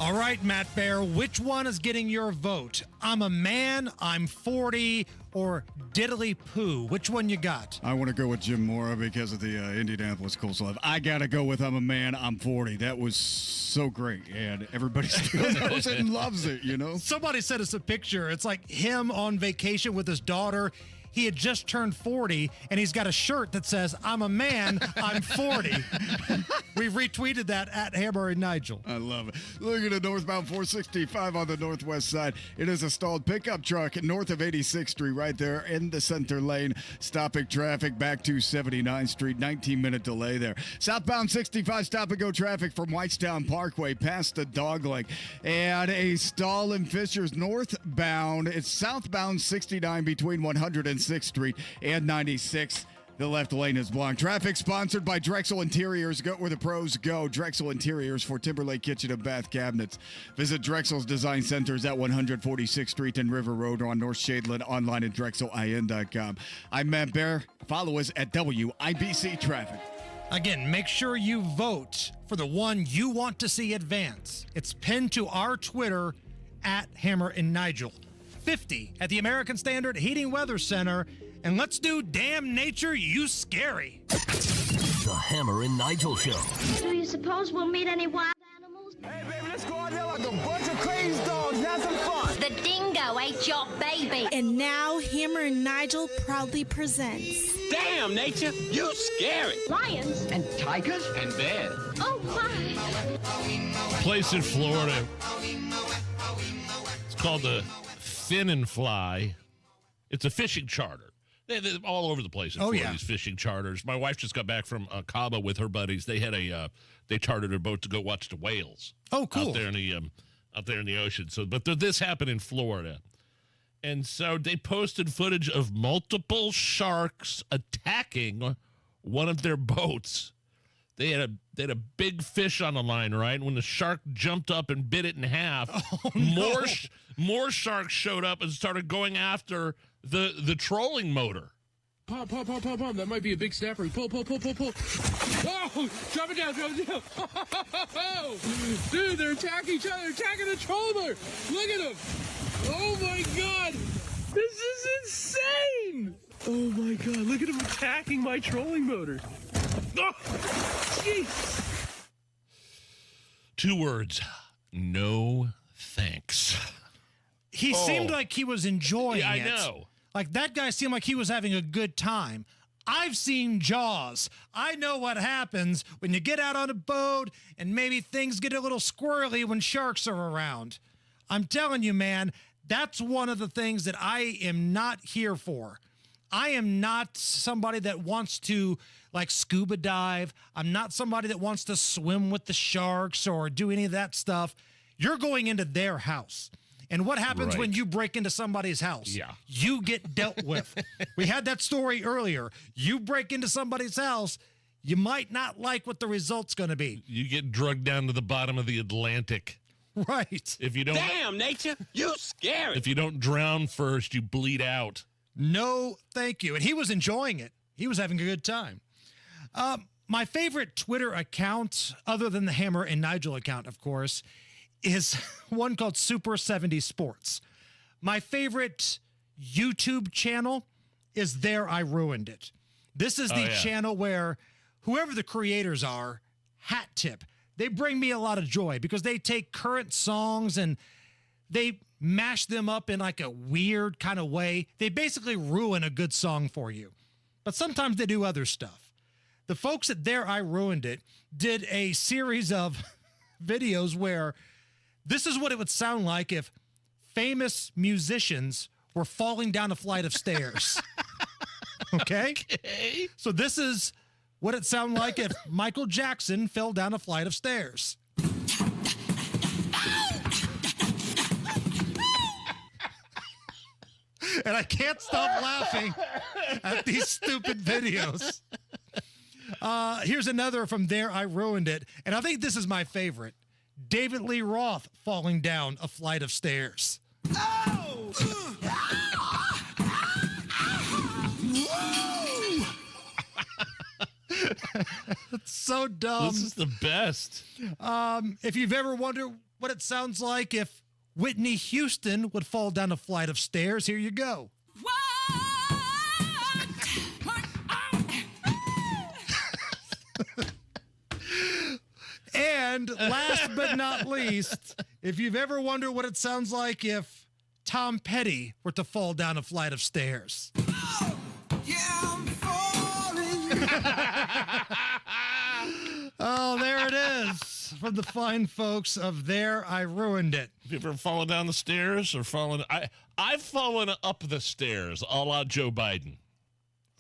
All right, Matt Baer, which one is getting your vote? I'm a man, I'm 40, or diddly poo? Which one you got? I want to go with Jim Mora because of the Indianapolis Colts love. I got to go with I'm a man, I'm 40. That was so great, and everybody still knows it and loves it, you know? Somebody sent us a picture. It's like him on vacation with his daughter. He had just turned 40, and he's got a shirt that says, I'm a man, I'm 40. We've retweeted that at Hammer and Nigel. I love it. Look at the northbound 465 on the northwest side. It is a stalled pickup truck north of 86th Street right there in the center lane, stopping traffic back to 79th Street. 19-minute delay there. Southbound 65 stop-and-go traffic from Whitestown Parkway past the dog leg. And a stall in Fishers northbound. It's southbound 69 between 106th Street and 96th. The left lane is blocked. Traffic sponsored by Drexel Interiors. Go where the pros go. Drexel Interiors for Timberlake kitchen and bath cabinets. Visit Drexel's Design Centers at 146th Street and River Road or on North Shadeland, online at DrexelIN.com. I'm Matt Baer. Follow us at WIBC Traffic. Again, make sure you vote for the one you want to see advance. It's pinned to our Twitter at Hammer and Nigel. 50 at the American Standard Heating Weather Center. And let's do Damn Nature, You Scary. The Hammer and Nigel Show. Do you suppose we'll meet any wild animals? Hey, baby, let's go out there like a bunch of crazy dogs. Have some fun. The dingo ate your baby. And now Hammer and Nigel proudly presents Damn, nature, you scary. Lions. And tigers. And bears. Oh, my. Place in Florida. It's called the Fin and Fly. It's a fishing charter. They're all over the place in Florida, these fishing charters. My wife just got back from Cabo with her buddies. They had they chartered a boat to go watch the whales. Oh, cool! Out there in the ocean. So, but this happened in Florida, and so they posted footage of multiple sharks attacking one of their boats. They had a big fish on the line, right? And when the shark jumped up and bit it in half, more sharks showed up and started going after the trolling motor. Pop. That might be a big snapper. Pull. Oh, drop it down. Oh, dude, they're attacking each other. They're attacking the trolling. Look at them. Oh, my God. This is insane. Oh, my God. Look at them attacking my trolling motor. Oh, jeez. 2 words. No thanks. He seemed like he was enjoying it. I know. Like, that guy seemed like he was having a good time. I've seen Jaws. I know what happens when you get out on a boat and maybe things get a little squirrely when sharks are around. I'm telling you, man, that's one of the things that I am not here for. I am not somebody that wants to, like, scuba dive. I'm not somebody that wants to swim with the sharks or do any of that stuff. You're going into their house. And what happens when you break into somebody's house? Yeah. You get dealt with. We had that story earlier. You break into somebody's house, you might not like what the result's going to be. You get drugged down to the bottom of the Atlantic. Right. If you don't Damn, nature, you scary. If you don't drown first, you bleed out. No, thank you. And he was enjoying it. He was having a good time. My favorite Twitter account, other than the Hammer and Nigel account, of course, is one called Super 70 Sports. My favorite YouTube channel is There I Ruined It. This is the channel where whoever the creators are, hat tip. They bring me a lot of joy because they take current songs and they mash them up in like a weird kind of way. They basically ruin a good song for you. But sometimes they do other stuff. The folks at There I Ruined It did a series of videos where this is what it would sound like if famous musicians were falling down a flight of stairs. Okay? So this is what it sounded like if Michael Jackson fell down a flight of stairs. And I can't stop laughing at these stupid videos. Here's another from There I Ruined It. And I think this is my favorite. David Lee Roth falling down a flight of stairs. Oh! It's so dumb. This is the best. If you've ever wondered what it sounds like if Whitney Houston would fall down a flight of stairs, here you go. And last but not least, if you've ever wondered what it sounds like if Tom Petty were to fall down a flight of stairs. Oh, yeah, I'm falling. Oh, there it is from the fine folks of There I Ruined It. Have you ever fallen down the stairs or fallen? I've fallen up the stairs, a la Joe Biden.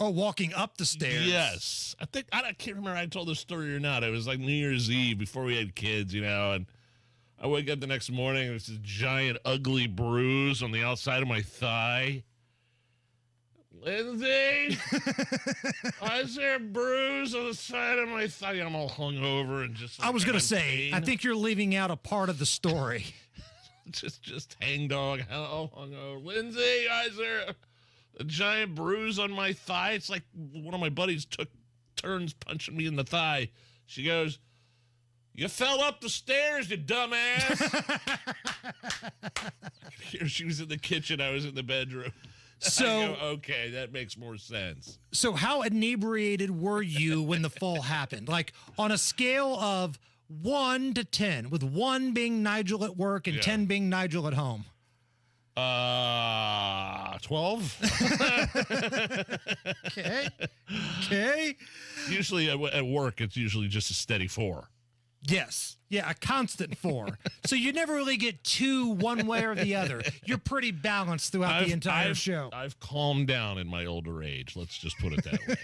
Oh, walking up the stairs. Yes. I can't remember if I told this story or not. It was like New Year's Eve before we had kids, you know, and I wake up the next morning and there's this giant, ugly bruise on the outside of my thigh. Lindsay, why is there a bruise on the side of my thigh? I'm all hungover and just. I was going to say, pain. I think you're leaving out a part of the story. just hangdog, all hungover. Lindsay, why is there a giant bruise on my thigh? It's like one of my buddies took turns punching me in the thigh. She goes, You fell up the stairs, you dumbass. Here she was in the kitchen. I was in the bedroom. So, okay, that makes more sense. So how inebriated were you when the fall happened? Like on a scale of 1 to 10, with 1 being Nigel at work and 10 being Nigel at home. 12. Okay. Usually at work, it's usually just a steady 4. Yes. Yeah, a constant 4. So you never really get 2 one way or the other. You're pretty balanced throughout the entire show. I've calmed down in my older age. Let's just put it that way.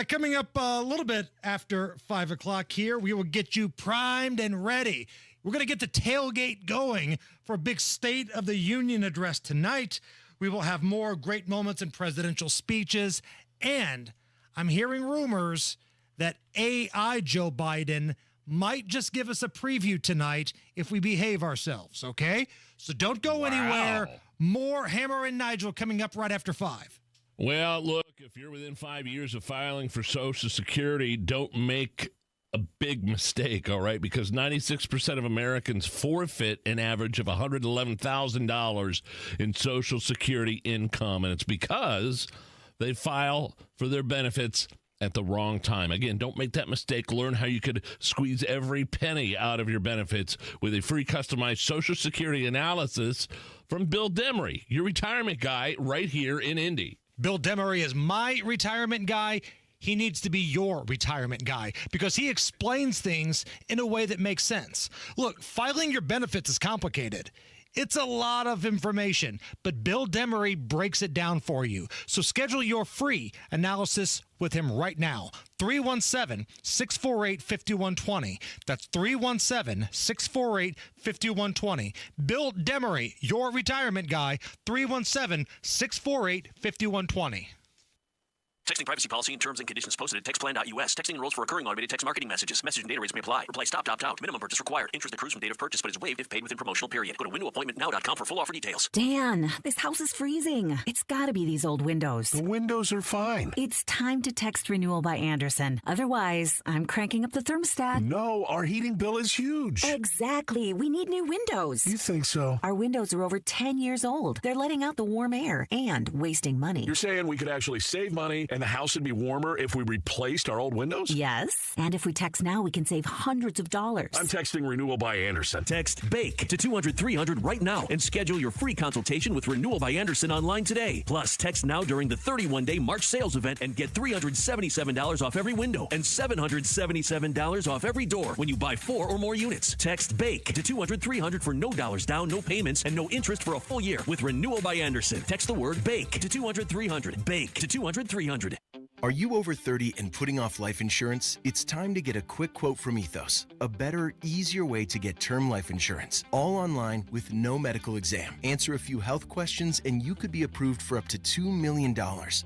Coming up a little bit after 5 o'clock here, we will get you primed and ready. We're going to get the tailgate going for a big State of the Union address tonight. We will have more great moments in presidential speeches. And I'm hearing rumors that AI Joe Biden might just give us a preview tonight if we behave ourselves, okay? So don't go anywhere. More Hammer and Nigel coming up right after 5. Well, look, if you're within 5 years of filing for Social Security, don't make a big mistake, all right? Because 96% of Americans forfeit an average of $111,000 in Social Security income, and it's because they file for their benefits at the wrong time. Again, don't make that mistake. Learn how you could squeeze every penny out of your benefits with a free customized Social Security analysis from Bill Demery, your retirement guy right here in Indy. Bill Demery is my retirement guy. He needs to be your retirement guy because he explains things in a way that makes sense. Look, filing your benefits is complicated. It's a lot of information, but Bill Demery breaks it down for you. So schedule your free analysis with him right now. 317-648-5120. That's 317-648-5120. Bill Demery, your retirement guy, 317-648-5120. Texting privacy policy and terms and conditions posted at textplan.us. Texting enrolls for recurring automated text marketing messages. Message and data rates may apply. Reply stop to opt out. Minimum purchase required. Interest accrues from date of purchase but is waived if paid within promotional period. Go to windowappointmentnow.com for full offer details. Dan, this house is freezing. It's got to be these old windows. The windows are fine. It's time to text renewal by Anderson. Otherwise, I'm cranking up the thermostat. No, our heating bill is huge. Exactly. We need new windows. You think so? Our windows are over 10 years old. They're letting out the warm air and wasting money. You're saying we could actually save money and the house would be warmer if we replaced our old windows? Yes. And if we text now, we can save hundreds of dollars. I'm texting renewal by Anderson. Text BAKE to 200-300 right now and schedule your free consultation with Renewal by Anderson online today. Plus, text now during the 31-day March sales event and get $377 off every window and $777 off every door when you buy 4 or more units. Text BAKE to 200-300 for no dollars down, no payments, and no interest for a full year with Renewal by Anderson. Text the word BAKE to 200-300. BAKE to 200-300. Are you over 30 and putting off life insurance? It's time to get a quick quote from Ethos, a better, easier way to get term life insurance, all online with no medical exam. Answer a few health questions and you could be approved for up to $2 million.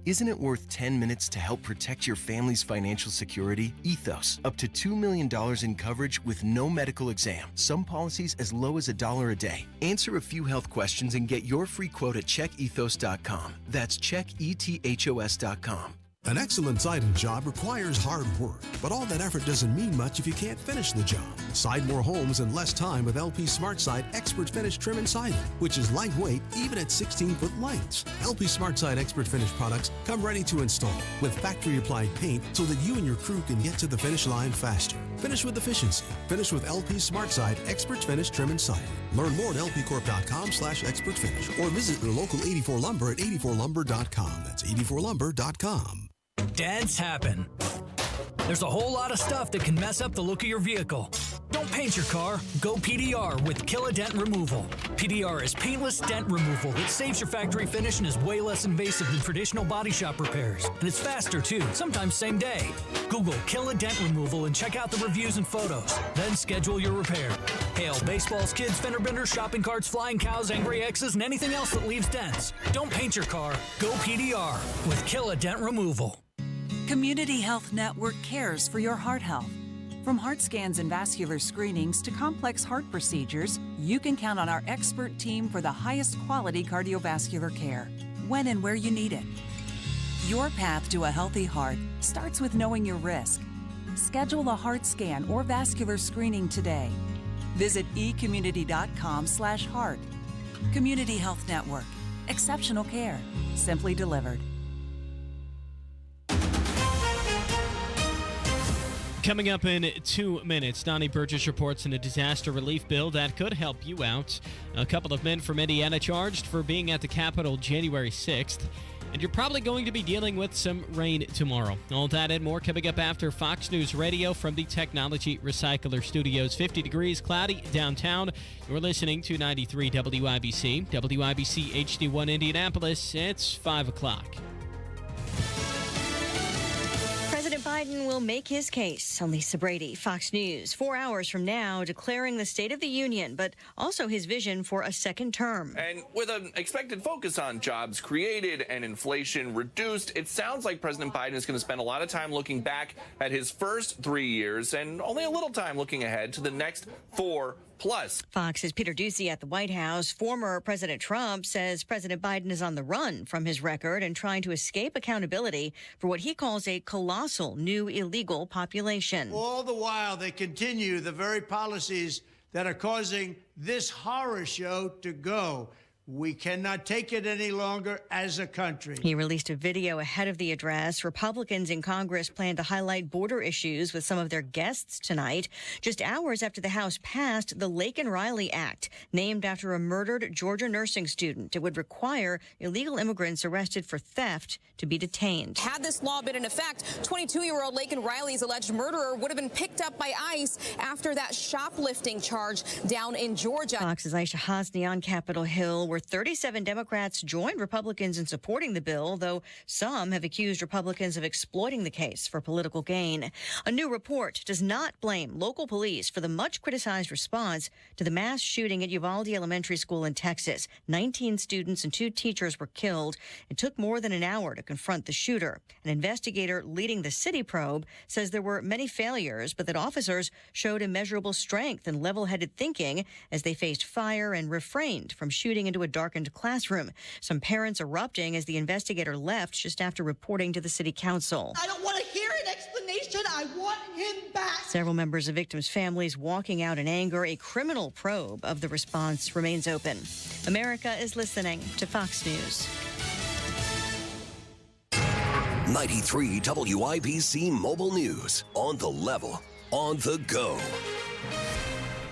Isn't it worth 10 minutes to help protect your family's financial security? Ethos, up to $2 million in coverage with no medical exam. Some policies as low as $1 a day. Answer a few health questions and get your free quote at checkethos.com. That's checkethos.com. An excellent siding job requires hard work, but all that effort doesn't mean much if you can't finish the job. Side more homes in less time with LP SmartSide Expert Finish Trim and Siding, which is lightweight even at 16-foot lengths. LP SmartSide Expert Finish products come ready to install with factory-applied paint so that you and your crew can get to the finish line faster. Finish with efficiency. Finish with LP SmartSide Expert Finish Trim and Siding. Learn more at lpcorp.com/expertfinish or visit your local 84 Lumber at 84lumber.com. That's 84lumber.com. Dads happen. There's a whole lot of stuff that can mess up the look of your vehicle. Don't paint your car. Go PDR with Kill a Dent Removal. PDR is paintless dent removal that saves your factory finish and is way less invasive than traditional body shop repairs. And it's faster too, sometimes same day. Google Kill a Dent Removal and check out the reviews and photos. Then schedule your repair. Hail baseballs, kids, fender benders, shopping carts, flying cows, angry X's, and anything else that leaves dents. Don't paint your car. Go PDR with Kill a Dent Removal. Community Health Network cares for your heart health. From heart scans and vascular screenings to complex heart procedures, you can count on our expert team for the highest quality cardiovascular care, when and where you need it. Your path to a healthy heart starts with knowing your risk. Schedule a heart scan or vascular screening today. Visit ecommunity.com/heart. Community Health Network. Exceptional care. Simply delivered. Coming up in 2 minutes, Donnie Burgess reports on a disaster relief bill that could help you out. A couple of men from Indiana charged for being at the Capitol January 6th. And you're probably going to be dealing with some rain tomorrow. All that and more coming up after Fox News Radio from the Technology Recycler Studios. 50 degrees, cloudy downtown. You're listening to 93 WIBC, WIBC HD1 Indianapolis. It's 5 o'clock. President Biden will make his case. I'm Lisa Brady, Fox News. 4 hours from now, declaring the State of the Union, but also his vision for a second term. And with an expected focus on jobs created and inflation reduced, it sounds like President Biden is going to spend a lot of time looking back at his first 3 years and only a little time looking ahead to the next 4+. Fox's Peter Doocy at the White House. Former President Trump says President Biden is on the run from his record and trying to escape accountability for what he calls a colossal new illegal population. All the while, they continue the very policies that are causing this horror show to go. We cannot take it any longer as a country. He released a video ahead of the address. Republicans in Congress plan to highlight border issues with some of their guests tonight, just hours after the House passed the Laken Riley Act, named after a murdered Georgia nursing student. It would require illegal immigrants arrested for theft to be detained. Had this law been in effect, 22-year-old Laken Riley's alleged murderer would have been picked up by ICE after that shoplifting charge down in Georgia. Fox's Aisha Hasni on Capitol Hill, where 37 Democrats joined Republicans in supporting the bill, though some have accused Republicans of exploiting the case for political gain. A new report does not blame local police for the much criticized response to the mass shooting at Uvalde Elementary School in Texas. 19 students and 2 teachers were killed. It took more than an hour to confront the shooter. An investigator leading the city probe says there were many failures, but that officers showed immeasurable strength and level-headed thinking as they faced fire and refrained from shooting into a darkened classroom. Some parents erupting as the investigator left just after reporting to the city council. I don't want to hear an explanation. I want him back. Several members of victims' families walking out in anger. A criminal probe of the response remains open. America is listening to Fox News. 93 WIBC Mobile News. On the level, on the go.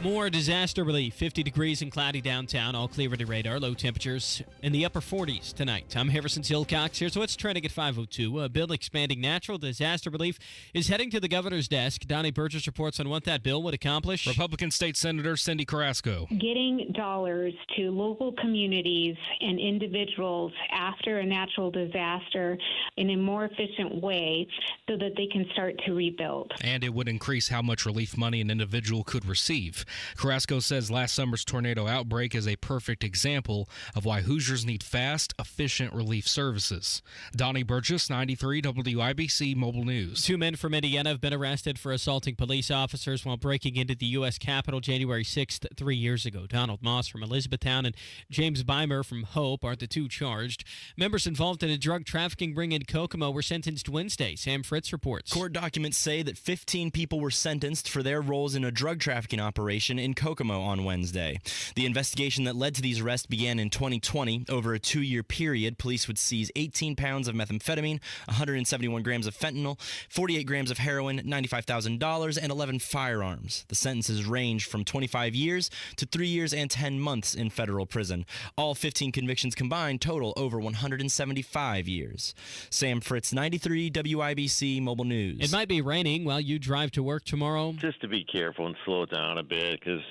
More disaster relief. 50 degrees and cloudy downtown. All clear with the radar. Low temperatures in the upper 40s tonight. I'm Harrison Silcox. Here's what's trending at 5:02. A bill expanding natural disaster relief is heading to the governor's desk. Donnie Burgess reports on what that bill would accomplish. Republican State Senator Cindy Carrasco. Getting dollars to local communities and individuals after a natural disaster in a more efficient way so that they can start to rebuild. And it would increase how much relief money an individual could receive. Carrasco says last summer's tornado outbreak is a perfect example of why Hoosiers need fast, efficient relief services. Donnie Burgess, 93 WIBC Mobile News. 2 men from Indiana have been arrested for assaulting police officers while breaking into the U.S. Capitol January 6th, 3 years ago. Donald Moss from Elizabethtown and James Beimer from Hope are the 2 charged. Members involved in a drug trafficking ring in Kokomo were sentenced Wednesday. Sam Fritz reports. Court documents say that 15 people were sentenced for their roles in a drug trafficking operation in Kokomo on Wednesday. The investigation that led to these arrests began in 2020. Over a 2-year period, police would seize 18 pounds of methamphetamine, 171 grams of fentanyl, 48 grams of heroin, $95,000, and 11 firearms. The sentences range from 25 years to 3 years and 10 months in federal prison. All 15 convictions combined total over 175 years. Sam Fritz, 93 WIBC Mobile News. It might be raining while you drive to work tomorrow. Just to be careful and slow it down a bit, because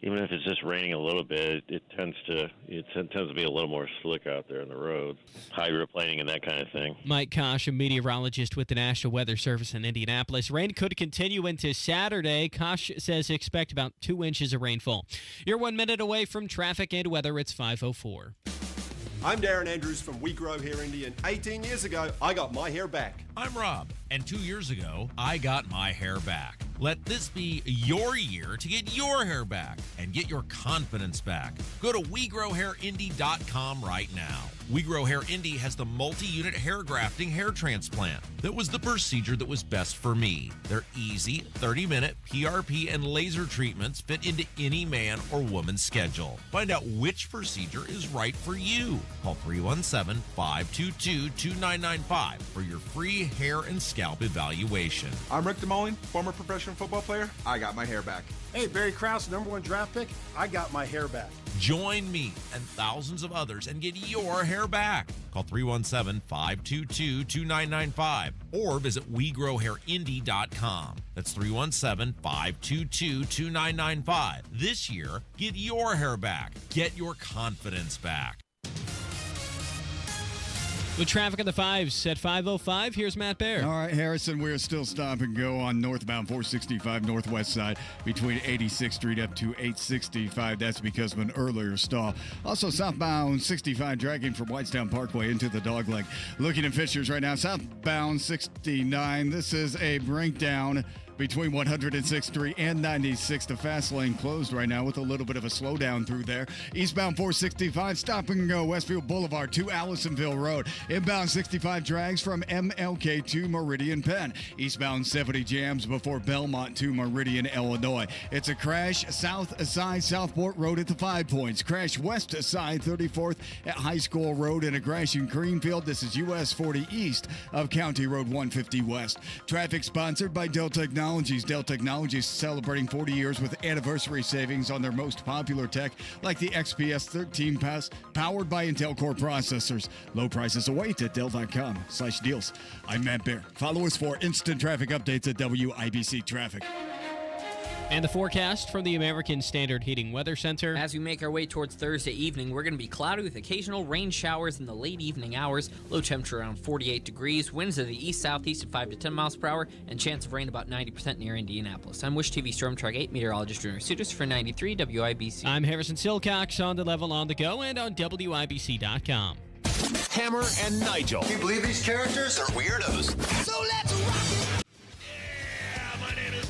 even if it's just raining a little bit, it tends to be a little more slick out there on the road, hydroplaning and that kind of thing. Mike Kosh, a meteorologist with the National Weather Service in Indianapolis. Rain could continue into Saturday. Kosh says expect about 2 inches of rainfall. You're 1 minute away from traffic and weather. It's 5:04. I'm Darren Andrews from We Grow Hair India, and 18 years ago, I got my hair back. I'm Rob, and 2 years ago, I got my hair back. Let this be your year to get your hair back and get your confidence back. Go to WeGrowHairIndy.com right now. We Grow Hair Indy has the multi-unit hair grafting hair transplant. That was the procedure that was best for me. Their easy 30-minute PRP and laser treatments fit into any man or woman's schedule. Find out which procedure is right for you. Call 317-522-2995 for your free hair and scalp evaluation. I'm Rick DeMoline, former professional football player. I got my hair back. Hey, Barry Krause, #1 draft pick. I got my hair back. Join me and thousands of others and get your hair back. Call 317-522-2995 or visit WeGrowHairIndy.com. That's 317-522-2995. This year, get your hair back. Get your confidence back. With traffic on the 5s at 5:05, here's Matt Baer. All right, Harrison, we're still stop and go on northbound 465 northwest side between 86th Street up to 865. That's because of an earlier stall. Also, southbound 65 dragging from Whitestown Parkway into the dogleg. Looking at fixtures right now, southbound 69. This is a breakdown between 106th Street and 96th. The fast lane closed right now with a little bit of a slowdown through there. Eastbound 465, stop and go Westfield Boulevard to Allisonville Road. Inbound 65 drags from MLK to Meridian Penn. Eastbound 70 jams before Belmont to Meridian, Illinois. It's a crash south side Southport Road at the 5 Points. Crash west side 34th at High School Road, and a crash in Greenfield. This is US 40 east of County Road 150 West. Traffic sponsored by Dell Technologies. Dell Technologies celebrating 40 years with anniversary savings on their most popular tech, like the XPS 13 Pass, powered by Intel Core processors. Low prices await at Dell.com/deals. I'm Matt Baer. Follow us for instant traffic updates at WIBC Traffic. And the forecast from the American Standard Heating Weather Center. As we make our way towards Thursday evening, we're going to be cloudy with occasional rain showers in the late evening hours. Low temperature around 48 degrees. Winds of the east-southeast at 5 to 10 miles per hour. And chance of rain about 90% near Indianapolis. I'm Wish TV Storm Track 8 meteorologist Junior Sutis for 93 WIBC. I'm Harrison Silcox on the level on the go and on WIBC.com. Hammer and Nigel. Can you believe these characters are weirdos? So let's rock it!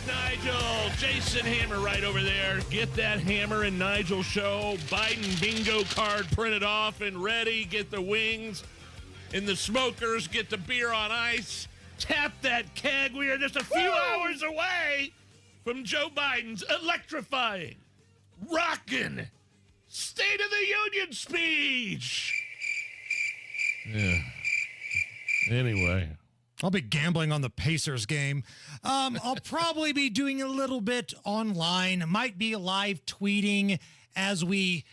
Nigel, Jason Hammer right over there. Get that Hammer and Nigel show. Biden bingo card printed off and ready. Get the wings in the smokers. Get the beer on ice. Tap that keg. We are just a few hours away from Joe Biden's electrifying, rockin' State of the Union speech. Yeah. Anyway. I'll be gambling on the Pacers game. I'll probably be doing a little bit online. Might be live tweeting as we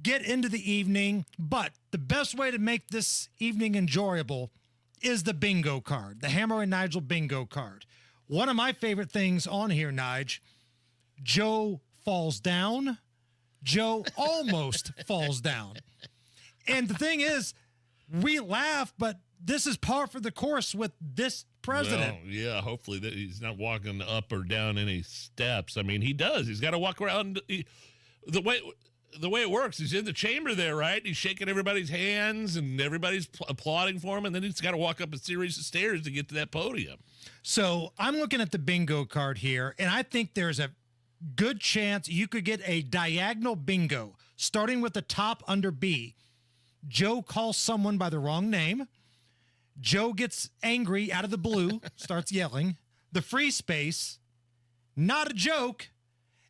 get into the evening. But the best way to make this evening enjoyable is the bingo card, the Hammer and Nigel bingo card. One of my favorite things on here, Nige, Joe falls down. Joe almost falls down. And the thing is, we laugh, but this is par for the course with this president. Well, yeah, hopefully that he's not walking up or down any steps. I mean, he does. He's got to walk around. The way it works, he's in the chamber there, right? He's shaking everybody's hands, and everybody's applauding for him, and then he's got to walk up a series of stairs to get to that podium. So I'm looking at the bingo card here, and I think there's a good chance you could get a diagonal bingo, starting with the top under B. Joe calls someone by the wrong name. Joe gets angry out of the blue, starts yelling. The free space, not a joke,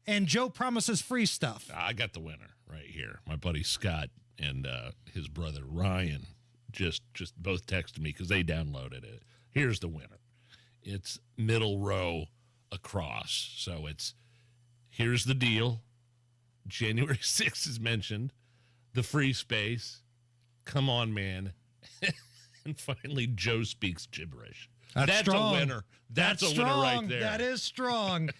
and Joe promises free stuff. I got the winner right here. My buddy Scott and his brother Ryan just both texted me because they downloaded it. Here's the winner. It's middle row across. So here's the deal. January 6th is mentioned. The free space. Come on, man. And finally, Joe speaks gibberish. That's strong. A winner. That's a strong. winner right there. That is strong.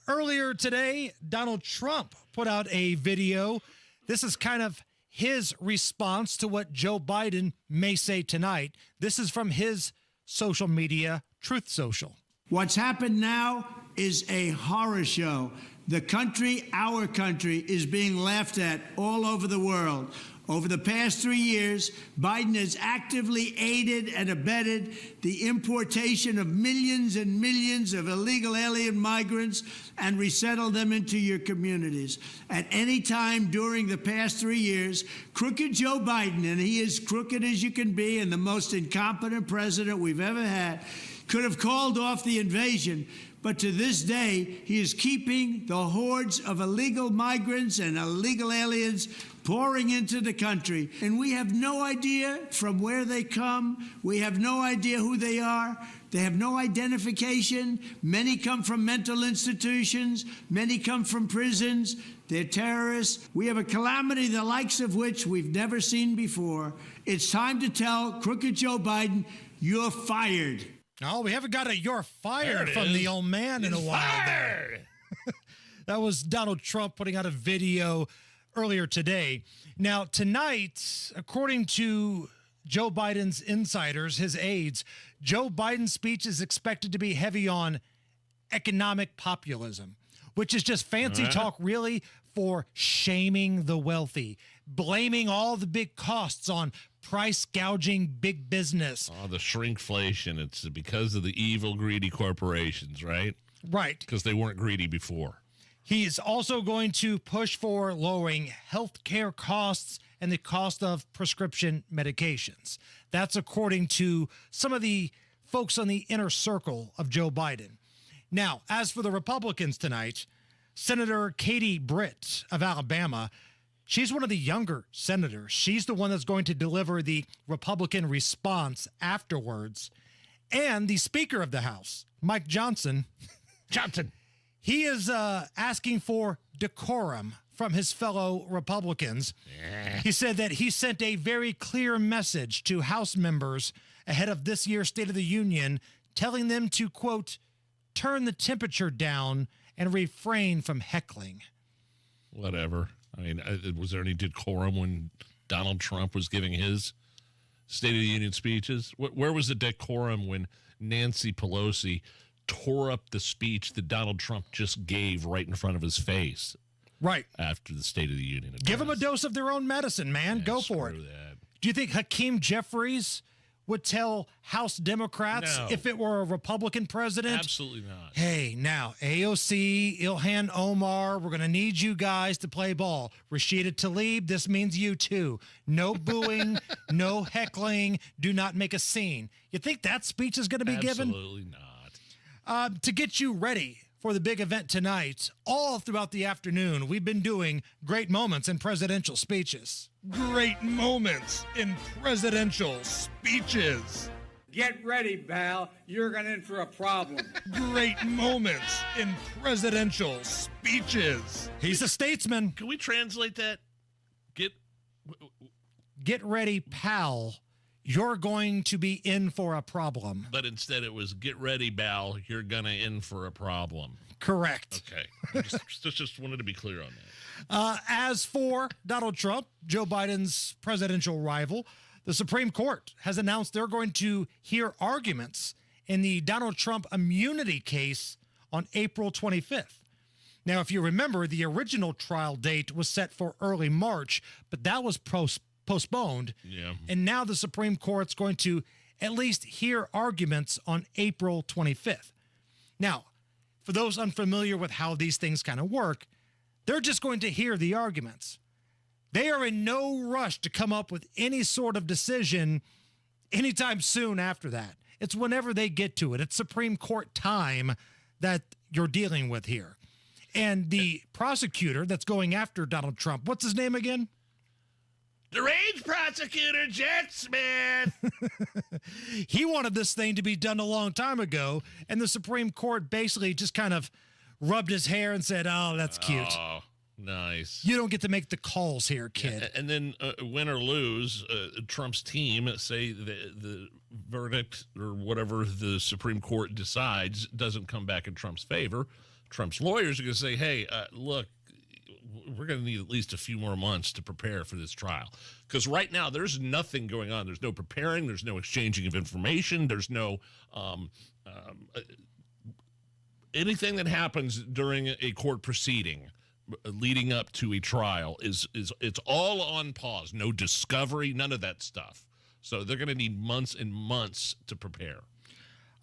Earlier today, Donald Trump put out a video. This is kind of his response to what Joe Biden may say tonight. This is from his social media, Truth Social. What's happened now is a horror show. The country, our country, is being laughed at all over the world. Over the past 3 years, Biden has actively aided and abetted the importation of millions and millions of illegal alien migrants and resettled them into your communities. At any time during the past 3 years, crooked Joe Biden, and he is crooked as you can be and the most incompetent president we've ever had, could have called off the invasion. But to this day, he is keeping the hordes of illegal migrants and illegal aliens pouring into the country. And we have no idea from where they come. We have no idea who they are. They have no identification. Many come from mental institutions. Many come from prisons. They're terrorists. We have a calamity the likes of which we've never seen before. It's time to tell crooked Joe Biden, you're fired. Oh, we haven't got a "you're fired" from the old man in a while there. That was Donald Trump putting out a video earlier today. Now, tonight, according to Joe Biden's insiders, his aides, Joe Biden's speech is expected to be heavy on economic populism, which is just fancy talk, really, for shaming the wealthy, blaming all the big costs on price gouging big business. Oh, the shrinkflation. It's because of the evil, greedy corporations, right? Right. Because they weren't greedy before. He is also going to push for lowering health care costs and the cost of prescription medications. That's according to some of the folks on the inner circle of Joe Biden. Now, as for the Republicans tonight, Senator Katie Britt of Alabama, she's one of the younger senators. She's the one that's going to deliver the Republican response afterwards. And the Speaker of the House, Mike Johnson, he is asking for decorum from his fellow Republicans. He said that he sent a very clear message to House members ahead of this year's State of the Union, telling them to, quote, turn the temperature down and refrain from heckling. Whatever. I mean, was there any decorum when Donald Trump was giving his State of the Union speeches? Where was the decorum when Nancy Pelosi tore up the speech that Donald Trump just gave right in front of his face? Right. After the State of the Union address. Give them a dose of their own medicine, man. Go for it. That. Do you think Hakeem Jeffries would tell House Democrats if it were a Republican president? Absolutely not. Hey, now, AOC, Ilhan Omar, we're going to need you guys to play ball. Rashida Tlaib, this means you too. No booing, no heckling, do not make a scene. You think that speech is going to be given? Absolutely not. To get you ready for the big event tonight, all throughout the afternoon, we've been doing great moments in presidential speeches. Great moments in presidential speeches. Get ready, pal. You're going in for a problem. Great moments in presidential speeches. He's a statesman. Can we translate that? Get ready, pal. You're going to be in for a problem. But instead it was, get ready, Bal. You're going to in for a problem. Correct. Okay. I just wanted to be clear on that. As for Donald Trump, Joe Biden's presidential rival, the Supreme Court has announced they're going to hear arguments in the Donald Trump immunity case on April 25th. Now, if you remember, the original trial date was set for early March, but that was postponed. Yeah. And now the Supreme Court's going to at least hear arguments on April 25th. Now, for those unfamiliar with how these things kind of work, they're just going to hear the arguments. They are in no rush to come up with any sort of decision anytime soon after that. It's whenever they get to it. It's Supreme Court time that you're dealing with here. And the prosecutor that's going after Donald Trump, what's his name again? Deranged prosecutor Jet Smith. He wanted this thing to be done a long time ago, and the Supreme Court basically just kind of rubbed his hair and said, oh, that's cute. Oh, nice. You don't get to make the calls here, kid. Yeah, and then win or lose, Trump's team say the verdict or whatever the Supreme Court decides doesn't come back in Trump's favor. Trump's lawyers are going to say, hey, look, we're going to need at least a few more months to prepare for this trial. Because right now, there's nothing going on. There's no preparing. There's no exchanging of information. There's no anything that happens during a court proceeding leading up to a trial is it's all on pause. No discovery, none of that stuff. So they're going to need months and months to prepare.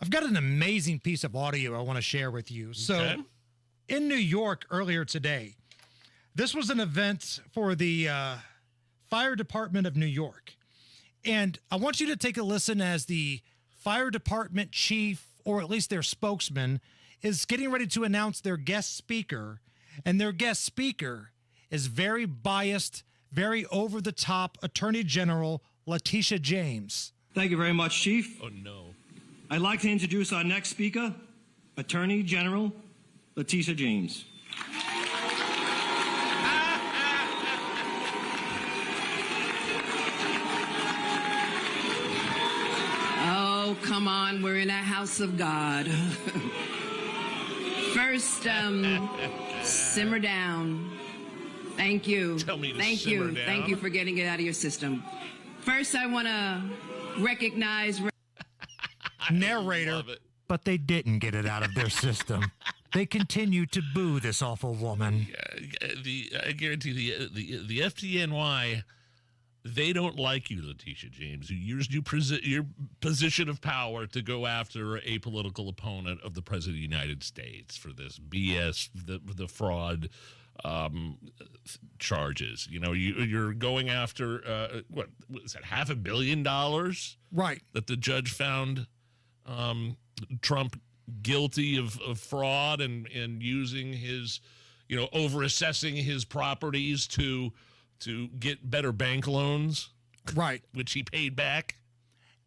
I've got an amazing piece of audio I want to share with you. So in New York earlier today, this was an event for the Fire Department of New York. And I want you to take a listen as the fire department chief, or at least their spokesman, is getting ready to announce their guest speaker. And their guest speaker is very biased, very over-the-top Attorney General Letitia James. Thank you very much, Chief. Oh, no. I'd like to introduce our next speaker, Attorney General Letitia James. Oh, come on. We're in a house of God. First, simmer down. Thank you. Tell me to Thank simmer you. down. Thank you for getting it out of your system. First, I want to recognize... Narrator, but they didn't get it out of their system. They continue to boo this awful woman. I guarantee the FDNY, they don't like you, Letitia James. You use your position of power to go after a political opponent of the President of the United States for this BS, the fraud charges. You know, you're going after what was that, $500 million? Right. That the judge found Trump guilty of fraud and using his, over-assessing his properties to get better bank loans. Right. Which he paid back.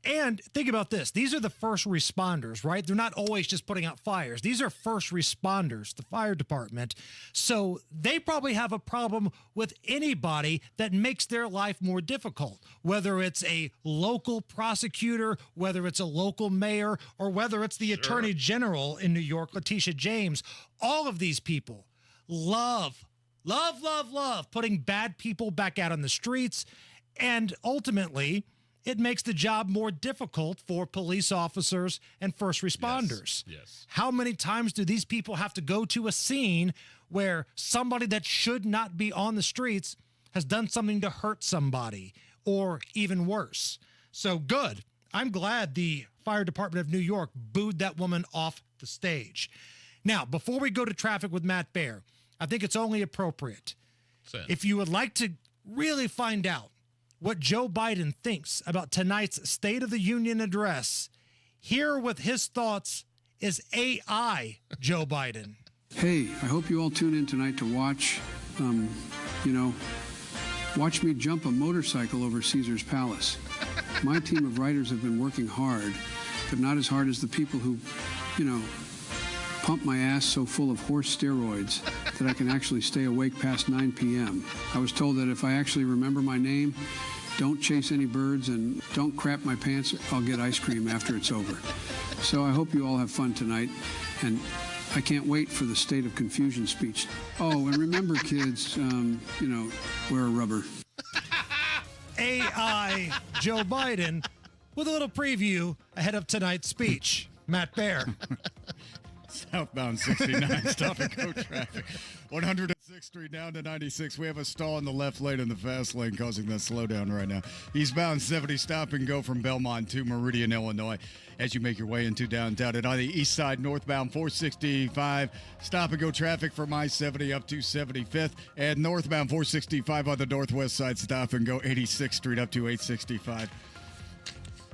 And think about this. These are the first responders, right? They're not always just putting out fires. These are first responders, the fire department. So they probably have a problem with anybody that makes their life more difficult, whether it's a local prosecutor, whether it's a local mayor, or whether it's the Attorney General in New York, Letitia James. All of these people love putting bad people back out on the streets. And ultimately, it makes the job more difficult for police officers and first responders. Yes. How many times do these people have to go to a scene where somebody that should not be on the streets has done something to hurt somebody, or even worse? So good. I'm glad the Fire Department of New York booed that woman off the stage. Now, before we go to traffic with Matt Baer, I think it's only appropriate. If you would like to really find out what Joe Biden thinks about tonight's State of the Union address, here with his thoughts is AI Joe Biden. Hey, I hope you all tune in tonight to watch, watch me jump a motorcycle over Caesar's Palace. My team of writers have been working hard, but not as hard as the people who, pump my ass so full of horse steroids that I can actually stay awake past 9 p.m. I was told that if I actually remember my name, don't chase any birds, and don't crap my pants, I'll get ice cream after it's over. So I hope you all have fun tonight, and I can't wait for the State of Confusion speech. Oh, and remember, kids, wear a rubber. AI Joe Biden with a little preview ahead of tonight's speech. Matt Baer. Southbound 69, stop and go traffic. 106th Street down to 96. We have a stall in the left lane in the fast lane causing that slowdown right now. Eastbound 70, stop and go from Belmont to Meridian, Illinois as you make your way into downtown. And on the east side, northbound 465, stop and go traffic from I-70 up to 75th. And northbound 465 on the northwest side, stop and go 86th Street up to 865.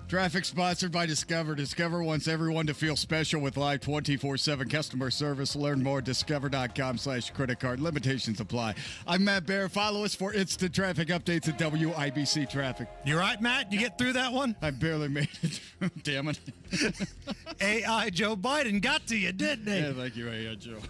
Traffic sponsored by Discover. Discover wants everyone to feel special with live 24/7 customer service. Learn more at discover.com/credit card. Limitations apply. I'm Matt Baer. Follow us for instant traffic updates at WIBC Traffic. You right, Matt? You get through that one? I barely made it through. Damn it. AI Joe Biden got to you, didn't he? Yeah, thank you, AI Joe.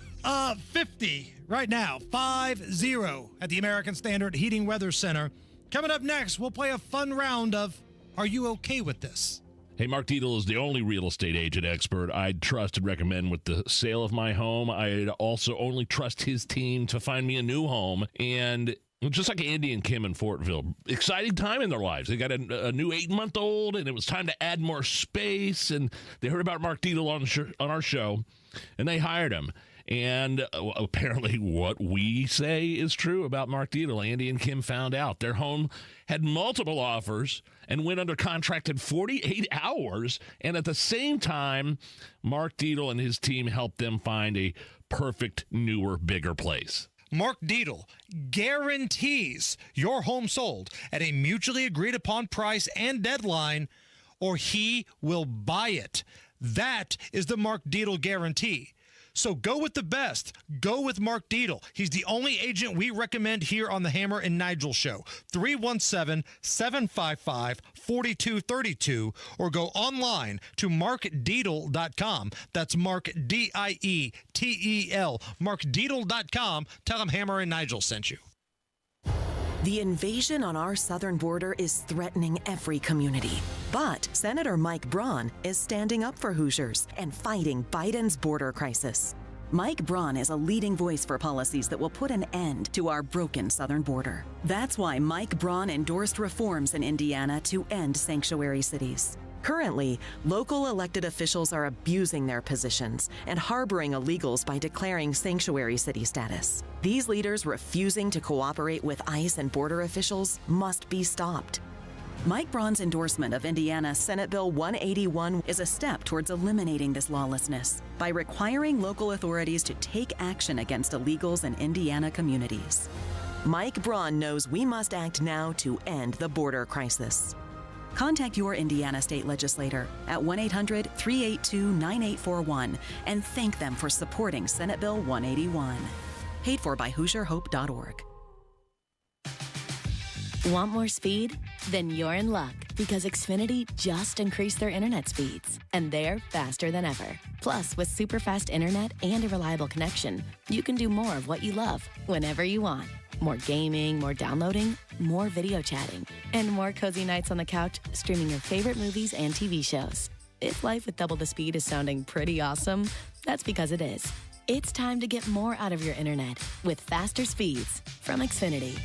50 right now, 5-0 at the American Standard Heating Weather Center. Coming up next, we'll play a fun round of Are You Okay With This? Hey, Mark Dietel is the only real estate agent expert I'd trust and recommend with the sale of my home. I'd also only trust his team to find me a new home. And just like Andy and Kim in Fortville, exciting time in their lives. They got a new 8-month-old, and it was time to add more space. And they heard about Mark Dietel on our show, and they hired him. And apparently what we say is true about Mark Dietel. Andy and Kim found out their home had multiple offers and went under contract in 48 hours. And at the same time, Mark Dietel and his team helped them find a perfect, newer, bigger place. Mark Dietel guarantees your home sold at a mutually agreed upon price and deadline, or he will buy it. That is the Mark Dietel guarantee. So go with the best. Go with Mark Dietel. He's the only agent we recommend here on the Hammer and Nigel Show. 317-755-4232 or go online to markdietel.com. That's Mark, D-I-E-T-E-L, markdietel.com. Tell him Hammer and Nigel sent you. The invasion on our southern border is threatening every community. But Senator Mike Braun is standing up for Hoosiers and fighting Biden's border crisis. Mike Braun is a leading voice for policies that will put an end to our broken southern border. That's why Mike Braun endorsed reforms in Indiana to end sanctuary cities. Currently, local elected officials are abusing their positions and harboring illegals by declaring sanctuary city status. These leaders refusing to cooperate with ICE and border officials must be stopped. Mike Braun's endorsement of Indiana Senate Bill 181 is a step towards eliminating this lawlessness by requiring local authorities to take action against illegals in Indiana communities. Mike Braun knows we must act now to end the border crisis. Contact your Indiana state legislator at 1-800-382-9841 and thank them for supporting Senate Bill 181. Paid for by HoosierHope.org. Want more speed? Then you're in luck, because Xfinity just increased their internet speeds, and they're faster than ever. Plus, with super fast internet and a reliable connection, you can do more of what you love whenever you want. More gaming, more downloading, more video chatting, and more cozy nights on the couch streaming your favorite movies and TV shows. If life with double the speed is sounding pretty awesome, that's because it is. It's time to get more out of your internet with faster speeds from Xfinity.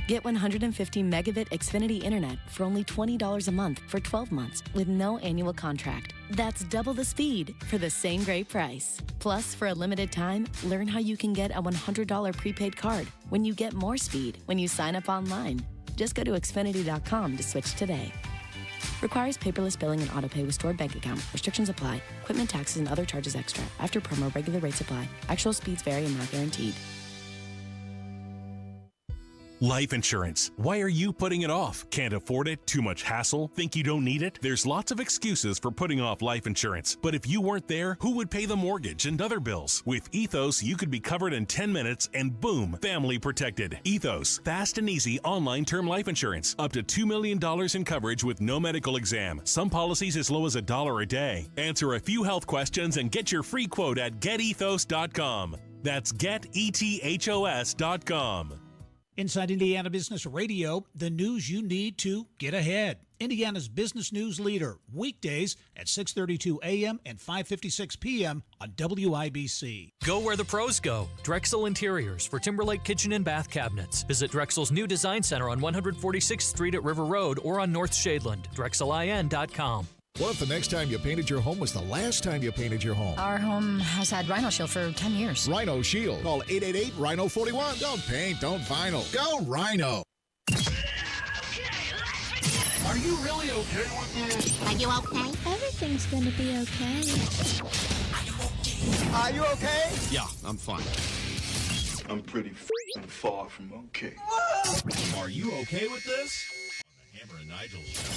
Get 150 megabit Xfinity internet for only $20 a month for 12 months with no annual contract. That's double the speed for the same great price. Plus, for a limited time, learn how you can get a $100 prepaid card when you get more speed when you sign up online. Just go to Xfinity.com to switch today. Requires paperless billing and autopay with stored bank account. Restrictions apply. Equipment taxes and other charges extra. After promo, regular rates apply. Actual speeds vary and not guaranteed. Life insurance. Why are you putting it off? Can't afford it? Too much hassle? Think you don't need it? There's lots of excuses for putting off life insurance. But if you weren't there, who would pay the mortgage and other bills? With Ethos, you could be covered in 10 minutes and boom, family protected. Ethos, fast and easy online term life insurance. Up to $2 million in coverage with no medical exam. Some policies as low as $1 a day. Answer a few health questions and get your free quote at getethos.com. That's getethos.com. Inside Indiana Business Radio, the news you need to get ahead. Indiana's business news leader, weekdays at 6:32 a.m. and 5:56 p.m. on WIBC. Go where the pros go. Drexel Interiors for Timberlake Kitchen and Bath Cabinets. Visit Drexel's new design center on 146th Street at River Road or on North Shadeland. DrexelIN.com. What if the next time you painted your home was the last time you painted your home? Our home has had Rhino Shield for 10 years. Rhino Shield. Call 888-RHINO-41. Don't paint, don't vinyl. Go Rhino. Are you really okay with this? Are you okay? Everything's gonna be okay. Are you okay? Yeah, I'm fine. I'm pretty far from okay. Are you okay with this? On the Hammer and Nigel show.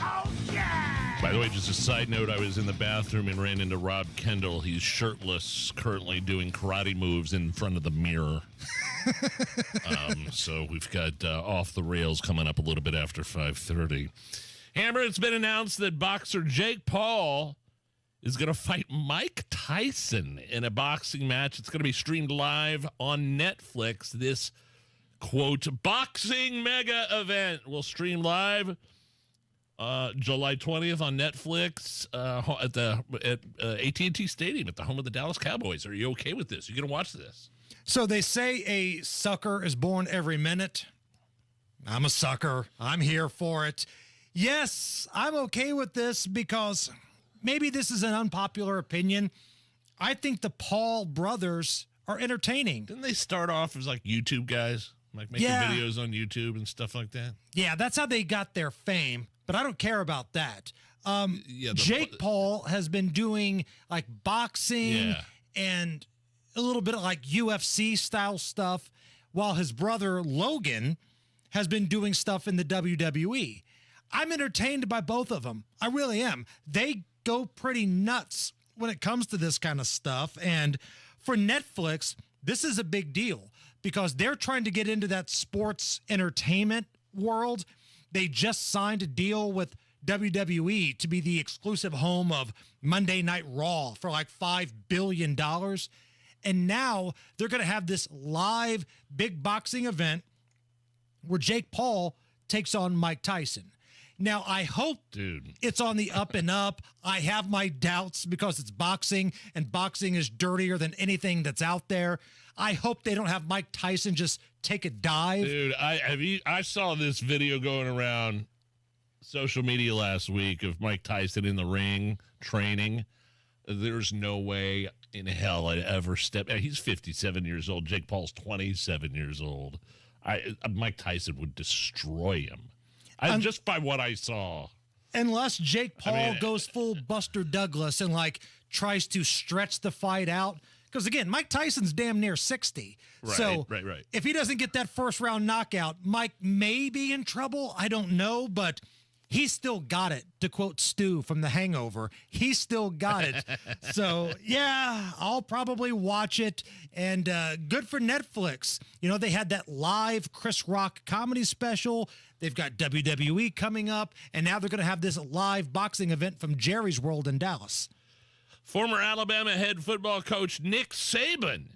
Oh, yeah! By the way, just a side note, I was in the bathroom and ran into Rob Kendall. He's shirtless, currently doing karate moves in front of the mirror. So we've got Off the Rails coming up a little bit after 5:30. Hammer, it's been announced that boxer Jake Paul is going to fight Mike Tyson in a boxing match. It's going to be streamed live on Netflix. This, quote, boxing mega event will stream live July 20th on Netflix at AT&T Stadium at the home of the Dallas Cowboys. Are you okay with this? Are you going to watch this? So they say a sucker is born every minute. I'm a sucker. I'm here for it. Yes, I'm okay with this because maybe this is an unpopular opinion. I think the Paul brothers are entertaining. Didn't they start off as like YouTube guys? Like making videos on YouTube and stuff like that? Yeah, that's how they got their fame, but I don't care about that. Jake Paul has been doing like boxing and a little bit of like UFC style stuff, while his brother Logan has been doing stuff in the WWE. I'm entertained by both of them. I really am. They go pretty nuts when it comes to this kind of stuff. And for Netflix, this is a big deal because they're trying to get into that sports entertainment world. They just signed a deal with WWE to be the exclusive home of Monday Night Raw for like $5 billion. And now they're going to have this live big boxing event where Jake Paul takes on Mike Tyson. Now, I hope it's on the up and up. I have my doubts because it's boxing, and boxing is dirtier than anything that's out there. I hope they don't have Mike Tyson just take a dive. Dude, I saw this video going around social media last week of Mike Tyson in the ring training. There's no way in hell I'd ever step. He's 57 years old. Jake Paul's 27 years old. Mike Tyson would destroy him. Just by what I saw. Unless Jake Paul goes full Buster Douglas and like tries to stretch the fight out. Because again, Mike Tyson's damn near 60. Right. If he doesn't get that first round knockout, Mike may be in trouble. I don't know, but he's still got it, to quote Stu from The Hangover. He's still got it. So, yeah, I'll probably watch it. And good for Netflix. You know, they had that live Chris Rock comedy special. They've got WWE coming up. And now they're going to have this live boxing event from Jerry's World in Dallas. Former Alabama head football coach Nick Saban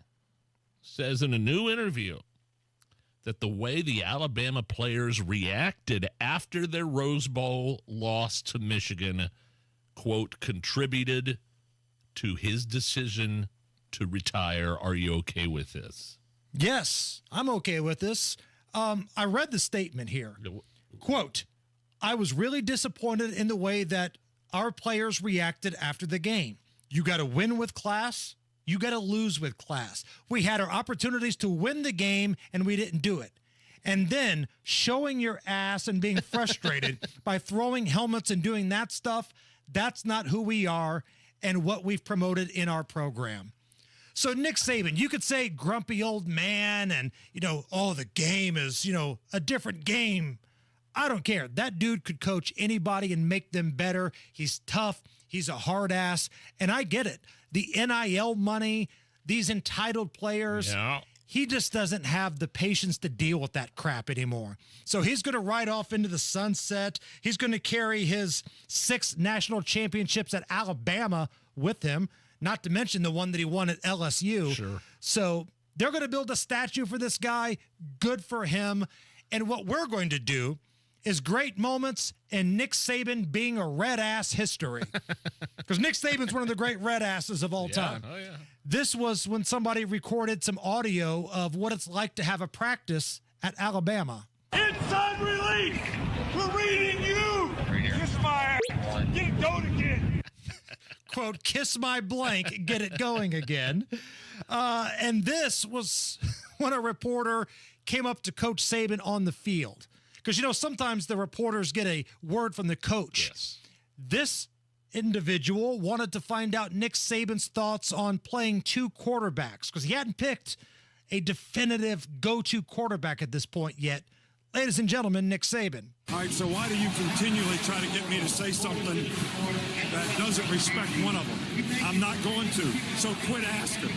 says in a new interview that the way the Alabama players reacted after their Rose Bowl loss to Michigan, quote, contributed to his decision to retire. Are you okay with this? Yes, I'm okay with this. I read the statement here. Quote, I was really disappointed in the way that our players reacted after the game. You got to win with class. You got to lose with class. We had our opportunities to win the game, and we didn't do it. And then showing your ass and being frustrated by throwing helmets and doing that stuff, that's not who we are and what we've promoted in our program. So Nick Saban, you could say grumpy old man and, the game is, a different game. I don't care. That dude could coach anybody and make them better. He's tough. He's a hard ass. And I get it. The NIL money, these entitled players, he just doesn't have the patience to deal with that crap anymore. So he's going to ride off into the sunset. He's going to carry his 6 national championships at Alabama with him, not to mention the one that he won at LSU. Sure. So they're going to build a statue for this guy. Good for him. And what we're going to do is great moments in Nick Saban being a red ass history. Because Nick Saban's one of the great red asses of all time. Oh, yeah. This was when somebody recorded some audio of what it's like to have a practice at Alabama. Inside release! We're reading you! Kiss my ass! Get it going again! Quote, kiss my blank, get it going again. And this was when a reporter came up to Coach Saban on the field. Because, sometimes the reporters get a word from the coach. Yes. This individual wanted to find out Nick Saban's thoughts on playing 2 quarterbacks because he hadn't picked a definitive go-to quarterback at this point yet. Ladies and gentlemen, Nick Saban. All right, so why do you continually try to get me to say something that doesn't respect one of them? I'm not going to, so quit asking.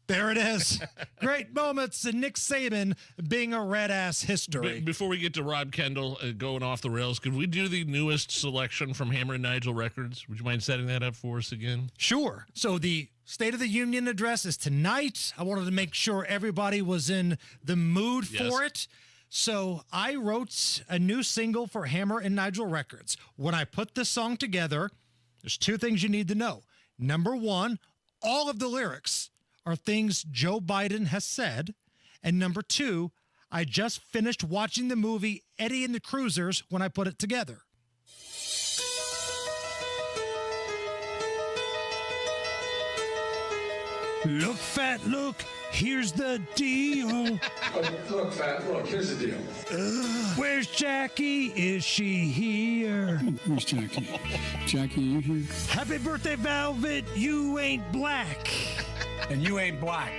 There it is. Great moments in Nick Saban being a red-ass history. Before we get to Rob Kendall going off the rails, could we do the newest selection from Hammer and Nigel Records? Would you mind setting that up for us again? Sure. So the State of the Union address is tonight. I wanted to make sure everybody was in the mood for it. So I wrote a new single for Hammer and Nigel Records. When I put this song together, there's 2 things you need to know. Number 1, all of the lyrics are things Joe Biden has said. And number 2, I just finished watching the movie Eddie and the Cruisers when I put it together. Look, fat, look. Here's the deal. Look, fat, look, here's the deal. Where's Jackie? Is she here? Where's Jackie? Jackie, are you here? Happy birthday, Velvet. You ain't black. And you ain't black.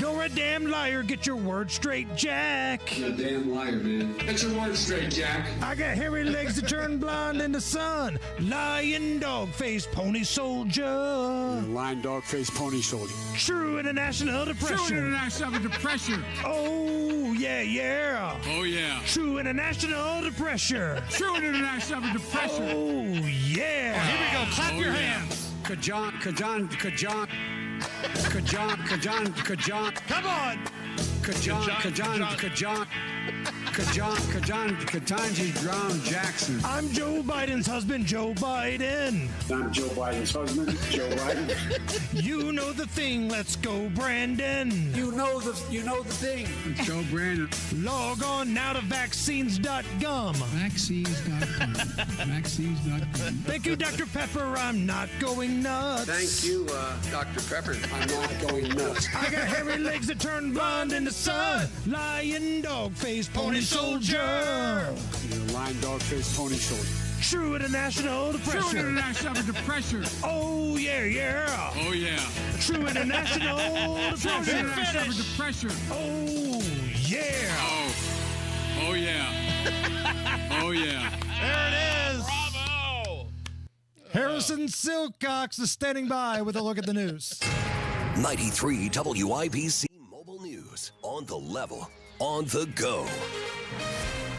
You're a damn liar. Get your word straight, Jack. You're a damn liar, man. Get your word straight, Jack. I got hairy legs that turn blonde in the sun. Lion, dog face, pony soldier. Lion, dog face, pony soldier. True international depression. True international depression. Oh, yeah, yeah. Oh, yeah. True international depression. True international depression. Oh, yeah. Oh, here we go. Clap your yeah. hands. Kajan. Come on. Kajanji Brown Jackson. I'm Joe Biden's husband, Joe Biden. I'm Joe Biden's husband, Joe Biden. You know the thing. Let's go, Brandon. You know the thing. It's Joe Brandon. Log on now to vaccines.gum. Vaccines.com. Vaccines.com. Thank you, Dr. Pepper. I'm not going nuts. Thank you, Dr. Pepper. I'm not going nuts. I got hairy legs that turn blonde in the sun. Lion, dog face, pony soldier. You're a lion, dog face, pony soldier. True international depression. True international depression. Oh, yeah, yeah. Oh, yeah. True international True depression. international depression. Oh, yeah. Oh, yeah. Oh, yeah. There it is. Bravo! Harrison Silcox is standing by with a look at the news. 93 WIBC Mobile News. On the level. On the go.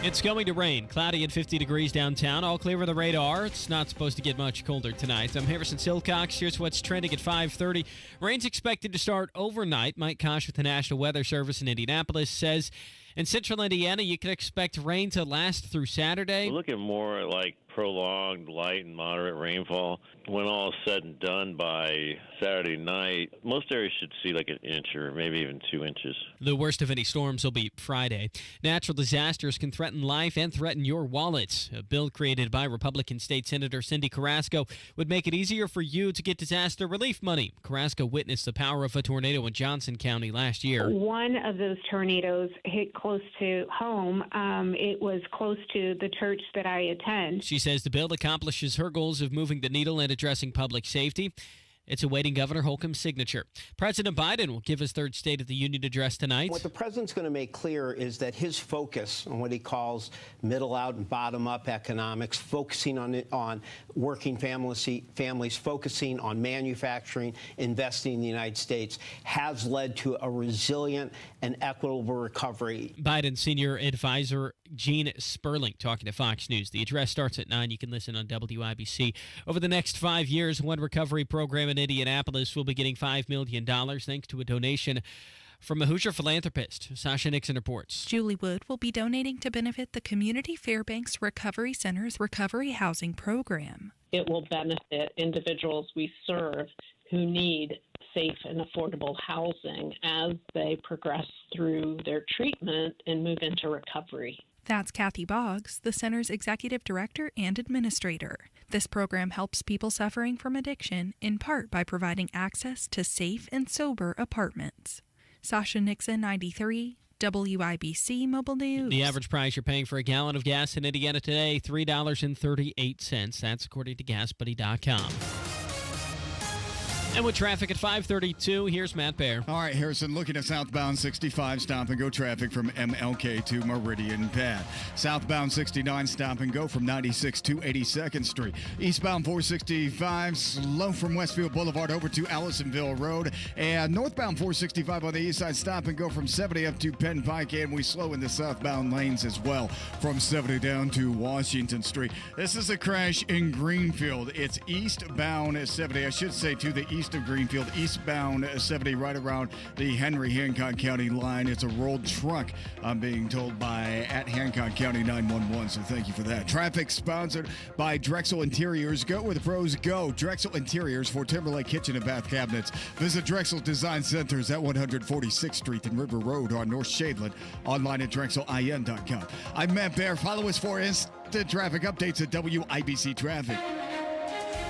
It's going to rain. Cloudy at 50 degrees downtown. All clear with the radar. It's not supposed to get much colder tonight. I'm Harrison Silcox. Here's what's trending at 5:30. Rain's expected to start overnight. Mike Kosh with the National Weather Service in Indianapolis says in central Indiana you can expect rain to last through Saturday. We're looking more like prolonged light and moderate rainfall. When all is said and done by Saturday night, most areas should see like an inch or maybe even 2 inches. The worst of any storms will be Friday. Natural disasters can threaten life and threaten your wallet. A bill created by Republican State Senator Cindy Carrasco would make it easier for you to get disaster relief money. Carrasco witnessed the power of a tornado in Johnson County last year. One of those tornadoes hit close to home. It was close to the church that I attend. She says the bill accomplishes her goals of moving the needle and addressing public safety. It's awaiting Governor Holcomb's signature. President Biden will give his third State of the Union address tonight. What the president's going to make clear is that his focus on what he calls middle out and bottom up economics, focusing on working families, focusing on manufacturing, investing in the United States, has led to a resilient and equitable recovery. Biden's senior advisor Gene Sperling talking to Fox News. The address starts at 9. You can listen on WIBC. Over the next 5 years, one recovery program in Indianapolis will be getting $5 million thanks to a donation from a Hoosier philanthropist. Sasha Nixon reports. Julie Wood will be donating to benefit the Community Fairbanks Recovery Center's Recovery Housing Program. It will benefit individuals we serve who need safe and affordable housing as they progress through their treatment and move into recovery. That's Kathy Boggs, the center's executive director and administrator. This program helps people suffering from addiction, in part by providing access to safe and sober apartments. Sasha Nixon, 93, WIBC Mobile News. The average price you're paying for a gallon of gas in Indiana today, $3.38. That's according to GasBuddy.com. And with traffic at 5:32, here's Matt Bear. All right, Harrison, looking at southbound 65, stop and go traffic from MLK to Meridian Pad. Southbound 69, stop and go from 96 to 82nd Street. Eastbound 465, slow from Westfield Boulevard over to Allisonville Road. And northbound 465 on the east side, stop and go from 70 up to Penn Pike. And we slow in the southbound lanes as well from 70 down to Washington Street. This is a crash in Greenfield. It's eastbound 70, I should say, to the east of Greenfield, eastbound 70, right around the Henry Hancock County line. It's a rolled truck, I'm being told by at Hancock County 911, so thank you for that. Traffic sponsored by Drexel Interiors. Go where the pros go. Drexel Interiors for Timberlake Kitchen and Bath Cabinets. Visit Drexel Design Centers at 146th Street and River Road on North Shadeland. Online at drexelin.com. I'm Matt Bear. Follow us for instant traffic updates at WIBC Traffic.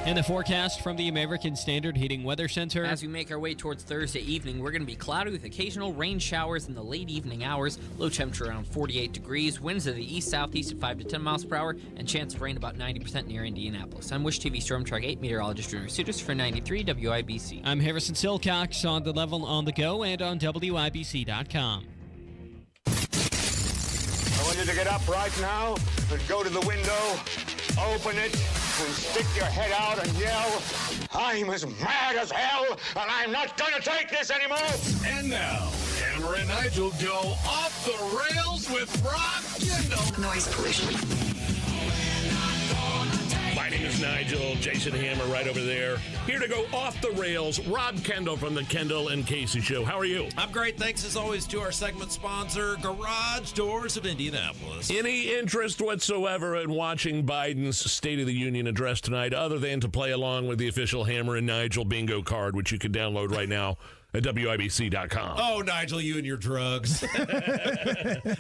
And the forecast from the American Standard Heating Weather Center. As we make our way towards Thursday evening, we're going to be cloudy with occasional rain showers in the late evening hours. Low temperature around 48 degrees. Winds of the east-southeast at 5 to 10 miles per hour. And chance of rain about 90% near Indianapolis. I'm Wish TV Storm Track 8 meteorologist Drew Sutis for 93 WIBC. I'm Harrison Silcox on the level on the go and on WIBC.com. I want you to get up right now and go to the window, open it, and stick your head out and yell, "I'm as mad as hell, and I'm not going to take this anymore!" And now, Hammer and Nigel go off the rails with Rob Kendall. Noise pollution. My name is Nigel, Jason Hammer right over there. Here to go off the rails, Rob Kendall from the Kendall and Casey Show. How are you? I'm great. Thanks as always to our segment sponsor, Garage Doors of Indianapolis. Any interest whatsoever in watching Biden's State of the Union address tonight other than to play along with the official Hammer and Nigel bingo card, which you can download right now at WIBC.com. Oh, Nigel, you and your drugs.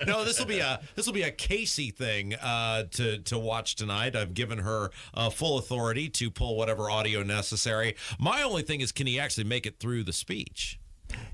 No, this will be a Casey thing to watch tonight. I've given her full authority to pull whatever audio necessary. My only thing is, can he actually make it through the speech?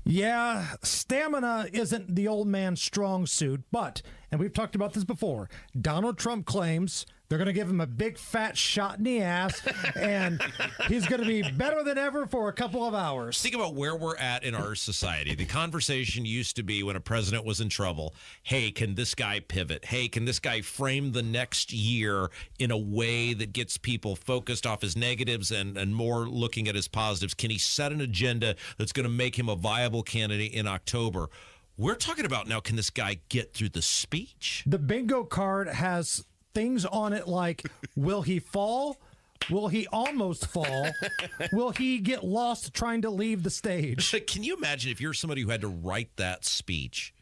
Yeah, stamina isn't the old man's strong suit, but, and we've talked about this before, Donald Trump claims they're going to give him a big fat shot in the ass, and he's going to be better than ever for a couple of hours. Think about where we're at in our society. The conversation used to be when a president was in trouble, hey, can this guy pivot? Hey, can this guy frame the next year in a way that gets people focused off his negatives and more looking at his positives? Can he set an agenda that's going to make him a viable candidate in October? We're talking about now, can this guy get through the speech? The bingo card has things on it like, will he fall? Will he almost fall? Will he get lost trying to leave the stage? Can you imagine if you're somebody who had to write that speech?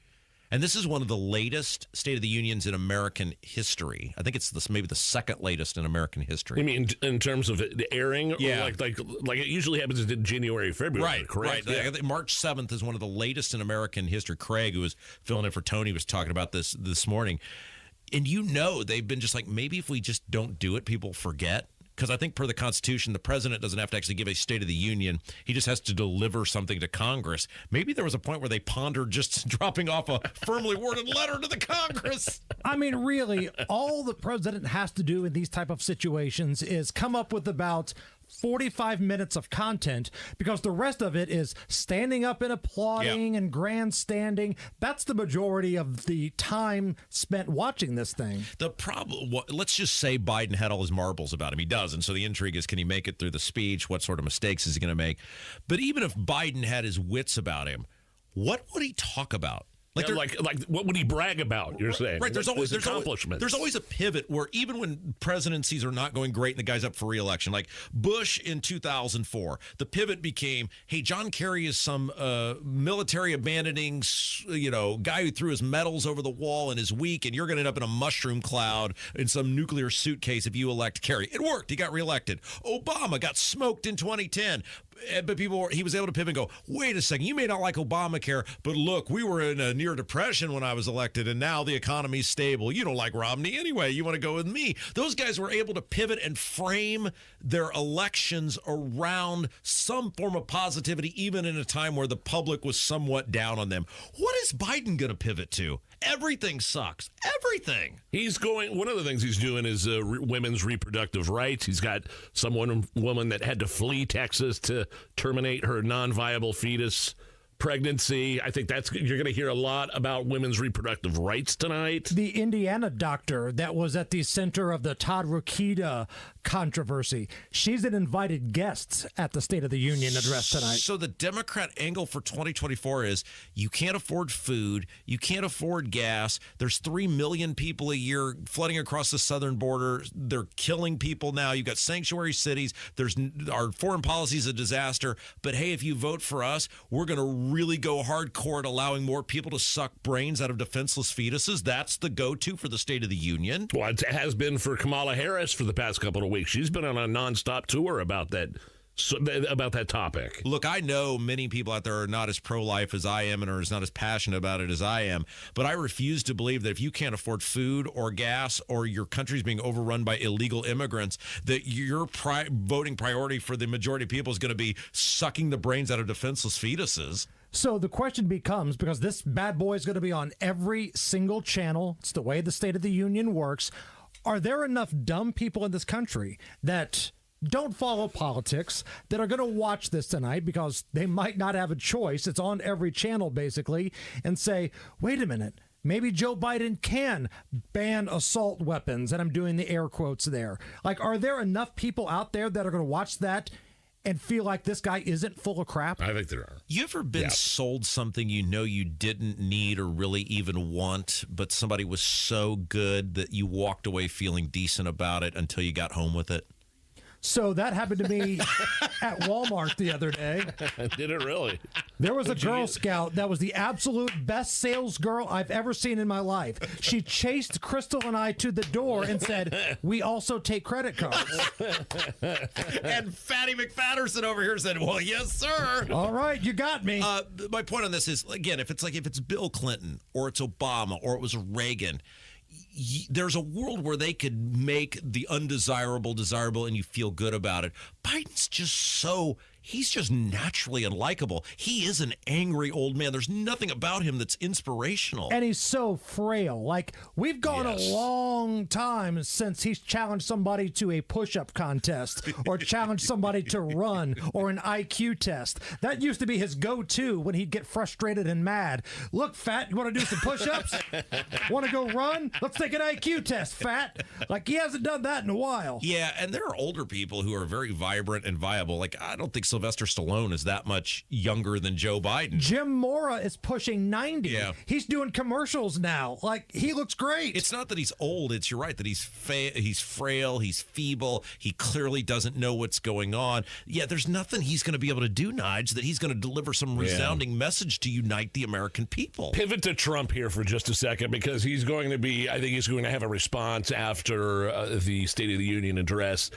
And this is one of the latest State of the Unions in American history. I think it's maybe the second latest in American history. You mean in terms of the airing? Yeah. Or like it usually happens in January, February, right, correct? Right. Yeah. I think March 7th is one of the latest in American history. Craig, who was filling in for Tony, was talking about this morning. And they've been just like, maybe if we just don't do it, people forget. Because I think per the Constitution, the president doesn't have to actually give a State of the Union. He just has to deliver something to Congress. Maybe there was a point where they pondered just dropping off a firmly worded letter to the Congress. I mean, really, all the president has to do in these type of situations is come up with about 45 minutes of content, because the rest of it is standing up and applauding and grandstanding. That's the majority of the time spent watching this thing. The problem, let's just say Biden had all his marbles about him. He doesn't. So the intrigue is, can he make it through the speech? What sort of mistakes is he going to make? But even if Biden had his wits about him, what would he talk about? Like what would he brag about, you're saying? Right, there's always accomplishments. There's always a pivot where even when presidencies are not going great and the guy's up for re-election, like Bush in 2004, the pivot became, hey, John Kerry is some military abandoning, guy who threw his medals over the wall and is weak, and you're going to end up in a mushroom cloud in some nuclear suitcase if you elect Kerry. It worked. He got reelected. Obama got smoked in 2010. But he was able to pivot and go, wait a second, you may not like Obamacare, but look, we were in a near depression when I was elected, and now the economy's stable. You don't like Romney anyway. You want to go with me. Those guys were able to pivot and frame their elections around some form of positivity, even in a time where the public was somewhat down on them. What is Biden going to pivot to? Everything sucks. Everything. One of the things he's doing is women's reproductive rights. He's got woman that had to flee Texas to terminate her non-viable fetus pregnancy. I think you're going to hear a lot about women's reproductive rights tonight. The Indiana doctor that was at the center of the Todd Rokita controversy. She's an invited guest at the State of the Union address tonight. So the Democrat angle for 2024 is you can't afford food, you can't afford gas. There's 3 million people a year flooding across the southern border. They're killing people now. You've got sanctuary cities. Our foreign policy is a disaster. But hey, if you vote for us, we're going to really go hardcore at allowing more people to suck brains out of defenseless fetuses. That's the go-to for the State of the Union. Well, it has been for Kamala Harris for the past couple of weeks. She's been on a nonstop tour about that about that topic. Look, I know many people out there are not as pro-life as I am and are not as passionate about it as I am, but I refuse to believe that if you can't afford food or gas or your country's being overrun by illegal immigrants, that your voting priority for the majority of people is going to be sucking the brains out of defenseless fetuses. So the question becomes, because this bad boy is going to be on every single channel, it's the way the State of the Union works, are there enough dumb people in this country that don't follow politics that are going to watch this tonight because they might not have a choice? It's on every channel, basically, and say, wait a minute, maybe Joe Biden can ban assault weapons, and I'm doing the air quotes there. Like, are there enough people out there that are going to watch that and feel like this guy isn't full of crap? I think there are. You ever been sold something you know you didn't need or really even want, but somebody was so good that you walked away feeling decent about it until you got home with it? So that happened to me at Walmart the other day. Did it really? There was a Girl Scout that was the absolute best sales girl I've ever seen in my life. She chased Crystal and I to the door and said, we also take credit cards. And Fatty McFatterson over here said, well, yes, sir. All right, you got me. My point on this is, again, if it's Bill Clinton or it's Obama or it was Reagan, there's a world where they could make the undesirable desirable and you feel good about it. Biden's he's just naturally unlikable. He is an angry old man. There's nothing about him that's inspirational. And he's so frail. Like, we've gone a long time since he's challenged somebody to a push-up contest or challenged somebody to run or an IQ test. That used to be his go-to when he'd get frustrated and mad. Look, Fat, you want to do some push-ups? Want to go run? Let's take an IQ test, Fat. Like, he hasn't done that in a while. Yeah, and there are older people who are very vibrant and viable. Like, I don't think Sylvester Stallone is that much younger than Joe Biden. Jim Mora is pushing 90. Yeah. He's doing commercials now. Like, he looks great. It's not that he's old. It's, you're right, that he's frail, he's feeble. He clearly doesn't know what's going on. Yeah, there's nothing he's going to be able to do, Nige, that he's going to deliver some resounding message to unite the American people. Pivot to Trump here for just a second, because I think he's going to have a response after the State of the Union address.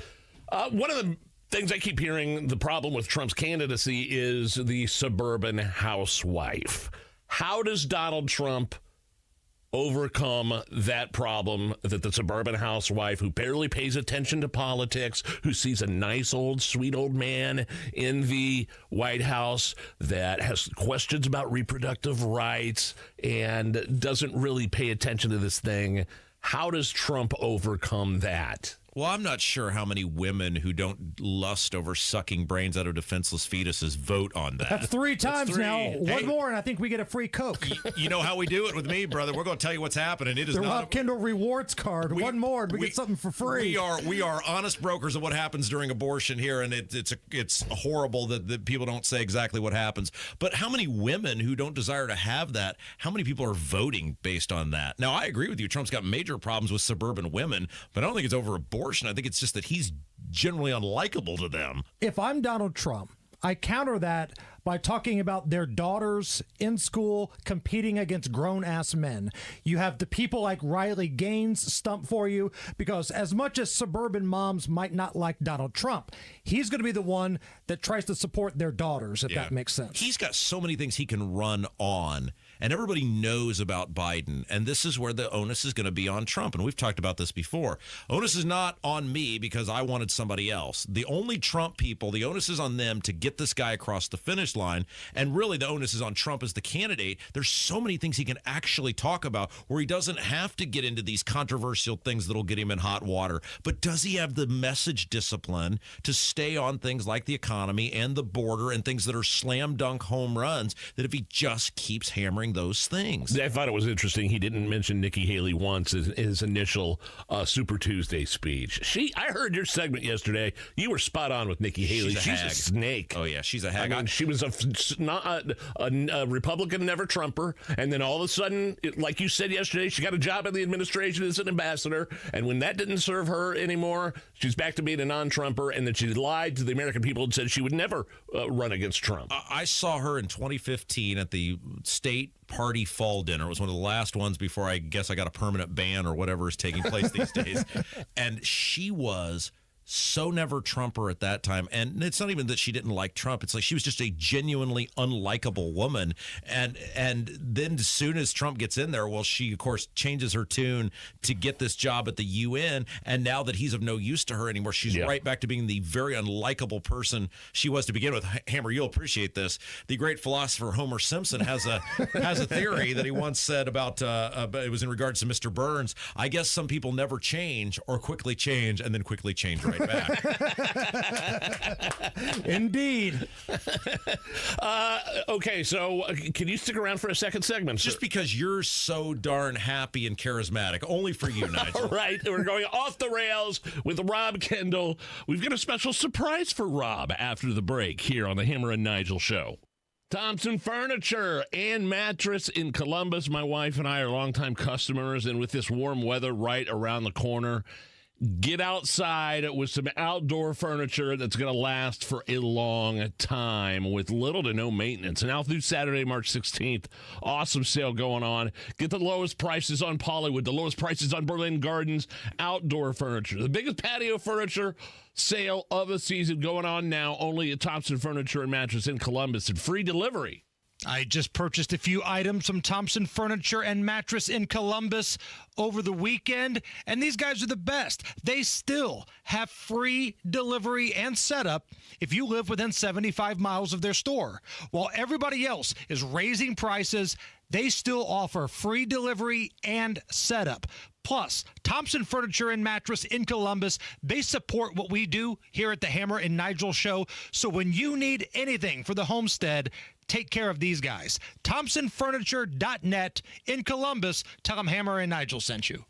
One of the things I keep hearing, the problem with Trump's candidacy is the suburban housewife. How does Donald Trump overcome that problem, that the suburban housewife who barely pays attention to politics, who sees a nice sweet old man in the White House that has questions about reproductive rights and doesn't really pay attention to this thing? How does Trump overcome that? Well, I'm not sure how many women who don't lust over sucking brains out of defenseless fetuses vote on that. That's three times now. Hey, one more, and I think we get a free Coke. You know how we do it with me, brother. We're going to tell you what's happening. It is the not Rob Kendall rewards card. One more, and we get something for free. We are honest brokers of what happens during abortion here, and it's horrible that people don't say exactly what happens. But how many women who don't desire to have that, how many people are voting based on that? Now, I agree with you. Trump's got major problems with suburban women, but I don't think it's over abortion. I think it's just that he's generally unlikable to them. If I'm Donald Trump, I counter that by talking about their daughters in school competing against grown-ass men. You have the people like Riley Gaines stump for you, because as much as suburban moms might not like Donald Trump, he's going to be the one that tries to support their daughters, if that makes sense. He's got so many things he can run on, and everybody knows about Biden, and this is where the onus is going to be on Trump, and we've talked about this before. Onus is not on me because I wanted somebody else. The only Trump people, the onus is on them to get this guy across the finish line, and really the onus is on Trump as the candidate. There's so many things he can actually talk about where he doesn't have to get into these controversial things that'll get him in hot water. But does he have the message discipline to stay on things like the economy and the border and things that are slam dunk home runs, that if he just keeps hammering those things? I thought it was interesting he didn't mention Nikki Haley once in his initial Super Tuesday speech. I heard your segment yesterday. You were spot on with Nikki Haley. She's a snake. Oh, yeah, she's a hag. I mean, she was a Republican, never Trumper, and then all of a sudden, like you said yesterday, she got a job in the administration as an ambassador, and when that didn't serve her anymore, she's back to being a non-Trumper, and then she lied to the American people and said she would never run against Trump. I saw her in 2015 at the state party fall dinner. It was one of the last ones before I guess I got a permanent ban or whatever is taking place these days. And she was so never Trumper at that time. And it's not even that she didn't like Trump. It's like she was just a genuinely unlikable woman. And then as soon as Trump gets in there, well, she, of course, changes her tune to get this job at the UN. And now that he's of no use to her anymore, she's right back to being the very unlikable person she was to begin with. Hammer, you'll appreciate this. The great philosopher Homer Simpson has a theory that he once said about it was in regards to Mr. Burns. I guess some people never change or quickly change and then quickly change right back. Indeed. Okay, so can you stick around for a second segment? Just because you're so darn happy and charismatic. Only for you, Nigel. All right, we're going off the rails with Rob Kendall. We've got a special surprise for Rob after the break here on the Hammer and Nigel Show. Thompson Furniture and Mattress in Columbus. My wife and I are longtime customers, and with this warm weather right around the corner, get outside with some outdoor furniture that's going to last for a long time with little to no maintenance. Now through Saturday, March 16th, awesome sale going on. Get the lowest prices on Pollywood, the lowest prices on Berlin Gardens, outdoor furniture. The biggest patio furniture sale of the season going on now, only at Thompson Furniture and Mattress in Columbus, and free delivery. I just purchased a few items from Thompson Furniture and Mattress in Columbus over the weekend, and these guys are the best. They still have free delivery and setup if you live within 75 miles of their store. While everybody else is raising prices, they still offer free delivery and setup. Plus, Thompson Furniture and Mattress in Columbus, they support what we do here at the Hammer and Nigel Show. So when you need anything for the homestead, take care of these guys. ThompsonFurniture.net in Columbus. Tell them Hammer and Nigel sent you.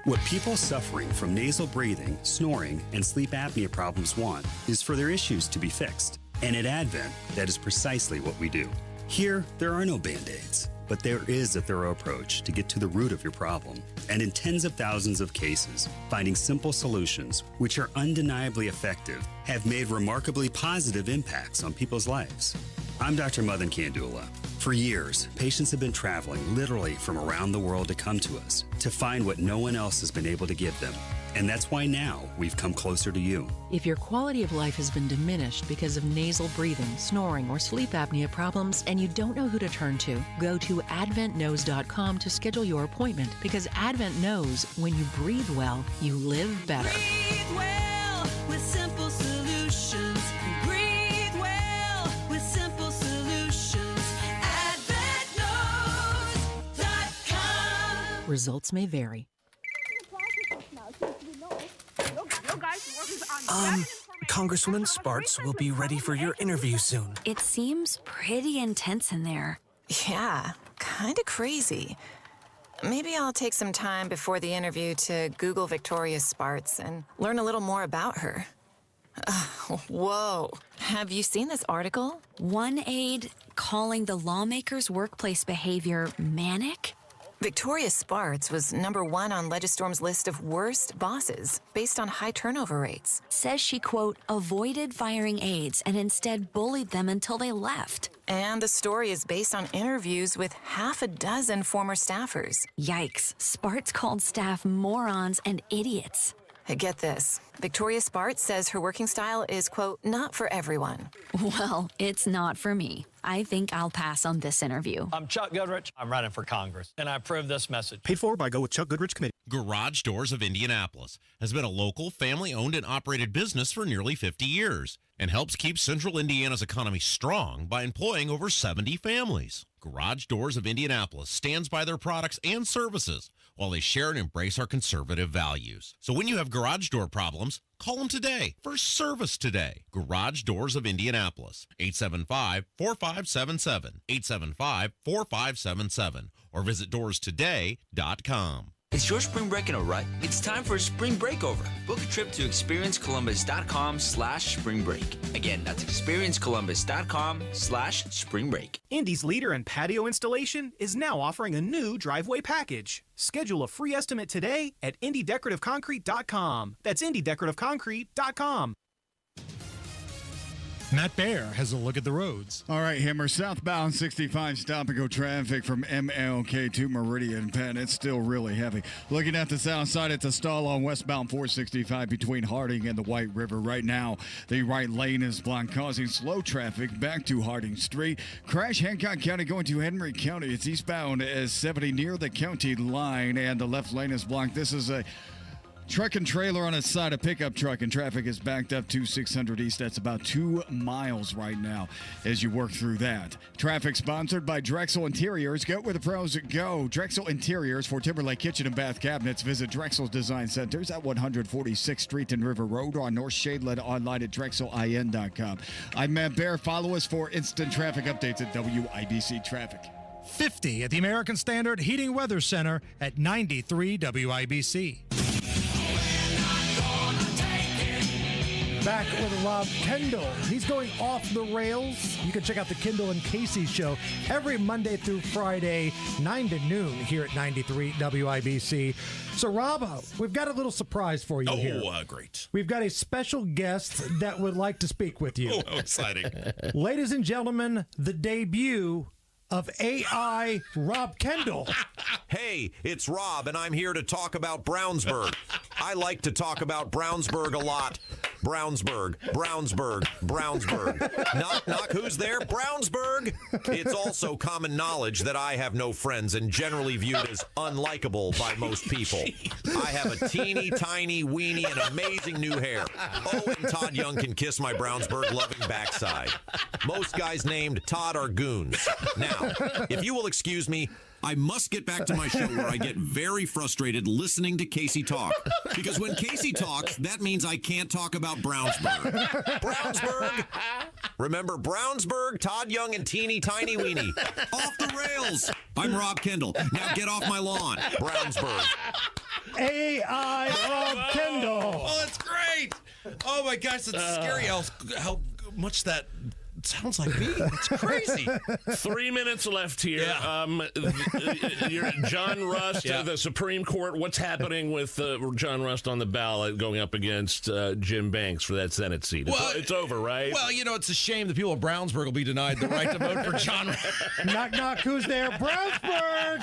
What people suffering from nasal breathing, snoring, and sleep apnea problems want is for their issues to be fixed. And at Advent, that is precisely what we do. Here, there are no Band-Aids, but there is a thorough approach to get to the root of your problem. And in tens of thousands of cases, finding simple solutions, which are undeniably effective, have made remarkably positive impacts on people's lives. I'm Dr. Madan Kandula. For years, patients have been traveling literally from around the world to come to us to find what no one else has been able to give them. And that's why now we've come closer to you. If your quality of life has been diminished because of nasal breathing, snoring, or sleep apnea problems, and you don't know who to turn to, go to adventknows.com to schedule your appointment, because Advent knows when you breathe well, you live better. Breathe well with simple solutions. Breathe well with simple solutions. AdventKnows.com. Results may vary. Congresswoman Spartz will be ready for your interview soon. It seems pretty intense in there. Yeah, kind of crazy. Maybe I'll take some time before the interview to Google Victoria Spartz and learn a little more about her. Whoa. Have you seen this article? One aide calling the lawmakers' workplace behavior manic? Victoria Spartz was #1 on Legistorm's list of worst bosses based on high turnover rates. Says she, quote, avoided firing aides and instead bullied them until they left. And the story is based on interviews with half a dozen former staffers. Yikes. Spartz called staff morons and idiots. Get this. Victoria Spartz says her working style is, quote, not for everyone. Well, it's not for me. I think I'll pass on this interview. I'm Chuck Goodrich. I'm running for Congress, and I approve this message. Paid for by Go With Chuck Goodrich Committee. Garage Doors of Indianapolis has been a local, family-owned and operated business for nearly 50 years and helps keep Central Indiana's economy strong by employing over 70 families. Garage Doors of Indianapolis stands by their products and services while they share and embrace our conservative values. So when you have garage door problems, call them today for service today. Garage Doors of Indianapolis, 875-4577, 875-4577, or visit doorstoday.com. It's your spring break in a rut. It's time for a spring breakover. Book a trip to experiencecolumbus.com/spring break. Again, that's experiencecolumbus.com/spring break. Indy's leader in patio installation is now offering a new driveway package. Schedule a free estimate today at indydecorativeconcrete.com. That's indydecorativeconcrete.com. Matt Bear has a look at the roads. All right, Hammer. Southbound 65 stop-and-go traffic from MLK to Meridian Penn. It's still really heavy. Looking at the south side, it's a stall on westbound 465 between Harding and the White River. Right now, the right lane is blocked, causing slow traffic back to Harding Street. Crash Hancock County going to Henry County. It's eastbound as 70 near the county line, and the left lane is blocked. This is a truck and trailer on its side, a pickup truck, and traffic is backed up to 600 East. That's about 2 miles right now as you work through that. Traffic sponsored by Drexel Interiors. Go where the pros go. Drexel Interiors for Timberlake Kitchen and Bath Cabinets. Visit Drexel's Design Centers at 146th Street and River Road, or on North Shadeland online at drexelin.com. I'm Matt Bear. Follow us for instant traffic updates at WIBC Traffic. 50 at the American Standard Heating Weather Center at 93 WIBC. Back with Rob Kendall. He's going off the rails. You can check out the Kendall and Casey show every Monday through Friday, 9 to noon here at 93 WIBC. So, Rob, we've got a little surprise for you here. Oh, great. We've got a special guest that would like to speak with you. Oh, how exciting. Ladies and gentlemen, the debut of AI Rob Kendall. Hey, it's Rob, and I'm here to talk about Brownsburg. I like to talk about Brownsburg a lot. Brownsburg, Brownsburg, Brownsburg. Knock, knock, who's there? Brownsburg! It's also common knowledge that I have no friends and generally viewed as unlikable by most people. I have a teeny, tiny, weeny, and amazing new hair. Oh, and Todd Young can kiss my Brownsburg-loving backside. Most guys named Todd are goons. Now, if you will excuse me, I must get back to my show where I get very frustrated listening to Casey talk. Because when Casey talks, that means I can't talk about Brownsburg. Brownsburg! Remember Brownsburg, Todd Young, and teeny tiny weenie. Off the rails! I'm Rob Kendall. Now get off my lawn. Brownsburg. AI Rob Kendall. Oh, that's great. Oh, my gosh, it's scary how much that sounds like me. It's crazy. 3 minutes left here. Yeah. You're John Rust, the Supreme Court. What's happening with John Rust on the ballot going up against Jim Banks for that Senate seat? It's over, right? Well, it's a shame the people of Brownsburg will be denied the right to vote for John. Knock, knock, who's there? Brownsburg!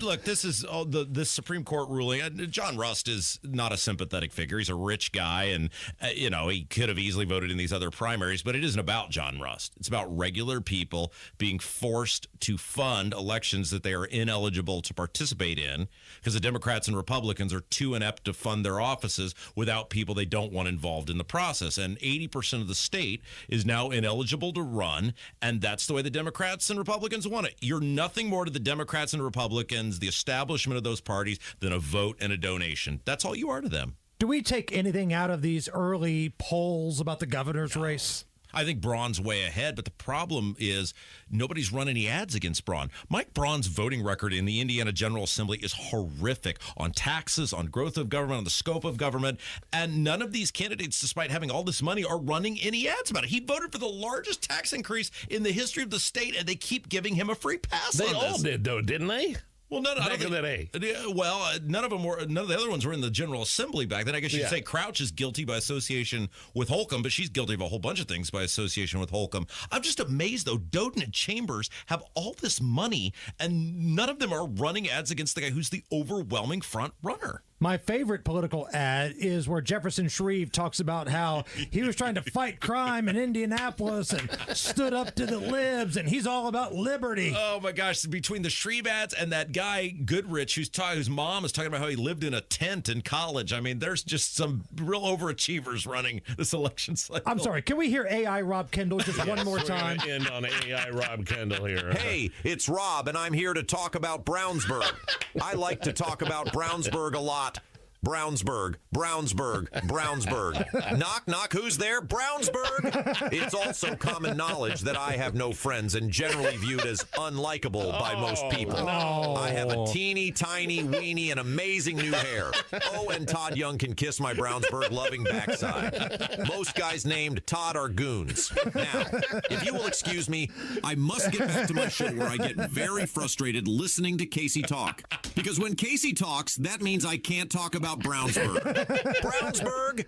Look, this is this Supreme Court ruling. John Rust is not a sympathetic figure. He's a rich guy, and, he could have easily voted in these other primaries, but it isn't about John Rust. It's about regular people being forced to fund elections that they are ineligible to participate in because the Democrats and Republicans are too inept to fund their offices without people they don't want involved in the process. And 80% of the state is now ineligible to run, and that's the way the Democrats and Republicans want it. You're nothing more to the Democrats and Republicans, the establishment of those parties, than a vote and a donation. That's all you are to them. Do we take anything out of these early polls about the governor's race? I think Braun's way ahead, but the problem is nobody's run any ads against Braun. Mike Braun's voting record in the Indiana General Assembly is horrific on taxes, on growth of government, on the scope of government, and none of these candidates, despite having all this money, are running any ads about it. He voted for the largest tax increase in the history of the state, and they keep giving him a free pass on this. They all did, though, didn't they? Well, none of them were. None of the other ones were in the General Assembly back then. I guess you'd say Crouch is guilty by association with Holcomb, but she's guilty of a whole bunch of things by association with Holcomb. I'm just amazed, though. Doden and Chambers have all this money, and none of them are running ads against the guy who's the overwhelming front runner. My favorite political ad is where Jefferson Shreve talks about how he was trying to fight crime in Indianapolis and stood up to the libs, and he's all about liberty. Oh, my gosh. Between the Shreve ads and that guy, Goodrich, whose mom is talking about how he lived in a tent in college. I mean, there's just some real overachievers running this election cycle. I'm sorry. Can we hear AI Rob Kendall just one more time? We're going to end on AI Rob Kendall here. Hey, it's Rob, and I'm here to talk about Brownsburg. I like to talk about Brownsburg a lot. Brownsburg, Brownsburg, Brownsburg. Knock, knock, who's there? Brownsburg! It's also common knowledge that I have no friends and generally viewed as unlikable by most people. No. I have a teeny, tiny, weeny, and amazing new hair. Oh, and Todd Young can kiss my Brownsburg-loving backside. Most guys named Todd are goons. Now, if you will excuse me, I must get back to my show where I get very frustrated listening to Casey talk. Because when Casey talks, that means I can't talk about Brownsburg. Brownsburg!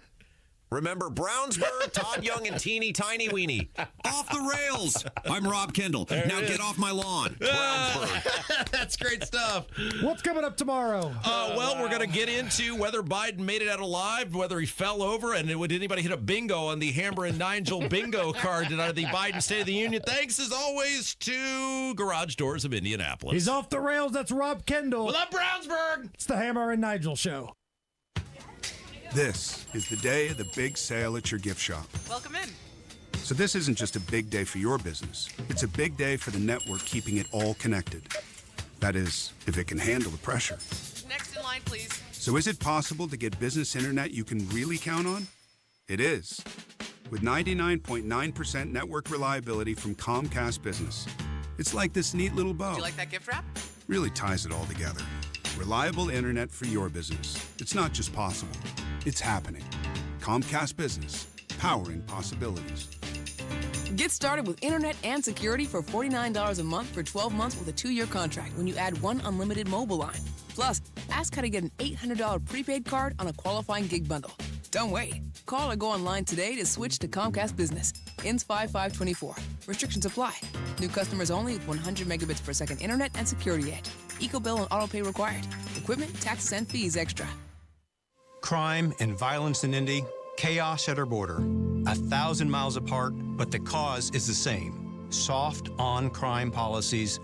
Remember Brownsburg, Todd Young, and Teeny Tiny Weenie. Off the rails. I'm Rob Kendall. Now get off my lawn. Brownsburg. That's great stuff. What's coming up tomorrow? Well, we're going to get into whether Biden made it out alive, whether he fell over, and would anybody hit a bingo on the Hammer and Nigel bingo card tonight at the Biden State of the Union. Thanks, as always, to Garage Doors of Indianapolis. He's off the rails. That's Rob Kendall. Well, up Brownsburg. It's the Hammer and Nigel Show. This is the day of the big sale at your gift shop. Welcome in. So this isn't just a big day for your business. It's a big day for the network keeping it all connected. That is, if it can handle the pressure. Next in line, please. So is it possible to get business internet you can really count on? It is. With 99.9% network reliability from Comcast Business. It's like this neat little bow. Would you like that gift wrap? Really ties it all together. Reliable internet for your business. It's not just possible. It's happening. Comcast Business, powering possibilities. Get started with internet and security for $49 a month for 12 months with a 2-year contract when you add one unlimited mobile line. Plus, ask how to get an $800 prepaid card on a qualifying gig bundle. Don't wait. Call or go online today to switch to Comcast Business. Ends 5/5/24. Restrictions apply. New customers only with 100 megabits per second internet and security edge. EcoBill and autopay required. Equipment, taxes, and fees extra. Crime and violence in Indy, chaos at our border. 1,000 miles apart, but the cause is the same. Soft on-crime policies